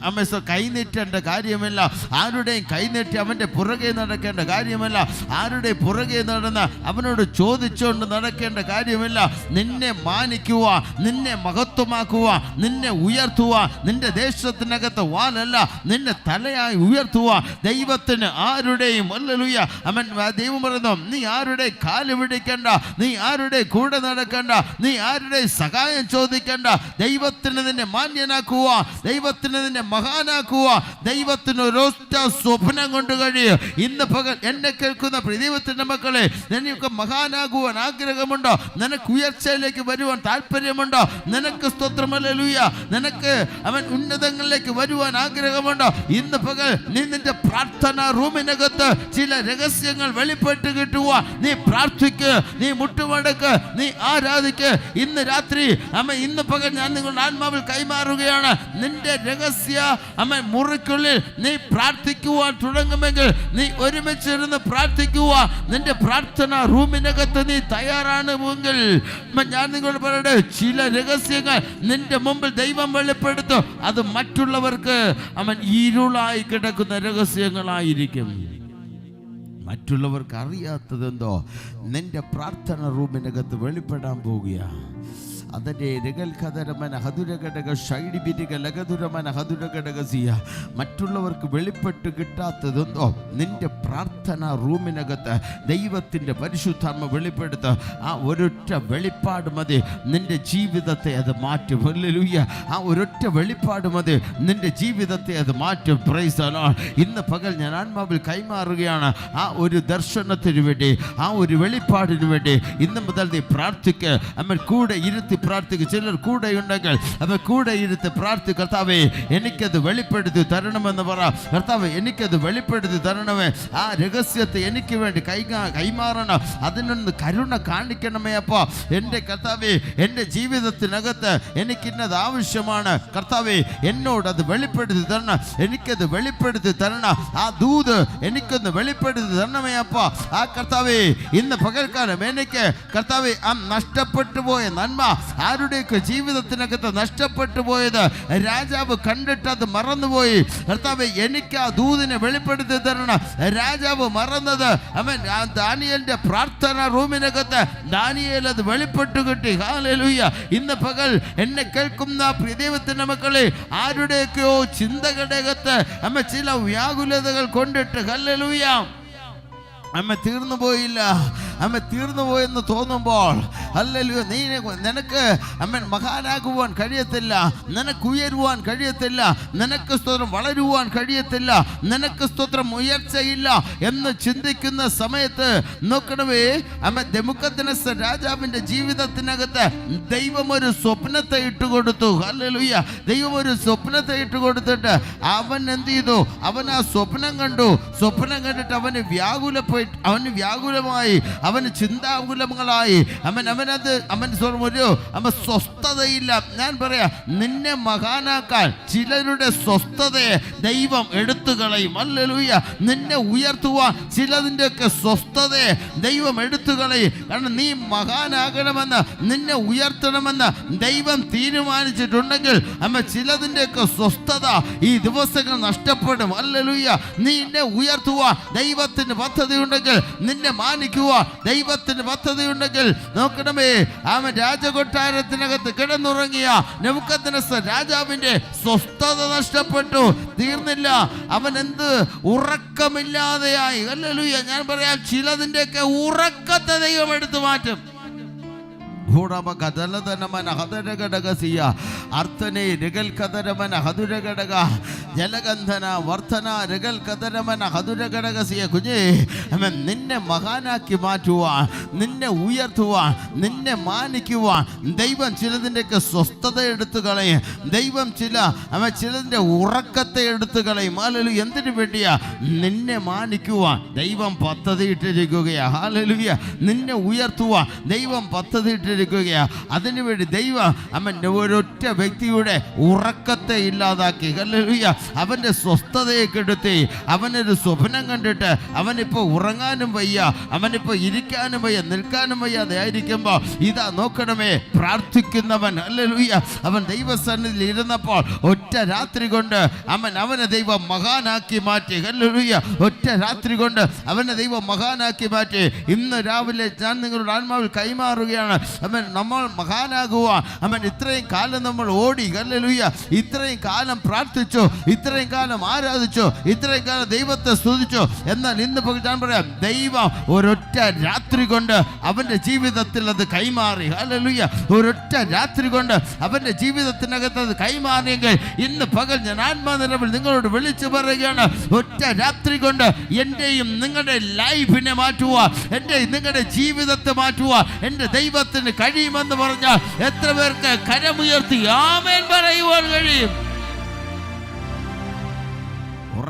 കൈനീട്ടേണ്ട കാര്യമില്ല, ആരുടെയും കൈനീട്ടി അവൻ്റെ പുറകെ നടക്കേണ്ട കാര്യമില്ല, ആരുടെ പുറകെ നടന്ന് അവനോട് ചോദിച്ചുകൊണ്ട് നടക്കേണ്ട കാര്യമില്ല. നിന്നെ മാനിക്കുക, നിന്നെ മഹത്വമാക്കുക, നിന്നെ ഉയർത്തുക, നിന്റെ ദേശത്തിനകത്ത് വാലല്ല നിന്നെ തലയായി ഉയർത്തുക ദൈവത്തിന് ആരുടെയും ഹല്ലേലൂയ. അവൻ ദൈവം പറയുന്നു, നീ ആരുടെ കാല് പിടിക്കണ്ട, നീ ആരുടെ കൂടെ നടക്കണ്ട, നീ ആരുടെ സഹായം ചോദിക്കണ്ട. ദൈവത്തിന് നിന്നെ മാന്യനാക്കുക, ദൈവത്തിന് നിന്നെ മഹാനാക്കുക. ദൈവത്തിന് ഒരൊറ്റ സ്വപ്നം കൊണ്ട് കഴിയും. ഇന്ന് പകൽ എന്നെ കേൾക്കുന്ന ദൈവത്തിന്റെ മക്കളെ, നിനക്ക് മഹാനാകുവാൻ ആഗ്രഹമുണ്ടോ? നിനക്ക് ഉയർച്ചയിലേക്ക് വരുവാൻ താല്പര്യമുണ്ടോ? നിനക്ക് സ്തോത്രം ഹല്ലേലൂയ, നിനക്ക് അവൻ ഉന്നതങ്ങളിലേക്ക് വരുവാൻ ആഗ്രഹമുണ്ടോ? അതുകൊണ്ട് ഇന്ന് പകൽ നീ നിന്റെ പ്രാർത്ഥനാ റൂമിനകത്ത് ചില രഹസ്യങ്ങൾ വെളിപ്പെട്ട് കിട്ടുക. നീ പ്രാർത്ഥിക്ക്, നീ മുട്ടുമടക്ക്, നീ ആരാധിക്ക്. ഇന്ന് രാത്രി ഇന്ന് പകൽ ഞാൻ നിങ്ങളുടെ ആത്മാവിൽ കൈമാറുകയാണ്. നിന്റെ രഹസ്യ മുറിക്കുള്ളിൽ നീ പ്രാർത്ഥിക്കുവാൻ തുടങ്ങുമെങ്കിൽ നീ ഒരുമിച്ചിരുന്ന് പ്രാർത്ഥിക്കുക. നിന്റെ പ്രാർത്ഥന റൂമിനകത്ത് നീ തയ്യാറാണെങ്കിൽ ഞാൻ നിങ്ങളോട് പറയട്ടെ, ചില രഹസ്യങ്ങൾ നിന്റെ മുമ്പിൽ ദൈവം വെളിപ്പെടുത്തും. അത് മറ്റുള്ളവർക്ക് ഇരുളായി കിടക്കുന്ന രഹസ്യങ്ങളായിരിക്കും. മറ്റുള്ളവർക്ക് അറിയാത്തതെന്തോ നിന്റെ പ്രാർത്ഥന റൂമിനകത്ത് വെളിപ്പെടാൻ പോവുക. അതിൻ്റെ മറ്റുള്ളവർക്ക് വെളിപ്പെട്ട് കിട്ടാത്തതെന്തോ നിന്റെ പ്രാർത്ഥന റൂമിനകത്ത് ദൈവത്തിൻ്റെ പരിശുദ്ധാത്മ വെളിപ്പെടുത്ത ആ ഒരൊറ്റ വെളിപ്പാട് മതി നിന്റെ ജീവിതത്തെ അത് മാറ്റും. ഹല്ലേലൂയ. ആ ഒരൊറ്റ വെളിപ്പാട് മതി നിന്റെ ജീവിതത്തെ അത് മാറ്റും. Price the Lord. ഇന്ന് പകൽ ഞാൻ ആത്മാവിൽ കൈമാറുകയാണ് ആ ഒരു ദർശനത്തിന് വേണ്ടി, ആ ഒരു വെളിപ്പാടിന് വേണ്ടി. ഇന്ന് മുതൽ നീ പ്രാർത്ഥിക്ക്. കൂടെ ഇരുത്തി പ്രാർത്ഥിക്കുക. ചിലർ കൂടെ ഉണ്ടെങ്കിൽ അവൻ കൂടെ ഇരുത്തി പ്രാർത്ഥിക്കുക. കർത്താവേ, എനിക്കത് വെളിപ്പെടുത്തി തരണമെന്ന് പറ. കർത്താവേ, എനിക്കത് വെളിപ്പെടുത്തി തരണമേ. ആ രഹസ്യത്തെ എനിക്ക് വേണ്ടി കൈമാറണം. അതിനൊന്ന് കരുണ കാണിക്കണമേ അപ്പോ. എൻ്റെ കർത്താവേ, എൻ്റെ ജീവിതത്തിനകത്ത് എനിക്കിന്നത് ആവശ്യമാണ്. കർത്താവേ, എന്നോട് അത് വെളിപ്പെടുത്തി തരണം. എനിക്കത് വെളിപ്പെടുത്തി തരണം. ആ ദൂത് എനിക്കൊന്ന് വെളിപ്പെടുത്തി തരണമേ അപ്പോ. ആ കർത്താവേ, ഇന്ന് പകൽക്കാലം എനിക്ക് കർത്താവേ ആ നഷ്ടപ്പെട്ടു പോയ നന്മ, ആരുടെയൊക്കെ ജീവിതത്തിനകത്ത് നഷ്ടപ്പെട്ടു പോയത് രാജാവ് കണ്ടിട്ട് അത് മറന്നുപോയി. കർത്താവേ, എനിക്ക് ആ ദൂതിനെ വെളിപ്പെടുത്തി തരണം. രാജാവ് മറന്നത് ദാനിയേലിന്റെ പ്രാർത്ഥന റൂമിനകത്ത് ദാനിയേൽ അത് വെളിപ്പെട്ടു കിട്ടി. ഹല്ലേലൂയ. ഇന്ന് പകൽ എന്നെ കേൾക്കുന്ന പ്രിയ ദൈവത്തിന്റെ മക്കളെ, ആരുടെയൊക്കെയോ ചിന്തകളുടെകത്ത് ചില വ്യാകുലതകൾ കൊണ്ടിട്ട് ഹല്ലേലൂയ തീർന്നു പോയില്ല, തീർന്നു പോയെന്ന് തോന്നുമ്പോൾ ഹല്ലേലൂയ, നിനക്ക് മഹാനാകുവാൻ കഴിയത്തില്ല, നിനക്ക് ഉയരുവാൻ കഴിയത്തില്ല, നിനക്ക് സ്തോത്രം വളരുവാൻ കഴിയത്തില്ല, നിനക്ക് സ്തോത്രം ഉയർച്ചയില്ല എന്ന് ചിന്തിക്കുന്ന സമയത്ത് നോക്കണമേ, നെബൂഖദ്നേസർ രാജാവിന്റെ ജീവിതത്തിനകത്ത് ദൈവം ഒരു സ്വപ്നത്തെ ഇട്ടുകൊടുത്തു. ഹല്ലേലൂയ. ദൈവം ഒരു സ്വപ്നത്തെ ഇട്ടുകൊടുത്തിട്ട് അവൻ എന്ത് ചെയ്തു? അവൻ ആ സ്വപ്നം കണ്ടു. സ്വപ്നം കണ്ടിട്ട് അവന് വ്യാകുലമായി, അവന് ചിന്താകുലങ്ങളായി, അവൻ സ്വസ്ഥതയില്ല. ഞാൻ പറയാ, നിന്നെ മഹാനാക്കാൻ ചിലരുടെ സ്വസ്ഥതയെ ദൈവം എടുത്തു കളയും. ഹല്ലേലൂയ. നിന്നെ ഉയർത്തുവാൻ ചിലതിൻ്റെ ഒക്കെ സ്വസ്ഥതയെ ദൈവം എടുത്തു കളയും. കാരണം നീ മഹാനാകണമെന്ന്, നിന്നെ ഉയർത്തണമെന്ന് ദൈവം തീരുമാനിച്ചിട്ടുണ്ടെങ്കിൽ ചിലതിൻ്റെ ഒക്കെ സ്വസ്ഥത ഈ ദിവസങ്ങൾ നഷ്ടപ്പെടും. ഹല്ലേലൂയ. നിന്നെ ഉയർത്തുവാൻ ദൈവത്തിന് പദ്ധതി ഉണ്ടെങ്കിൽ, നിന്നെ മാനിക്കുവാൻ ദൈവത്തിന് പദ്ധതിയുണ്ടെങ്കിൽ നോക്കണമേ, അവൻ രാജകൊട്ടാരത്തിനകത്ത് കിടന്നുറങ്ങിയ നെബൂഖദ്നേസർ രാജാവിന്റെ സ്വസ്ഥത നഷ്ടപ്പെട്ടു. തീർന്നില്ല, അവൻ എന്ത് ഉറക്കമില്ലാതെയായി. ഹല്ലേലൂയ. ഞാൻ പറയാം, ചിലതിൻ്റെയൊക്കെ ഉറക്കത്തെ ദൈവം എടുത്തു മാറ്റും. നിന്നെ മഹാനാക്കി മാറ്റുവാൻ, നിന്നെ ഉയർത്തുവാൻ, നിന്നെ മാനിക്കുവാൻ ദൈവം ചിലതിൻ്റെയൊക്കെ സ്വസ്ഥത എടുത്തു കളയും. ദൈവം ചിലതിൻ്റെ ഉറക്കത്തെ എടുത്തു കളയും. ഹല്ലേലൂയ. എന്തിനു വേണ്ടിയാ? നിന്നെ മാനിക്കുവാൻ ദൈവം പദ്ധതിയിട്ടിരിക്കുകയാ. ഹല്ലേലൂയ. നിന്നെ ഉയർത്തുവാൻ ദൈവം പദ്ധതിയിട്ടിരിക്കുകയാ. അതിനുവേണ്ടി ദൈവം ഒരൊറ്റ വ്യക്തിയുടെ ഉറക്കത്തെ ഇല്ലാതാക്കി. ഹല്ലേലൂയ. അവന്റെ സ്വസ്ഥതയെ കെടുത്തി. അവനൊരു സ്വപ്നം കണ്ടിട്ട് അവനിപ്പോ ഉറങ്ങാനും വയ്യ, അവനിപ്പോ ഇരിക്കാനും വയ്യ, നിൽക്കാനും വയ്യാതെ ആയിരിക്കുമ്പോൾ ഇതാ നോക്കണമേ, പ്രാർത്ഥിക്കുന്നവൻ ഹല്ലേലൂയ, അവൻ ദൈവസന്നിധിയിൽ ഇരുന്നപ്പോൾ ഒറ്റ രാത്രി കൊണ്ട് അവനെ ദൈവം മഹാനാക്കി മാറ്റി. ഹല്ലേലൂയ. ഒറ്റ രാത്രി കൊണ്ട് അവനെ ദൈവം മഹാനാക്കി മാറ്റി. ഇന്ന് രാവിലെ ഞാൻ നിങ്ങളുടെ ആത്മാവിൽ കൈമാറുകയാണ്. നമ്മൾ മഹാനാകുവാൻ ഇത്രയും കാലം നമ്മൾ ഓടി. ഹല്ലേലൂയ. ഇത്രയും കാലം പ്രാർത്ഥിച്ചു, ഇത്രയും കാലം ആരാധിച്ചു, ഇത്രയും കാലം ദൈവത്തെ സ്തുതിച്ചു. എന്നാൽ ഇന്ന് ഞാൻ പറയാം, ദൈവം ഒരൊറ്റ രാത്രി കൊണ്ട് അവന്റെ ജീവിതത്തിൽ അത് കൈമാറി. ഹല്ലേലൂയ. ഒരൊറ്റ രാത്രി കൊണ്ട് അവന്റെ ജീവിതത്തിനകത്ത് അത് കൈമാറിയെങ്കിൽ ഇന്ന് പകൽ ഞാൻ ആത്മാനിറവിൽ നിങ്ങളോട് വിളിച്ചു പറയുകയാണ്, ഒറ്റ രാത്രി കൊണ്ട് എന്റെയും നിങ്ങളുടെ ലൈഫിനെ മാറ്റുവാൻ, നിങ്ങളുടെ ജീവിതത്തെ മാറ്റുവാൻ എൻ്റെ ദൈവത്തിന് കഴിയുമെന്ന് പറഞ്ഞാൽ എത്ര പേർക്ക് കരമുയർത്തി ആമേൻ പറയുവാൻ കഴിയും?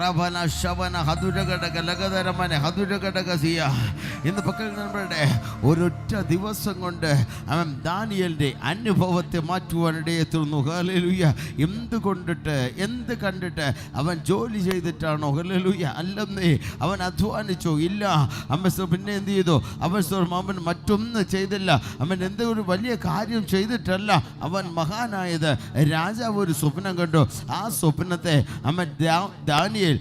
റബന ശവന ഹതുരഘടക ലഗധരമന ഹതുരഘടകസിയ. ഇന്ന് പക്കൽ നമ്മളുടെ ഒരൊറ്റ ദിവസം കൊണ്ട് അവൻ ദാനിയേലിന്റെ അനുഭവത്തെ മാറ്റുവാനിടയെ തീർന്നു. ഹല്ലേലൂയ. എന്ത് കണ്ടിട്ട് അവൻ ജോലി ചെയ്തിട്ടാണോ? ഹല്ലേലൂയ. അല്ലെന്നേ. അവൻ അധ്വാനിച്ചോ? ഇല്ല. പിന്നെ എന്ത് ചെയ്തു? അവൻ മറ്റൊന്നും ചെയ്തില്ല. അവൻ എന്തൊരു വലിയ കാര്യം ചെയ്തിട്ടല്ല അവൻ മഹാനായത്. രാജാവ് ഒരു സ്വപ്നം കണ്ടു. ആ സ്വപ്നത്തെ ദാനിയേൽ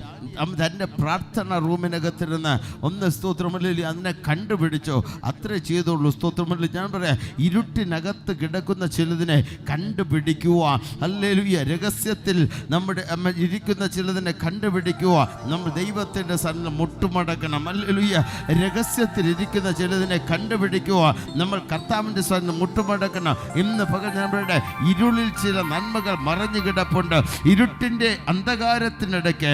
തൻ്റെ പ്രാർത്ഥന റൂമിനകത്തിരുന്ന് ഒന്ന് സ്തോത്രമല്ലി അതിനെ കണ്ടുപിടിച്ചോ. അത്രേ ചെയ്തുള്ളൂ. സ്തോത്രമല്ലി. ഞാൻ പറയാം, ഇരുട്ടിനകത്ത് കിടക്കുന്ന ചിലതിനെ കണ്ടുപിടിക്കുക. ഹല്ലേലൂയ. രഹസ്യത്തിൽ നമ്മുടെ ഇരിക്കുന്ന ചിലതിനെ കണ്ടുപിടിക്കുക. നമ്മൾ ദൈവത്തിൻ്റെ സന്നിധിയിൽ മുട്ടുമടക്കണം. ഹല്ലേലൂയ. രഹസ്യത്തിൽ ഇരിക്കുന്ന ചിലതിനെ കണ്ടുപിടിക്കുക. നമ്മൾ കർത്താവിൻ്റെ സന്നിധിയിൽ മുട്ടുമടക്കണം. ഇന്ന് പകൽ നമ്മുടെ ഇരുളിൽ ചില നന്മകൾ മറഞ്ഞു കിടപ്പുണ്ട്. ഇരുട്ടിൻ്റെ അന്ധകാരത്തിനിടയ്ക്ക്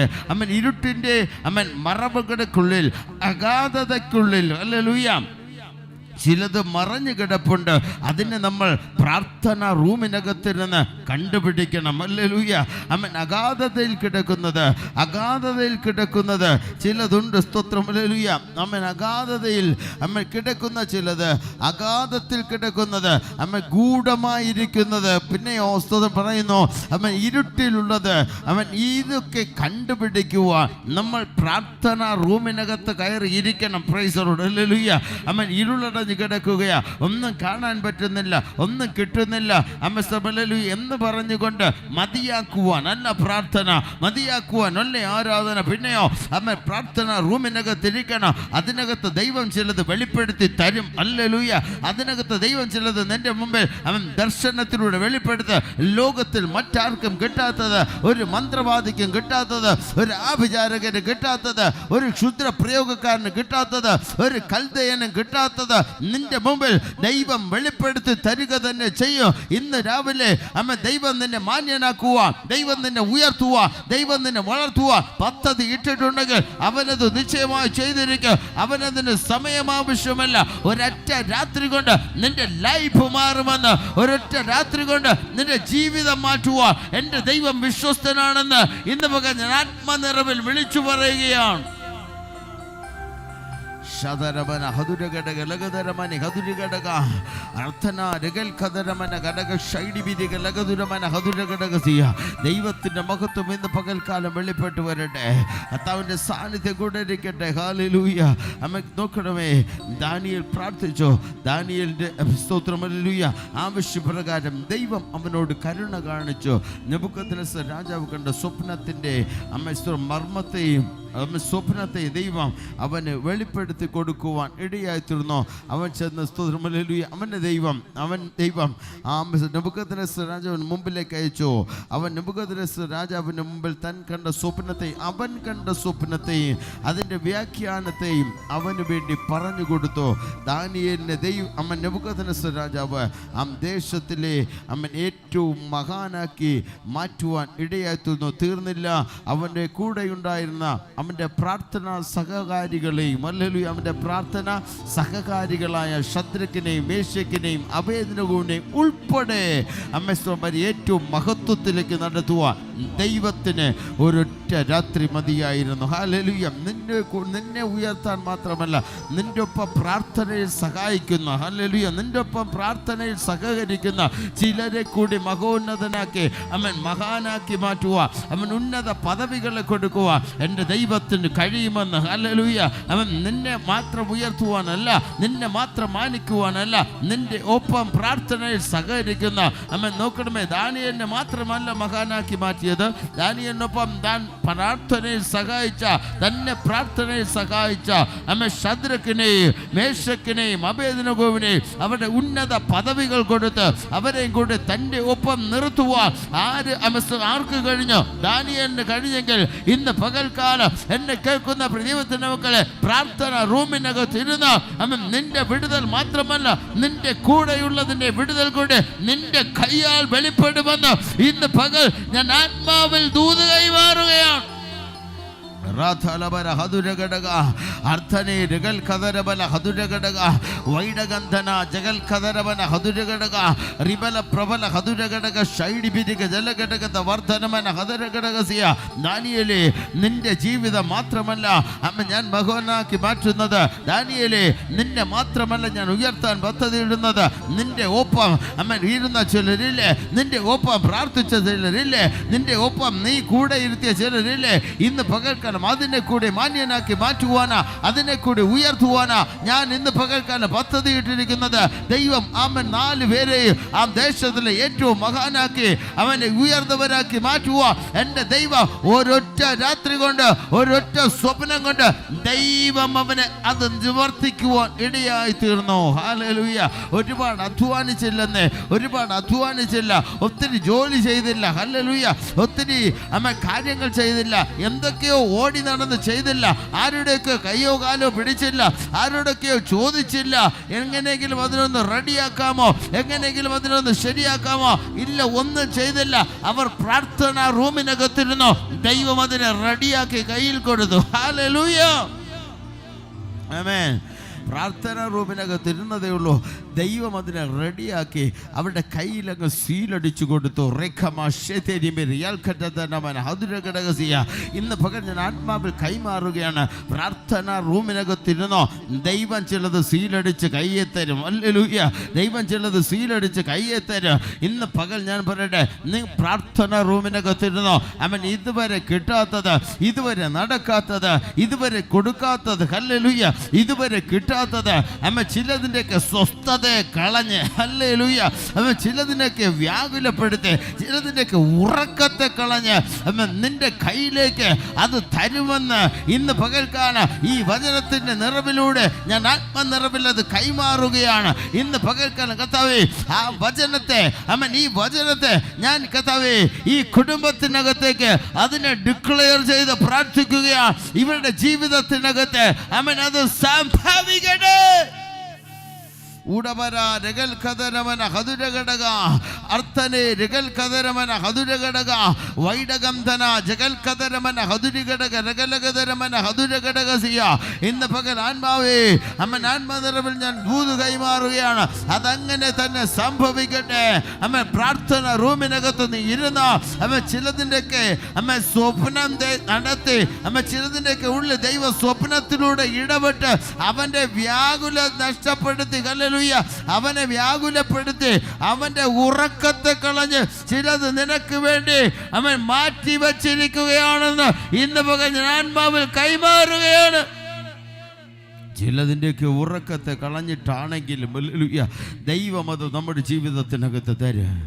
ഇരുട്ടിൻ്റെ മറവുകൾക്കുള്ളിൽ അഗാധതയ്ക്കുള്ളിൽ ഹല്ലേലൂയ ചിലത് മറഞ്ഞു കിടപ്പുണ്ട്. അതിനെ നമ്മൾ പ്രാർത്ഥന റൂമിനകത്തിരുന്ന് കണ്ടുപിടിക്കണം. ഹല്ലേലൂയ. അഗാധതയിൽ കിടക്കുന്നത് ചിലതുണ്ട്. സ്തോത്രം. ഹല്ലേലൂയ. അഗാധതയിൽ കിടക്കുന്ന ചിലത്, അഗാധത്തിൽ കിടക്കുന്നത്, ഗൂഢമായിരിക്കുന്നത്. പിന്നെയോ സ്തോത്രം പറയുന്നു, ഇരുട്ടിലുള്ളത് ഇതൊക്കെ കണ്ടുപിടിക്കുക. നമ്മൾ പ്രാർത്ഥന റൂമിനകത്ത് കയറി ഇരിക്കണം. Price the lord. ഹല്ലേലൂയ. ഇരുളടഞ്ഞ് കിടക്കുകയാ, ഒന്നും കാണാൻ പറ്റുന്നില്ല, ഒന്നും കിട്ടുന്നില്ല എന്ന് പറഞ്ഞുകൊണ്ട് മതിയാക്കുവാൻ അല്ല പ്രാർത്ഥന, മതിയാക്കുവാൻ അല്ലേ ആരാധന. പിന്നെയോ പ്രാർത്ഥന റൂമിനകത്തിരിക്കണം. അതിനകത്ത് ദൈവം ചിലത് വെളിപ്പെടുത്തി തരും. ഹല്ലേലൂയ. അതിനകത്ത് ദൈവം ചിലത് നിന്റെ മുമ്പിൽ ദർശനത്തിലൂടെ വെളിപ്പെടുത്ത. ലോകത്തിൽ മറ്റാർക്കും കിട്ടാത്തത്, ഒരു മന്ത്രവാദിക്കും കിട്ടാത്തത്, ഒരു ആഭിചാരകന് കിട്ടാത്തത്, ഒരു ക്ഷുദ്ര പ്രയോഗക്കാരന് കിട്ടാത്തത്, ഒരു കൽദയനും കിട്ടാത്തത് നിന്റെ മുമ്പിൽ ദൈവം വെളിപ്പെടുത്തി തരിക തന്നെ ചെയ്യും. ഇന്ന് രാവിലെ ദൈവം നിന്നെ മാന്യനാക്കുക, ദൈവം നിന്നെ ഉയർത്തുക, ദൈവം നിന്നെ വളർത്തുക പദ്ധതി ഇട്ടിട്ടുണ്ടെങ്കിൽ അവനത് നിശ്ചയമായി ചെയ്തിരിക്കും. അവനതിന് സമയം ആവശ്യമല്ല. ഒരൊറ്റ രാത്രി കൊണ്ട് നിന്റെ ലൈഫ് മാറുമെന്ന്, ഒരൊറ്റ രാത്രി കൊണ്ട് നിന്റെ ജീവിതം മാറ്റുക എൻ്റെ ദൈവം വിശ്വസ്തനാണെന്ന് ഇന്ന് പകൽ ഞാൻ ആത്മനിറവിൽ വിളിച്ചു പറയുകയാണ്. ശതരമന ഹതുരഘടക ലഗധരമന ഹതുരഘടക അർത്ഥന രഗൽ ഖദരമന ഘടക ഷൈഡിബിരിക ലഗധുരമന ഹതുരഘടകസിയ. ദൈവത്തിൻ്റെ മഹത്വം ഇന്ന് പകൽക്കാലം വെളിപ്പെട്ട് വരട്ടെ. കർത്താവിൻ്റെ സാന്നിധ്യം കൂടെ ഇരിക്കട്ടെ. ഹല്ലേലൂയ. നോക്കണമേ, ദാനിയേൽ പ്രാർത്ഥിച്ചു. ദാനിയേലിൻ്റെ സ്തോത്രം. ഹല്ലേലൂയ. ആവശ്യപ്രകാരം ദൈവം അവനോട് കരുണ കാണിച്ചു. നെബൂഖദ്നേസർ രാജാവ് കണ്ട സ്വപ്നത്തിൻ്റെ മർമ്മത്തെയും സ്വപ്നത്തെ ദൈവം അവന് വെളിപ്പെടുത്തി കൊടുക്കുവാൻ ഇടയായിത്തീർന്നു. അവൻ ചെന്ന് സ്തോത്രം. ഹല്ലേലൂയ. അവൻ ദൈവം നെബൂഖദ്നേസർ രാജാവിന് മുമ്പിലേക്ക് അയച്ചു. അവൻ നെബൂഖദ്നേസർ രാജാവിൻ്റെ മുമ്പിൽ അവൻ കണ്ട സ്വപ്നത്തെയും അതിൻ്റെ വ്യാഖ്യാനത്തെയും അവന് വേണ്ടി പറഞ്ഞു കൊടുത്തു. ദാനിയേലിനെ നെബൂഖദ്നേസർ രാജാവ് ദേശത്തിലെ ഏറ്റവും മഹാനാക്കി മാറ്റുവാൻ ഇടയായിത്തീർന്നു. തീർന്നില്ല. അവൻ്റെ കൂടെയുണ്ടായിരുന്ന അവൻ്റെ പ്രാർത്ഥനാ സഹകാരികളെയും, ഹല്ലേലൂയ, അവൻ്റെ പ്രാർത്ഥന സഹകാരികളായ ശദ്രക്കിനെയും മേശക്കിനെയും അബേദ്നെഗോവിനെയും ഉൾപ്പെടെ ഏറ്റവും മഹത്വത്തിലേക്ക് നടത്തുവാൻ ദൈവത്തിന് ഒരൊറ്റ രാത്രി മതിയായിരുന്നു. ഹല്ലേലൂയ. നിന്നെ ഉയർത്താൻ മാത്രമല്ല, നിന്റെ ഒപ്പം പ്രാർത്ഥനയിൽ സഹായിക്കുന്ന, ഹല്ലേലൂയ, നിന്റെ ഒപ്പം പ്രാർത്ഥനയിൽ സഹകരിക്കുന്ന ചിലരെ കൂടി മഹോന്നതനാക്കി മഹാനാക്കി മാറ്റുക, ഉന്നത പദവികളെ കൊടുക്കുക എൻ്റെ ദൈവത്തിന് കഴിയുമെന്ന്. ഹല്ലേലൂയ. നിന്നെ മാത്രം ഉയർത്തുവാനല്ല, നിന്നെ മാത്രം മാനിക്കുവാനല്ല, നിന്റെ ഒപ്പം പ്രാർത്ഥനയിൽ സഹകരിക്കുന്ന നോക്കണമേ, ദാനിയേലിനെ മാത്രമല്ല മഹാനാക്കി മാറ്റിയത്, ദാനിയേലിനൊപ്പം താൻ പ്രാർത്ഥനയിൽ സഹായിച്ച, തന്നെ പ്രാർത്ഥനയിൽ സഹായിച്ച ശദ്രക്കിനെയും മേശക്കിനെയും അബേദ്നെഗോവിനെയും അവരുടെ ഉന്നത പദവികൾ കൊടുത്ത് അവരെയും കൂടെ തൻ്റെ ഒപ്പം നിർത്തുവാൻ ആർക്ക് കഴിഞ്ഞു? ദാനിയേലിന് കഴിഞ്ഞെങ്കിൽ ഇന്ന് പകൽക്കാലം എന്നെ കേൾക്കുന്ന ദൈവത്തിന്റെ മക്കളെ, പ്രാർത്ഥന റൂമിനകത്ത് ഇരുന്ന് നിന്റെ വിടുതൽ മാത്രമല്ല, നിന്റെ കൂടെയുള്ളതിന്റെ വിടുതൽ കൊണ്ട് നിന്റെ കൈയാൽ വെളിപ്പെടുമെന്ന് ഇന്ന് പകൽ ഞാൻ ആത്മാവിൽ ദൂത് കൈമാറുകയാണ്. ರಾಥಲಬರ ಹದುರಗಡಗ ಅರ್ಥನೆ ರಿಗಲ್ ಕದರಬಲ ಹದುರಗಡಗ ವೈಡಗಂಧನ ಜಗಲ್ ಕದರಬನ ಹದುರಗಡಗ ರಿಬಲ ಪ್ರಬಲ ಹದುರಗಡಗ ಶೈಡಿ ಬಿದಿಗ ജലഘടകത വർദ്ധനമന ഹദരഘടകസിയ ദാനിയേലേ നിന്റെ ജീവിതം മാത്രമല്ല അമ്മ ഞാൻ മഹോനാക്കി മാറ്റുന്നത് ദാനിയേലേ നിന്നെ മാത്രമല്ല ഞാൻ ഉയർത്താൻ പദ്ധതിയിടുന്നത് നിന്റെ ഒപ്പം അമ്മ ഇരുന്ന ചിലരില്ലേ നിന്റെ ഒപ്പം പ്രാർത്ഥിച്ച ചിലരില്ലേ നിന്റെ ഒപ്പം നീ കൂടെ ഇരുത്തിയ ചിലരില്ലേ ഇന്ന് പകൽക്കാലം അതിനെ കൂടി മാന്യനാക്കി മാറ്റുവാനാ അതിനെ കൂടി ഉയർത്തുവാനാ ഞാൻ ഇന്ന് പകൽക്കാലം പദ്ധതിയിട്ടിരിക്കുന്നത് ദൈവം അമ്മൻ 4 പേരെയും ആ ദേശത്തിലെ ഏറ്റവും മഹാനാക്കി അവനെ ഉയർന്നവരാക്കി മാറ്റുക എൻ്റെ ദൈവം ഒരൊറ്റ രാത്രി കൊണ്ട് ഒരൊറ്റ സ്വപ്നം കൊണ്ട് ദൈവം അവനെ അത് നിവർത്തിക്കുവാൻ ഇടയായി തീർന്നു. ഹല്ലേലൂയ. ഒരുപാട് അധ്വാനിച്ചില്ല, ഒത്തിരി ജോലി ചെയ്തില്ല, ഹല്ലേലൂയ, ഒത്തിരി കാര്യങ്ങൾ ചെയ്തില്ല, എന്തൊക്കെയോ ഓടി നടന്ന് ചെയ്തില്ല, ആരുടെയൊക്കെ കയ്യോ കാലോ പിടിച്ചില്ല, ആരുടെയൊക്കെയോ ചോദിച്ചില്ല, എങ്ങനെയെങ്കിലും അതിനൊന്ന് റെഡിയാക്കാമോ, എങ്ങനെയെങ്കിലും അതിനൊന്ന് ശരിയാക്കാമോ, ഇല്ല, ഒന്നും ചെയ്തില്ല. അവർ പ്രാർത്ഥനാ റൂമിനകത്തിരുന്നു, ദൈവം അതിനെ റെഡിയാക്കി കയ്യിൽ കൊടുത്തു. ഹല്ലേലൂയ, ആമേൻ. പ്രാർത്ഥനാ റൂമിനകത്തിരുന്നതേ ഉള്ളൂ, ദൈവം അതിനെ റെഡിയാക്കി അവരുടെ കയ്യിലങ്ങ് സീലടിച്ചു കൊടുത്തു. ഇന്ന് പകൽ ഞാൻ ആത്മാവിൽ കൈമാറുകയാണ്. പ്രാർത്ഥനാ റൂമിനകത്തിരുന്നോ, ദൈവം ചിലത് സീലടിച്ച് കയ്യെ തരും. ഹല്ലേലൂയ. ദൈവം ചിലത് സീലടിച്ച് കയ്യെ തരും. ഇന്ന് പകൽ ഞാൻ പറയട്ടെ, നീ പ്രാർത്ഥനാ റൂമിനകത്തിരുന്നോ, അവൻ ഇതുവരെ കിട്ടാത്തത്, ഇതുവരെ നടക്കാത്തത്, ഇതുവരെ കൊടുക്കാത്തത്, ഹല്ലേലൂയ, ഇതുവരെ കിട്ടാത്തത് അമ്മ ചിലതിൻ്റെയൊക്കെ സ്വസ്ഥതയെ കളഞ്ഞ്, ഹല്ലേലൂയ, അമ്മ ചിലതിനൊക്കെ വ്യാകുലപ്പെടുത്തി, ചിലതിൻ്റെയൊക്കെ ഉറക്കത്തെ കളഞ്ഞ് അമ്മ നിന്റെ കയ്യിലേക്ക് അത് തരുമെന്ന് ഇന്ന് പകൽക്കാലം ഈ വചനത്തിൻ്റെ നിറവിലൂടെ ഞാൻ ആത്മനിറവിൽ അത് കൈമാറുകയാണ്. ഇന്ന് പകൽക്കാലം കർത്താവേ, ആ വചനത്തെ അമ്മൻ ഈ വചനത്തെ ഞാൻ കർത്താവേ ഈ കുടുംബത്തിനകത്തേക്ക് അതിനെ ഡിക്ലെയർ ചെയ്ത് പ്രാർത്ഥിക്കുകയാണ്. ഇവരുടെ ജീവിതത്തിനകത്ത് അമ്മൻ അത് സംഭവിക്കട്ടെ. ഉടവര രഗൽ കദരമന ഹതുരഘടക അർത്ഥനെ രഗൽ കദരമന ഹതുരഘടക വൈഡഗന്ധന ജഗൽ കദരമന ഹതുരഘടക രഗലകദരമന ഹതുരഘടകസിയ. ഇന്ന് പകൽ ആത്മാവേ അമ്മൻ ആത്മനിറവിൽ ഞാൻ ദൂത് കൈമാറുകയാണ്. അതങ്ങനെ തന്നെ സംഭവിക്കട്ടെ. അമ്മ പ്രാർത്ഥന റൂമിനകത്ത് നീ ഇരുന്ന അമ്മ ചിലതിൻ്റെയൊക്കെ അമ്മ സ്വപ്നം നടത്തി, അമ്മ ചിലതിൻ്റെയൊക്കെ ഉള്ളിൽ ദൈവ സ്വപ്നത്തിലൂടെ ഇടപെട്ട് അവൻ്റെ വ്യാകുല നഷ്ടപ്പെടുത്തി, അവനെ വ്യാകുലപ്പെടുത്തി, അവന്റെ ഉറക്കത്തെ കളഞ്ഞ് ചിലത് നിനക്ക് വേണ്ടി അവൻ മാറ്റി വച്ചിരിക്കുകയാണെന്ന് ഇന്ന് പകൽ ഞാൻ ആത്മാവിൽ കൈമാറുകയാണ്. ചിലതിൻ്റെയൊക്കെ ഉറക്കത്തെ കളഞ്ഞിട്ടാണെങ്കിലും ദൈവം അത് നമ്മുടെ ജീവിതത്തിനകത്ത് തരും.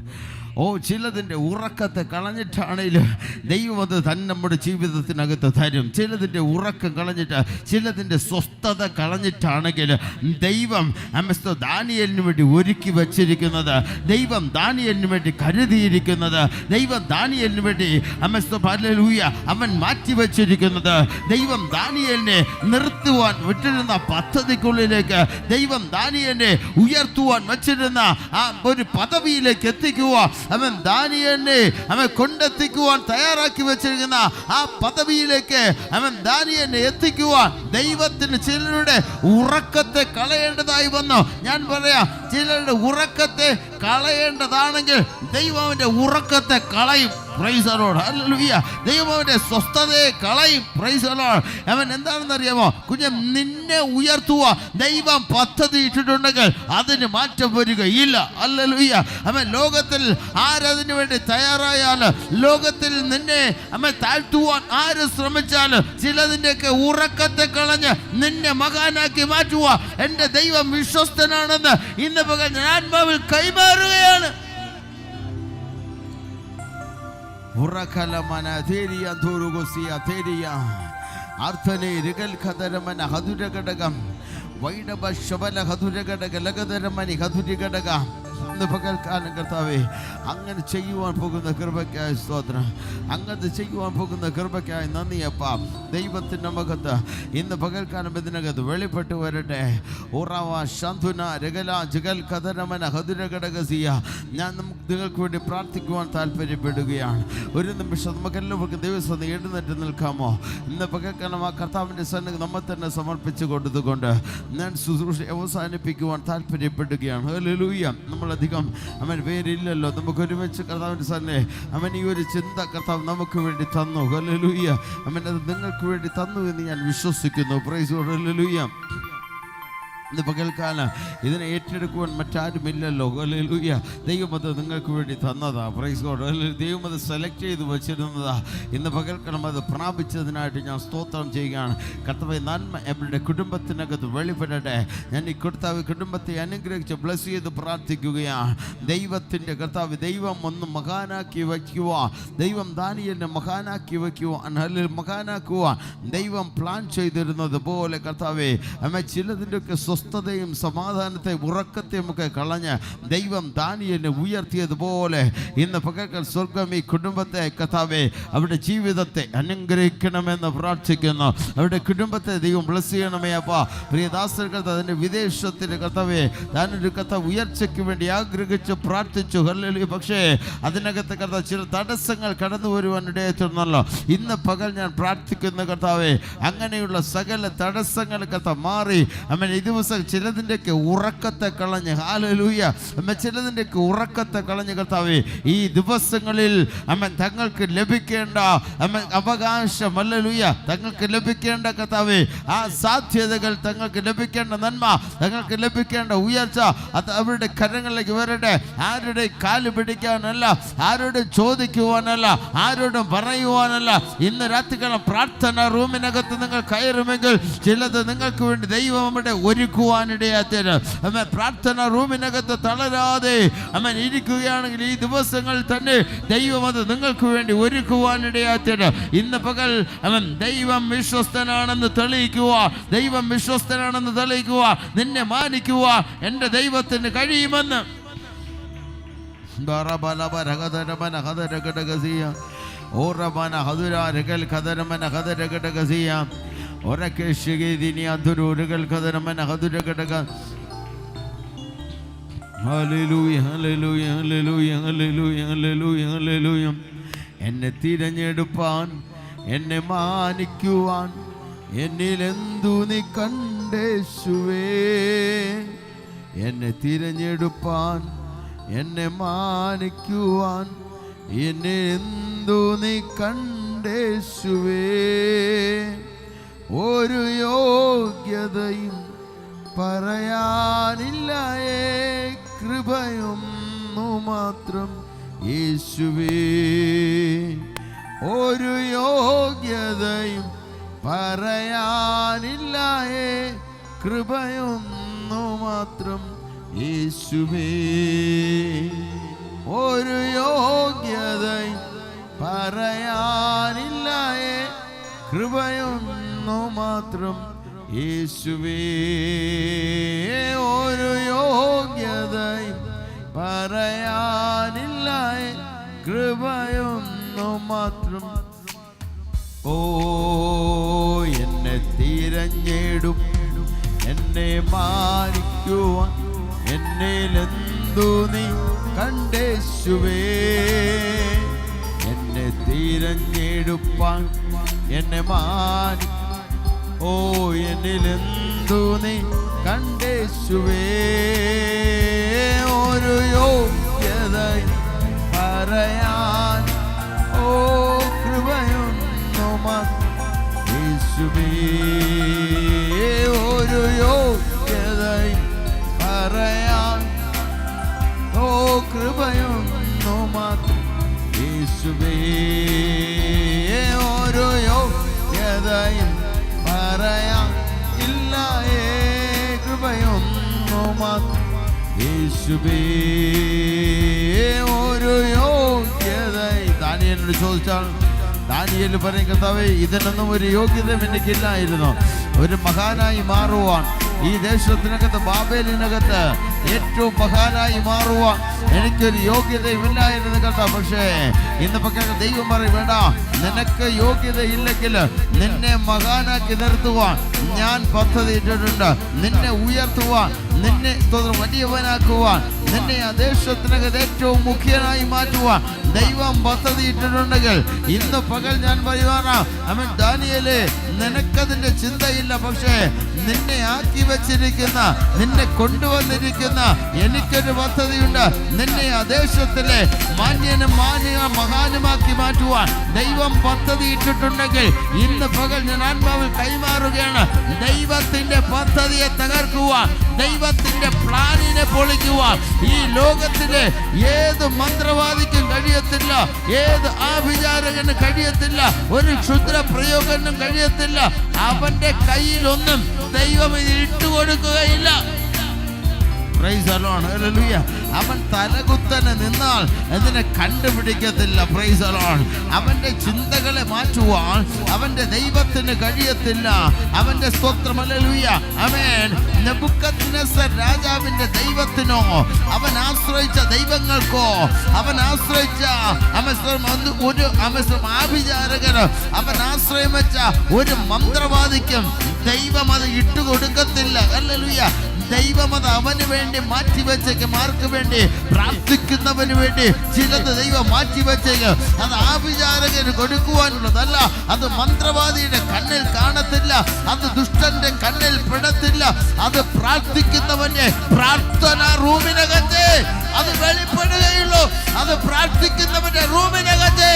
ചിലതിൻ്റെ ഉറക്കത്തെ കളഞ്ഞിട്ടാണെങ്കിലും ദൈവം അത് തന്നെ നമ്മുടെ ജീവിതത്തിനകത്ത് തരും. ചിലതിൻ്റെ ഉറക്കം കളഞ്ഞിട്ട്, ചിലതിൻ്റെ സ്വസ്ഥത കളഞ്ഞിട്ടാണെങ്കിൽ ദൈവം ദാനിയേലിന് വേണ്ടി ഒരുക്കി വച്ചിരിക്കുന്നത്, ദൈവം ദാനിയേലിന് വേണ്ടി കരുതിയിരിക്കുന്നത്, ദൈവം ദാനിയേലിന് വേണ്ടി ഹല്ലേലൂയ അവൻ മാറ്റി വച്ചിരിക്കുന്നത്, ദൈവം ദാനിയേലിനെ നിർത്തുവാൻ വിട്ടിരുന്ന പദ്ധതിക്കുള്ളിലേക്ക് ദൈവം ദാനിയേലിനെ ഉയർത്തുവാൻ വച്ചിരുന്ന ആ ഒരു പദവിയിലേക്ക് എത്തിക്കുവാൻ അവൻ ദാനിയേലിനെ അവൻ കൊണ്ടെത്തിക്കുവാൻ തയ്യാറാക്കി വെച്ചിരിക്കുന്ന ആ പദവിയിലേക്ക് അവൻ ദാനിയേലിനെ എത്തിക്കുവാൻ ദൈവത്തിന് ചിലരുടെ ഉറക്കത്തെ കളയേണ്ടതായി വന്നു. ഞാൻ പറയാം, ചിലരുടെ ഉറക്കത്തെ കളയേണ്ടതാണെങ്കിൽ ദൈവം അവന്റെ ഉറക്കത്തെ കളയും. Price the lord. ഹല്ലേലൂയ. ദൈവം അവന്റെ സ്വസ്ഥതയെ കളയും. Price the Lord. അവൻ എന്താണെന്ന് അറിയാമോ കുഞ്ഞെ, നിന്നെ ഉയർത്തുക ദൈവം പദ്ധതി ഇട്ടിട്ടുണ്ടെങ്കിൽ അതിന് മാറ്റം വരികയില്ല. ഹല്ലേലൂയ. അവൻ ലോകത്തിൽ ആരതിനു വേണ്ടി തയ്യാറായാൽ, ലോകത്തിൽ നിന്നെ അവൻ താഴ്ത്തുവാൻ ആര് ശ്രമിച്ചാൽ, ചിലതിൻ്റെയൊക്കെ ഉറക്കത്തെ കളഞ്ഞ് നിന്നെ മകാനാക്കി മാറ്റുക എൻ്റെ ദൈവം വിശ്വസ്തനാണെന്ന് ഇന്ന് പകൽ ഞാൻ ആത്മാവിൽ കൈമാറുകയാണ്. ഇന്ന് പകൽക്കാലം കർത്താവേ അങ്ങനെ ചെയ്യുവാൻ പോകുന്ന കൃപയ്ക്കായി സ്തോത്രം. അങ്ങനെ ചെയ്യുവാൻ പോകുന്ന കൃപയ്ക്കായി നന്ദിയപ്പ. ദൈവത്തിൻ്റെ മുഖത്ത് ഇന്ന് പകൽക്കാലം ഇതിനകത്ത് വെളിപ്പെട്ട് വരട്ടെ. ഉറവ ശാന്തുന രഗല ജഗൽ കഥനമന ഹതുരഘടകസിയ. ഞാൻ നിങ്ങൾക്ക് വേണ്ടി പ്രാർത്ഥിക്കുവാൻ താല്പര്യപ്പെടുകയാണ്. ഒരു നിമിഷം നമുക്കെല്ലാവർക്കും ദൈവസന്നിധി എഴുന്നേറ്റ് നിൽക്കാമോ? ഇന്ന് പകൽക്കാലം ആ കർത്താവിൻ്റെ സന്നിധി നമ്മെ തന്നെ സമർപ്പിച്ചു കൊടുത്തുകൊണ്ട് ഞാൻ ശുശ്രൂഷ അവസാനിപ്പിക്കുവാൻ താല്പര്യപ്പെടുകയാണ്. ഹല്ലേലൂയ. നമ്മളധികം അവൻ പേരില്ലല്ലോ. നമുക്ക് ഒരുമിച്ച് കർത്താവിൻ്റെ സന്നിധി അവൻ ഈ ഒരു ചിന്ത കർത്താവ് നമുക്ക് വേണ്ടി തന്നു. ഹല്ലേലൂയ. അവൻ അത് നിങ്ങൾക്ക് വേണ്ടി തന്നു എന്ന് ഞാൻ വിശ്വസിക്കുന്നു. Price the lord. ഹല്ലേലൂയ. ഇന്ന് പകൽക്കാലം ഇതിനെ ഏറ്റെടുക്കുവാൻ മറ്റാരുമില്ലല്ലോ. ഹല്ലേലൂയ. ദൈവം അത് നിങ്ങൾക്ക് വേണ്ടി തന്നതാ. Praise God. ദൈവം അത് സെലക്ട് ചെയ്ത് വെച്ചിരുന്നതാ. ഇന്ന് പകൽക്കാലം അത് പ്രാപിച്ചതിനായിട്ട് ഞാൻ സ്തോത്രം ചെയ്യുകയാണ്. കർത്താവേ, നന്മ അവരുടെ കുടുംബത്തിനകത്ത് വെളിപ്പെടട്ടെ. ഞാൻ ഈ കർത്താവ് കുടുംബത്തെ അനുഗ്രഹിച്ച് ബ്ലസ് ചെയ്ത് പ്രാർത്ഥിക്കുകയാണ്. ദൈവത്തിൻ്റെ കർത്താവ് ദൈവം ഒന്ന് മഹാനാക്കി വയ്ക്കുവാൻ, ദൈവം ദാനിയേലിനെ മഹാനാക്കി വയ്ക്കുവാൻ, അല്ലെങ്കിൽ മഹാനാക്കുവാൻ ദൈവം പ്ലാൻ ചെയ്തിരുന്നത് പോലെ കർത്താവേ, അമ്മ ചിലതിൻ്റെയൊക്കെ സ്വസ്ഥതയും സമാധാനത്തെയും ഉറക്കത്തെയും ഒക്കെ കളഞ്ഞ് ദൈവം ദാനിയേലിനെ ഉയർത്തിയതുപോലെ ഇന്ന് പകൽ സ്വർഗം ഈ കുടുംബത്തെ കർത്താവേ അവരുടെ ജീവിതത്തെ അനുഗ്രഹിക്കണമെന്ന് പ്രാർത്ഥിക്കുന്നു. അവരുടെ കുടുംബത്തെ ദൈവം ബ്ലസ് ചെയ്യണമേ അപ്പാ. പ്രിയദാസർ കർത്താവ് അതിൻ്റെ വിദേശത്തിൽ കർത്താവേ താനൊരു കർത്താവ് ഉയർച്ചയ്ക്ക് വേണ്ടി ആഗ്രഹിച്ച് പ്രാർത്ഥിച്ചു. ഹല്ലേലൂയ. പക്ഷേ അതിനകത്ത് കർത്താവ് ചില തടസ്സങ്ങൾ കടന്നു വരുവാൻ ഇടയായിട്ടുണ്ടല്ലോ. ഇന്ന് പകൽ ഞാൻ പ്രാർത്ഥിക്കുന്ന കർത്താവേ, അങ്ങനെയുള്ള സകല തടസ്സങ്ങൾ കർത്താവ് മാറി അമ്മ ഈ ദിവസം ചിലതിൻ്റെയൊക്കെ ഉറക്കത്തെ കളഞ്ഞ്, ഹല്ലേലൂയ, അമ്മ ചിലതിൻ്റെയൊക്കെ ഉറക്കത്തെ കളഞ്ഞ് കർത്താവേ ഈ ദിവസങ്ങളിൽ അമ്മ തങ്ങൾക്ക് ലഭിക്കേണ്ട അമ്മ അവകാശം, ഹല്ലേലൂയ, തങ്ങൾക്ക് ലഭിക്കേണ്ട കർത്താവേ ആ സാധ്യതകൾ, തങ്ങൾക്ക് ലഭിക്കേണ്ട നന്മ, തങ്ങൾക്ക് ലഭിക്കേണ്ട ഉയർച്ച അത് അവരുടെ കരങ്ങളിലേക്ക് വരട്ടെ. ആരുടെ കാല് പിടിക്കാനല്ല, ആരോടും ചോദിക്കുവാനല്ല, ആരോടും പറയുവാനല്ല. ഇന്ന് രാത്രികാലം പ്രാർത്ഥന റൂമിനകത്ത് നിങ്ങൾ കയറുമെങ്കിൽ ചിലത് നിങ്ങൾക്ക് വേണ്ടി ദൈവം അവിടെ ഒരുക്കുവാനിടയാത്തത്. അമ്മ പ്രാർത്ഥന റൂമിനകത്ത് തളരാതെ അമ്മ ഇരിക്കുകയാണെങ്കിൽ ഈ ദിവസങ്ങളിൽ തന്നെ ദൈവം അത് നിങ്ങൾക്ക് വേണ്ടി ഒരുക്കുവാനിടയാത്തത്. ഇന്ന് പകൽ അവൻ ദൈവം വിശ്വസ്തനാണെന്ന് തെളിയിക്കുക, ദൈവം വിശ്വസ്തനാണെന്ന് തെളിയിക്കുക, നിന്നെ മാനിക്കുക എൻ്റെ ദൈവത്തിന് കഴിയുമെന്ന്. എന്നെ തിരഞ്ഞെടുപ്പാൻ, എന്നെ മാനിക്കുവാൻ എന്നിലെന്തു നീ കണ്ടേശുവേ. എന്നെ തിരഞ്ഞെടുപ്പാൻ, എന്നെ മാനിക്കുവാൻ എന്നെന്തു നീ കണ്ടേശുവേ. ഒരു യോഗ്യതയും പറയാനില്ലയേ, കൃപയൊന്നു മാത്രം യേശുവേ. ഒരു യോഗ്യതയും പറയാനില്ലയേ, കൃപയൊന്നു മാത്രം യേശുവേ. ഒരു യോഗ്യതയും പറയാനില്ലയേ, കൃപയൊന്നു മാത്രം യേശുവേ. ഒരു യോഗ്യതയും പറയാനില്ലയേ, കൃപയൊന്നു മാത്രം. ഓ എന്നെ തിരഞ്ഞെടുക്കും, എന്നെ മാനിക്കുവാൻ എന്നിലെന്തു നീ കണ്ടേശുവേ. എന്നെ തിരഞ്ഞെടുപ്പാൻ, എന്നെ മാനി, ഓ എന്നിലെന്തു നീ കണ്ടേശുവേ. ഒരു യോഗ്യത പറയാൻ, ഓ കൃപയൊന്നു യേശുവേ. ഒരു യോഗ്യത പറയാൻ, ഓ കൃപയൊന്നു മാത്രം യേശുവേ. ഒരു യോഗ്യതയും പറയാൻ ഇല്ലയേ, കൃപയൊന്നു മാത്രം യേശുവേ. ഒരു യോഗ്യത ദാനിയേലിനോട് ചോദിച്ചാൽ ദാനിയേൽ പറയും, കർത്താവേ ഇതിനൊന്നും ഒരു യോഗ്യത എനിക്കില്ലായിരുന്നു. ഒരു മഹാനായി മാറുവാൻ, ഈ ദേശത്തിനകത്ത് ബാബേലിനകത്ത് ഏറ്റവും മഹാനായി മാറുവാൻ എനിക്കൊരു യോഗ്യതയുമില്ലായിരുന്നു കേട്ടോ. പക്ഷേ ഇന്ന് പക്ഷേ ദൈവം പറയും, വേണ്ട, നിനക്ക് യോഗ്യതയില്ലെങ്കിൽ നിന്നെ മഹാനാക്കി നിർത്തുവാൻ ഞാൻ പദ്ധതി ഇട്ടിട്ടുണ്ട്. നിന്നെ ഉയർത്തുവാൻ, നിന്നെ വലിയവനാക്കുവാൻ, നിന്നെ ആ ദേശത്തിനകത്ത് ഏറ്റവും മുഖ്യനായി മാറ്റുവാൻ ദൈവം പദ്ധതി ഇട്ടിട്ടുണ്ടെങ്കിൽ ഇന്ന് പകൽ ഞാൻ പറയുവാനാ, അവൻ ദാനിയേലേ, നിനക്കതിന്റെ ചിന്തയില്ല. പക്ഷേ നിന്നെ ആക്കി വെച്ചിരിക്കുന്ന, നിന്നെ കൊണ്ടുവന്നിരിക്കുന്ന എനിക്കൊരു പദ്ധതിയുണ്ട്. നിന്നെ ആ ദേശത്തിലെ മാന്യനും മഹാനുമാക്കി മാറ്റുവാൻ ദൈവം പദ്ധതി ഇട്ടിട്ടുണ്ടെങ്കിൽ ഇന്ന് പകൽ ഞാൻ ആത്മാവിൽ കൈമാറുകയാണ്. ദൈവത്തിന്റെ പദ്ധതിയെ തകർക്കുവാൻ, ദൈവത്തിന്റെ പ്ലാനിനെ പൊളിക്കുവാൻ ഈ ലോകത്തിലെ ഏത് മന്ത്രവാദിക്കും കഴിയത്തില്ല, ഏത് ആഭിചാരകനും കഴിയത്തില്ല, ഒരു ക്ഷുദ്ര പ്രയോഗനും കഴിയത്തില്ല. അവന്റെ കയ്യിലൊന്നും ദൈവം ഇത് ഇട്ടുകൊടുക്കുകയില്ല. Praise the lord, hallelujah. അവൻ തലകുത്തനെ നിന്നാൽ അതിനെ കണ്ടുപിടിക്കത്തില്ല. Price the Lord. അവന്റെ ചിന്തകളെ മാറ്റുവാൻ അവന്റെ ദൈവത്തിന് കഴിയത്തില്ല. അവന്റെ സ്തോത്രം, ഹല്ലേലൂയ, ആമേൻ. നെബൂഖദ്നേസർ രാജാവിന്റെ ദൈവത്തിനോ, അവൻ ആശ്രയിച്ച ദൈവങ്ങൾക്കോ, അവൻ ആശ്രയിച്ച ഒരു ആഭിചാരകനോ, അവൻ ആശ്രയം വെച്ച ഒരു മന്ത്രവാദിക്കും ദൈവം അത് ഇട്ടുകൊടുക്കത്തില്ല. ഹല്ലേലൂയ. ദൈവം അത് അവന് വേണ്ടി മാറ്റിവെച്ചേക്ക്. മാർക്ക് വേണ്ടി പ്രാർത്ഥിക്കുന്നവന് വേണ്ടി ചിലത് ദൈവം മാറ്റിവെച്ചേക്ക്. അത് ആഭിചാരകന് കൊടുക്കുവാനുള്ളതല്ല. അത് മന്ത്രവാദിയുടെ കണ്ണിൽ കാണത്തില്ല. അത് ദുഷ്ടന്റെ കണ്ണിൽ പെടത്തില്ല. അത് പ്രാർത്ഥിക്കുന്നവന്റെ പ്രാർത്ഥനാ റൂമിനകത്ത് അത് വെളിപ്പെടുകയുള്ളൂ. അത് പ്രാർത്ഥിക്കുന്നവന്റെ റൂമിനകത്ത്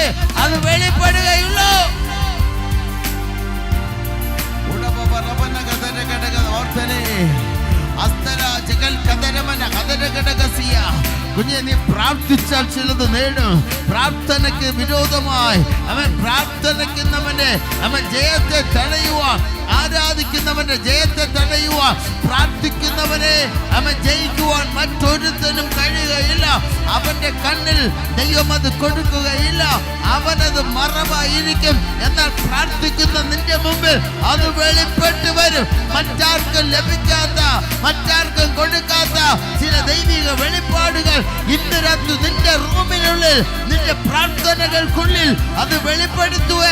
അത് വെളിപ്പെടുകയുള്ളൂ. കുഞ്ഞെ, നീ പ്രാർത്ഥിച്ചാൽ ചിലത് നേടും. പ്രാർത്ഥനയ്ക്ക് വിരോധമായി അവൻ ജയത്തെ തടയുവാൻ, ആരാധിക്കുന്നവന്റെ ജയത്തെ തടയുവാൻ, പ്രാർത്ഥിക്കുന്നവനെ അവൻ ജയിക്കുവാൻ മറ്റൊരുത്തനും കഴിയുകയില്ല. അവന്റെ കണ്ണിൽ ദൈവം അത് കൊടുക്കുകയില്ല. അവനത് മറവായിരിക്കും. എന്നാൽ പ്രാർത്ഥിക്കുന്ന നിന്റെ മുമ്പിൽ അത് വെളിപ്പെട്ട് വരും. മറ്റാർക്കും ലഭിക്കാത്ത, മറ്റാർക്കും കൊടുക്കാത്ത ചില ദൈവിക വെളിപ്പാടുകൾ ഇന്ന് രാത്രി നിന്റെ റൂമിനുള്ളിൽ, നിന്റെ പ്രാർത്ഥനകൾക്കുള്ളിൽ അത് വെളിപ്പെടുത്തുക.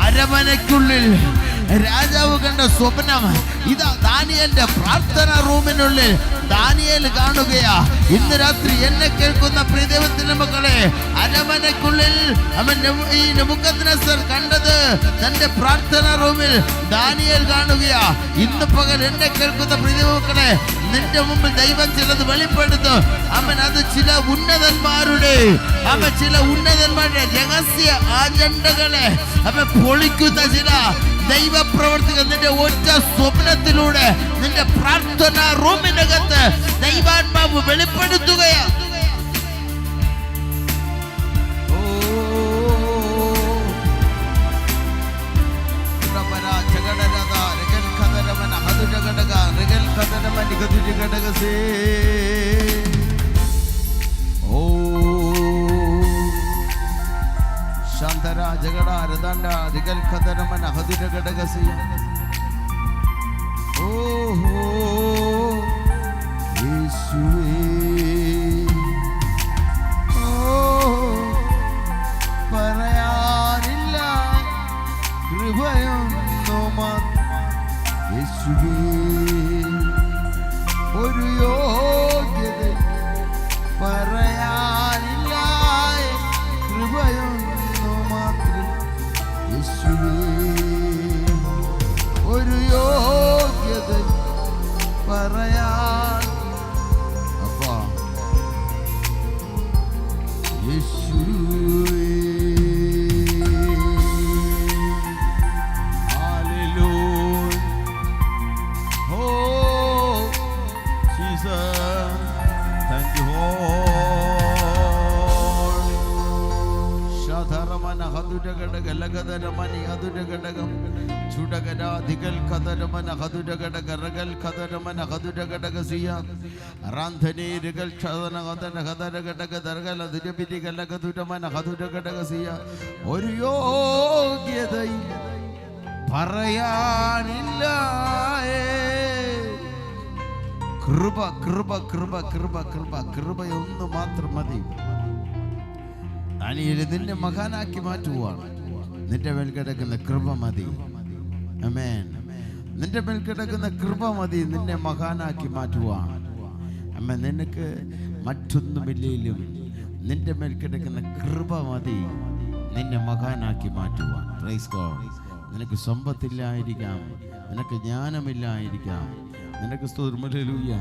അരമനയ്ക്കുള്ളിൽ രാജാവ് കണ്ട സ്വപ്നം ഇതാ ദാനിയേലിന്റെ പ്രാർത്ഥന റൂമിനുള്ളിൽ ദാനിയേൽ കാണുകയാ. ഇന്ന് രാത്രി എന്നെ കേൾക്കുന്ന പ്രിയ ദൈവത്തിന്റെ മക്കളെ, അരമനയ്ക്കുള്ളിൽ അവൻ ഈ നെബൂഖദ്നേസർ കണ്ടത് തന്റെ പ്രാർത്ഥന റൂമിൽ ദാനിയേൽ കാണുകയാ. ഇന്ന് പകൽ എന്നെ കേൾക്കുന്ന പ്രിയ ദൈവമക്കളെ, നിന്റെ മുമ്പിൽ ദൈവം ചിലത് വെളിപ്പെടുത്തും. അവൻ അത് ചില ഉന്നതന്മാരുടെ രഹസ്യ അജണ്ടകളെ അവൻ പൊളിക്കുന്ന ചില ദൈവപ്രവർത്തികൾ നിന്റെ ഒറ്റ സ്വപ്നത്തിലൂടെ നിന്റെ പ്രാർത്ഥന റൂമിനകത്ത് ദൈവാത്മാവ് വെളിപ്പെടുത്തുകയാണ്. ശാന്തരാ ജഗടാ രദാണ്ട ദിഗൽ ഖദരമന ഹദിര ഗഡഗസിയ. ഓഹോ യേശുവേ, ഓ പറയാനില്ല കൃപയൊന്നും യേശുവേ, ഒരു യോഗ്യത പറയാനില്ല കൃപയൊന്നു മാത്രം യേശുവേ, ഒരു യോഗ്യത പറയാൻ അപ്പാ യേശുവേ. ഒരു യോഗ്യതയും പറയാനില്ല. കൃപ കൃപ കൃപ കൃപ കൃപ കൃപയൊന്നു മാത്രം മതി. ദാനിയേൽ നിന്നെ മഹാനാക്കി മാറ്റുവാണ്. നിന്റെ മേൽ കിടക്കുന്ന കൃപ മതി. ആമേൻ. നിന്റെ മേൽ കിടക്കുന്ന കൃപ മതി നിന്നെ മഹാനാക്കി മാറ്റുവാണ്. ആമേൻ. നിനക്ക് മറ്റൊന്നുമില്ലേലും നിന്റെ മേൽ കിടക്കുന്ന കൃപ മതി നിന്നെ മഹാനാക്കി മാറ്റുവാൻ. Praise God. നിനക്ക് സമ്പത്തില്ലായിരിക്കാം, നിനക്ക് ജ്ഞാനമില്ലായിരിക്കാം, നിനക്ക് ഹല്ലേലൂയ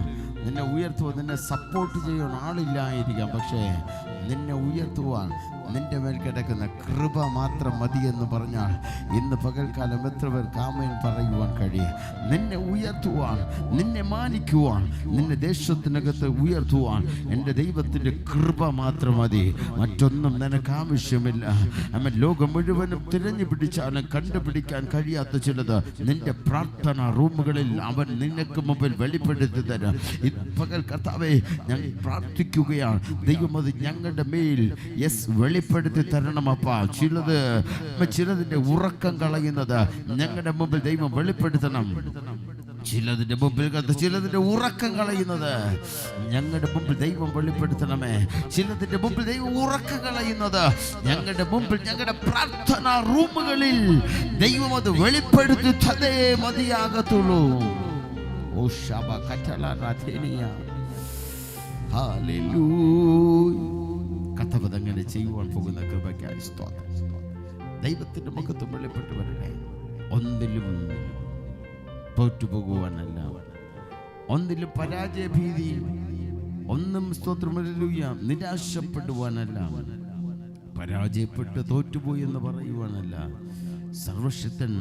നിന്നെ ഉയർത്തുവാൻ നിന്നെ സപ്പോർട്ട് ചെയ്യാൻ ആളില്ലായിരിക്കാം. പക്ഷേ നിന്നെ ഉയർത്തുവാൻ നിന്റെ മേൽ കിടക്കുന്ന കൃപ മാത്രം മതി എന്ന് പറഞ്ഞാൽ ഇന്ന് പകൽക്കാലം എത്ര പേർക്ക് ആമേൻ പറയുവാൻ കഴിയും? നിന്നെ ഉയർത്തുവാൻ, നിന്നെ മാനിക്കുവാൻ, നിന്നെ ദേശത്തിനകത്ത് ഉയർത്തുവാൻ എൻ്റെ ദൈവത്തിൻ്റെ കൃപ മാത്രം മതി. മറ്റൊന്നും നിനക്ക് ആവശ്യമില്ല. ആമേൻ. ലോകം മുഴുവനും തിരഞ്ഞു പിടിച്ചാലും കണ്ടുപിടിക്കാൻ കഴിയാത്ത ചിലത് നിന്റെ പ്രാർത്ഥന റൂമുകളിൽ അവൻ നിനക്ക് മുമ്പിൽ വെളിപ്പെടുത്തി തരാം. പകൽ കർത്താവേ ഞാൻ പ്രാർത്ഥിക്കുകയാണ്, ദൈവം അത് ഞങ്ങളുടെ മേൽ വെളിപ്പെടുത്തി തരണമപ്പാ. ചിലതിന്റെ ഉറക്കം കളയുന്നത് ഞങ്ങളുടെ മുമ്പിൽ ദൈവം വെളിപ്പെടുത്തണം. ചിലതിന്റെ മുമ്പിൽ ചിലതിന്റെ ഉറക്കം കളയുന്നത് ഞങ്ങളുടെ മുമ്പിൽ ദൈവം വെളിപ്പെടുത്തണമേ. ചിലതിന്റെ മുമ്പിൽ ദൈവം ഉറക്കം കളയുന്നത് ഞങ്ങളുടെ മുമ്പിൽ, ഞങ്ങളുടെ പ്രാർത്ഥനാ റൂമുകളിൽ ദൈവം അത് വെളിപ്പെടുത്തി തന്നേ മതിയാകത്തുള്ളൂ. ഓ ശബ കറ്റല രാധേനിയ. ഹല്ലേലൂയ. കർത്താവ് അങ്ങനെ ചെയ്യുവാൻ പോകുന്ന കൃപയ്ക്കായി സ്തോത്രം. ദൈവത്തിന്റെ മുഖത്ത് വെളിപ്പെട്ടു വരട്ടെ. ഒന്നിലും തോറ്റുപോകുവാനല്ല, ഒന്നിലും പരാജയഭീതി, ഒന്നും സ്തോത്രം ഹല്ലേലൂയ നിരാശപ്പെടുവാനല്ല, പരാജയപ്പെട്ട് തോറ്റുപോയി എന്ന് പറയുവാനല്ല. സർവശക്തൻ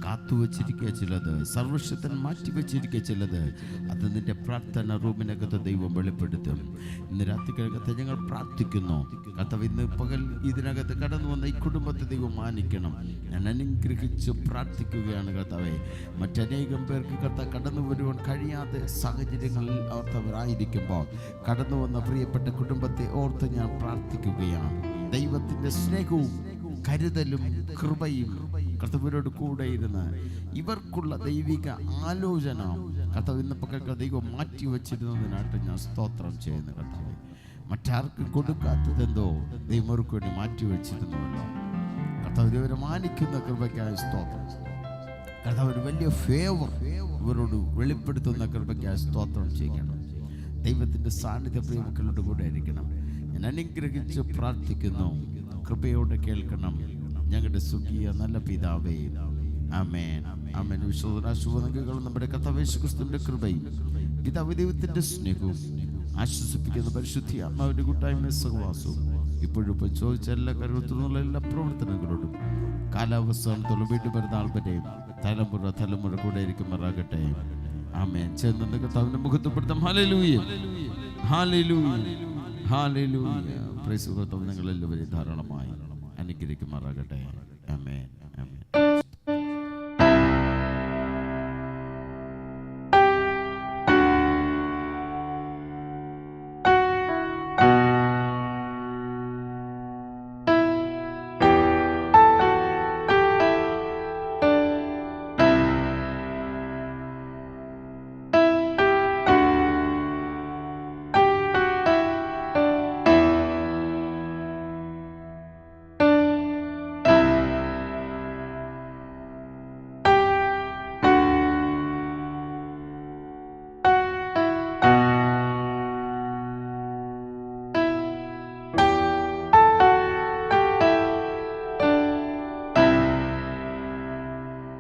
കാത്തുവച്ചിരിക്കുക ചിലത്, സർവശക്തൻ മാറ്റിവെച്ചിരിക്കുക ചിലത്. അത് നിന്റെ പ്രാർത്ഥന റൂമിനകത്ത് ദൈവം വെളിപ്പെടുത്തും. ഇന്ന് രാത്രിക്കകത്ത് ഞങ്ങൾ പ്രാർത്ഥിക്കുന്നു കർത്താവ്, ഇന്ന് പകൽ ഇതിനകത്ത് കടന്നു വന്ന ഈ കുടുംബത്തെ ദൈവം മാനിക്കണം. ഞാൻ അനുഗ്രഹിച്ച് പ്രാർത്ഥിക്കുകയാണ് കർത്താവേ. മറ്റനേകം പേർക്ക് കർത്താവ് കടന്നു വരുവാൻ കഴിയാതെ സാഹചര്യങ്ങളിൽ അവരായിരിക്കുമ്പോൾ കടന്നു വന്ന പ്രിയപ്പെട്ട കുടുംബത്തെ ഓർത്ത് ഞാൻ പ്രാർത്ഥിക്കുകയാണ്. ദൈവത്തിൻ്റെ സ്നേഹവും കരുതലും കൃപയും കർത്താവിനോട് കൂടെ ഇരുന്ന് ഇവർക്കുള്ള ദൈവിക ആലോചന കർത്താവ് ഇന്ന് പകൽ ദൈവം മാറ്റി വച്ചിരുന്നതിനായിട്ട് ഞാൻ സ്തോത്രം ചെയ്യുന്നു കർത്താവ്. മറ്റാർക്കും കൊടുക്കാത്തതെന്തോ ദൈവം അവർക്ക് വേണ്ടി മാറ്റി വെച്ചിരുന്നുവല്ലോ കർത്താവ്. ഇവരെ മാനിക്കുന്ന കൃപയ്ക്കായി സ്തോത്രം. കർത്താവ് ഒരു വലിയ ഫേവർ ഇവരോട് വെളിപ്പെടുത്തുന്ന കൃപയ്ക്കായി സ്തോത്രം ചെയ്യണം. ദൈവത്തിൻ്റെ സാന്നിധ്യം പ്രിയമക്കളുടെ കൂടെ ആയിരിക്കണം. ഞാൻ അനുഗ്രഹിച്ച് പ്രാർത്ഥിക്കുന്നു. കൃപയോടെ കേൾക്കണം ഞങ്ങളുടെ സ്വർഗീയ നല്ല പിതാവേ. ആമേൻ ആമേൻ. വിശ്വാസവും നമ്മുടെ കർത്താവ് യേശുക്രിസ്തുവിന്റെ കൃപയും പിതാവ് ദൈവത്തിന്റെ സ്നേഹവും ആശ്വസിപ്പിക്കുന്ന പരിശുദ്ധി ആത്മാവിന്റെ കൂട്ടായ്മ സഹവാസവും ഇപ്പോഴും ചോദിച്ച എല്ലാ കാര്യത്തിലുള്ള എല്ലാ പ്രവർത്തനങ്ങളോടും കാലാവസ്ഥാനത്തോളം വീണ്ടും വരുന്ന ആൾക്കാരെയും തലമുറ തലമുറ കൂടെ ഇരിക്കുമാറാകട്ടെ. ആമേൻ. ചേർന്ന് കർത്താവിന്റെ മുഖത്തുപ്പെടുത്താം. Hallelujah hallelujah hallelujah. പ്രൈസ് കർത്താവ് നിങ്ങളെല്ലാവരെയും ധാരാളമായി അനുഗ്രഹിക്കുമാറാകട്ടെ. ആമേൻ ആമേൻ.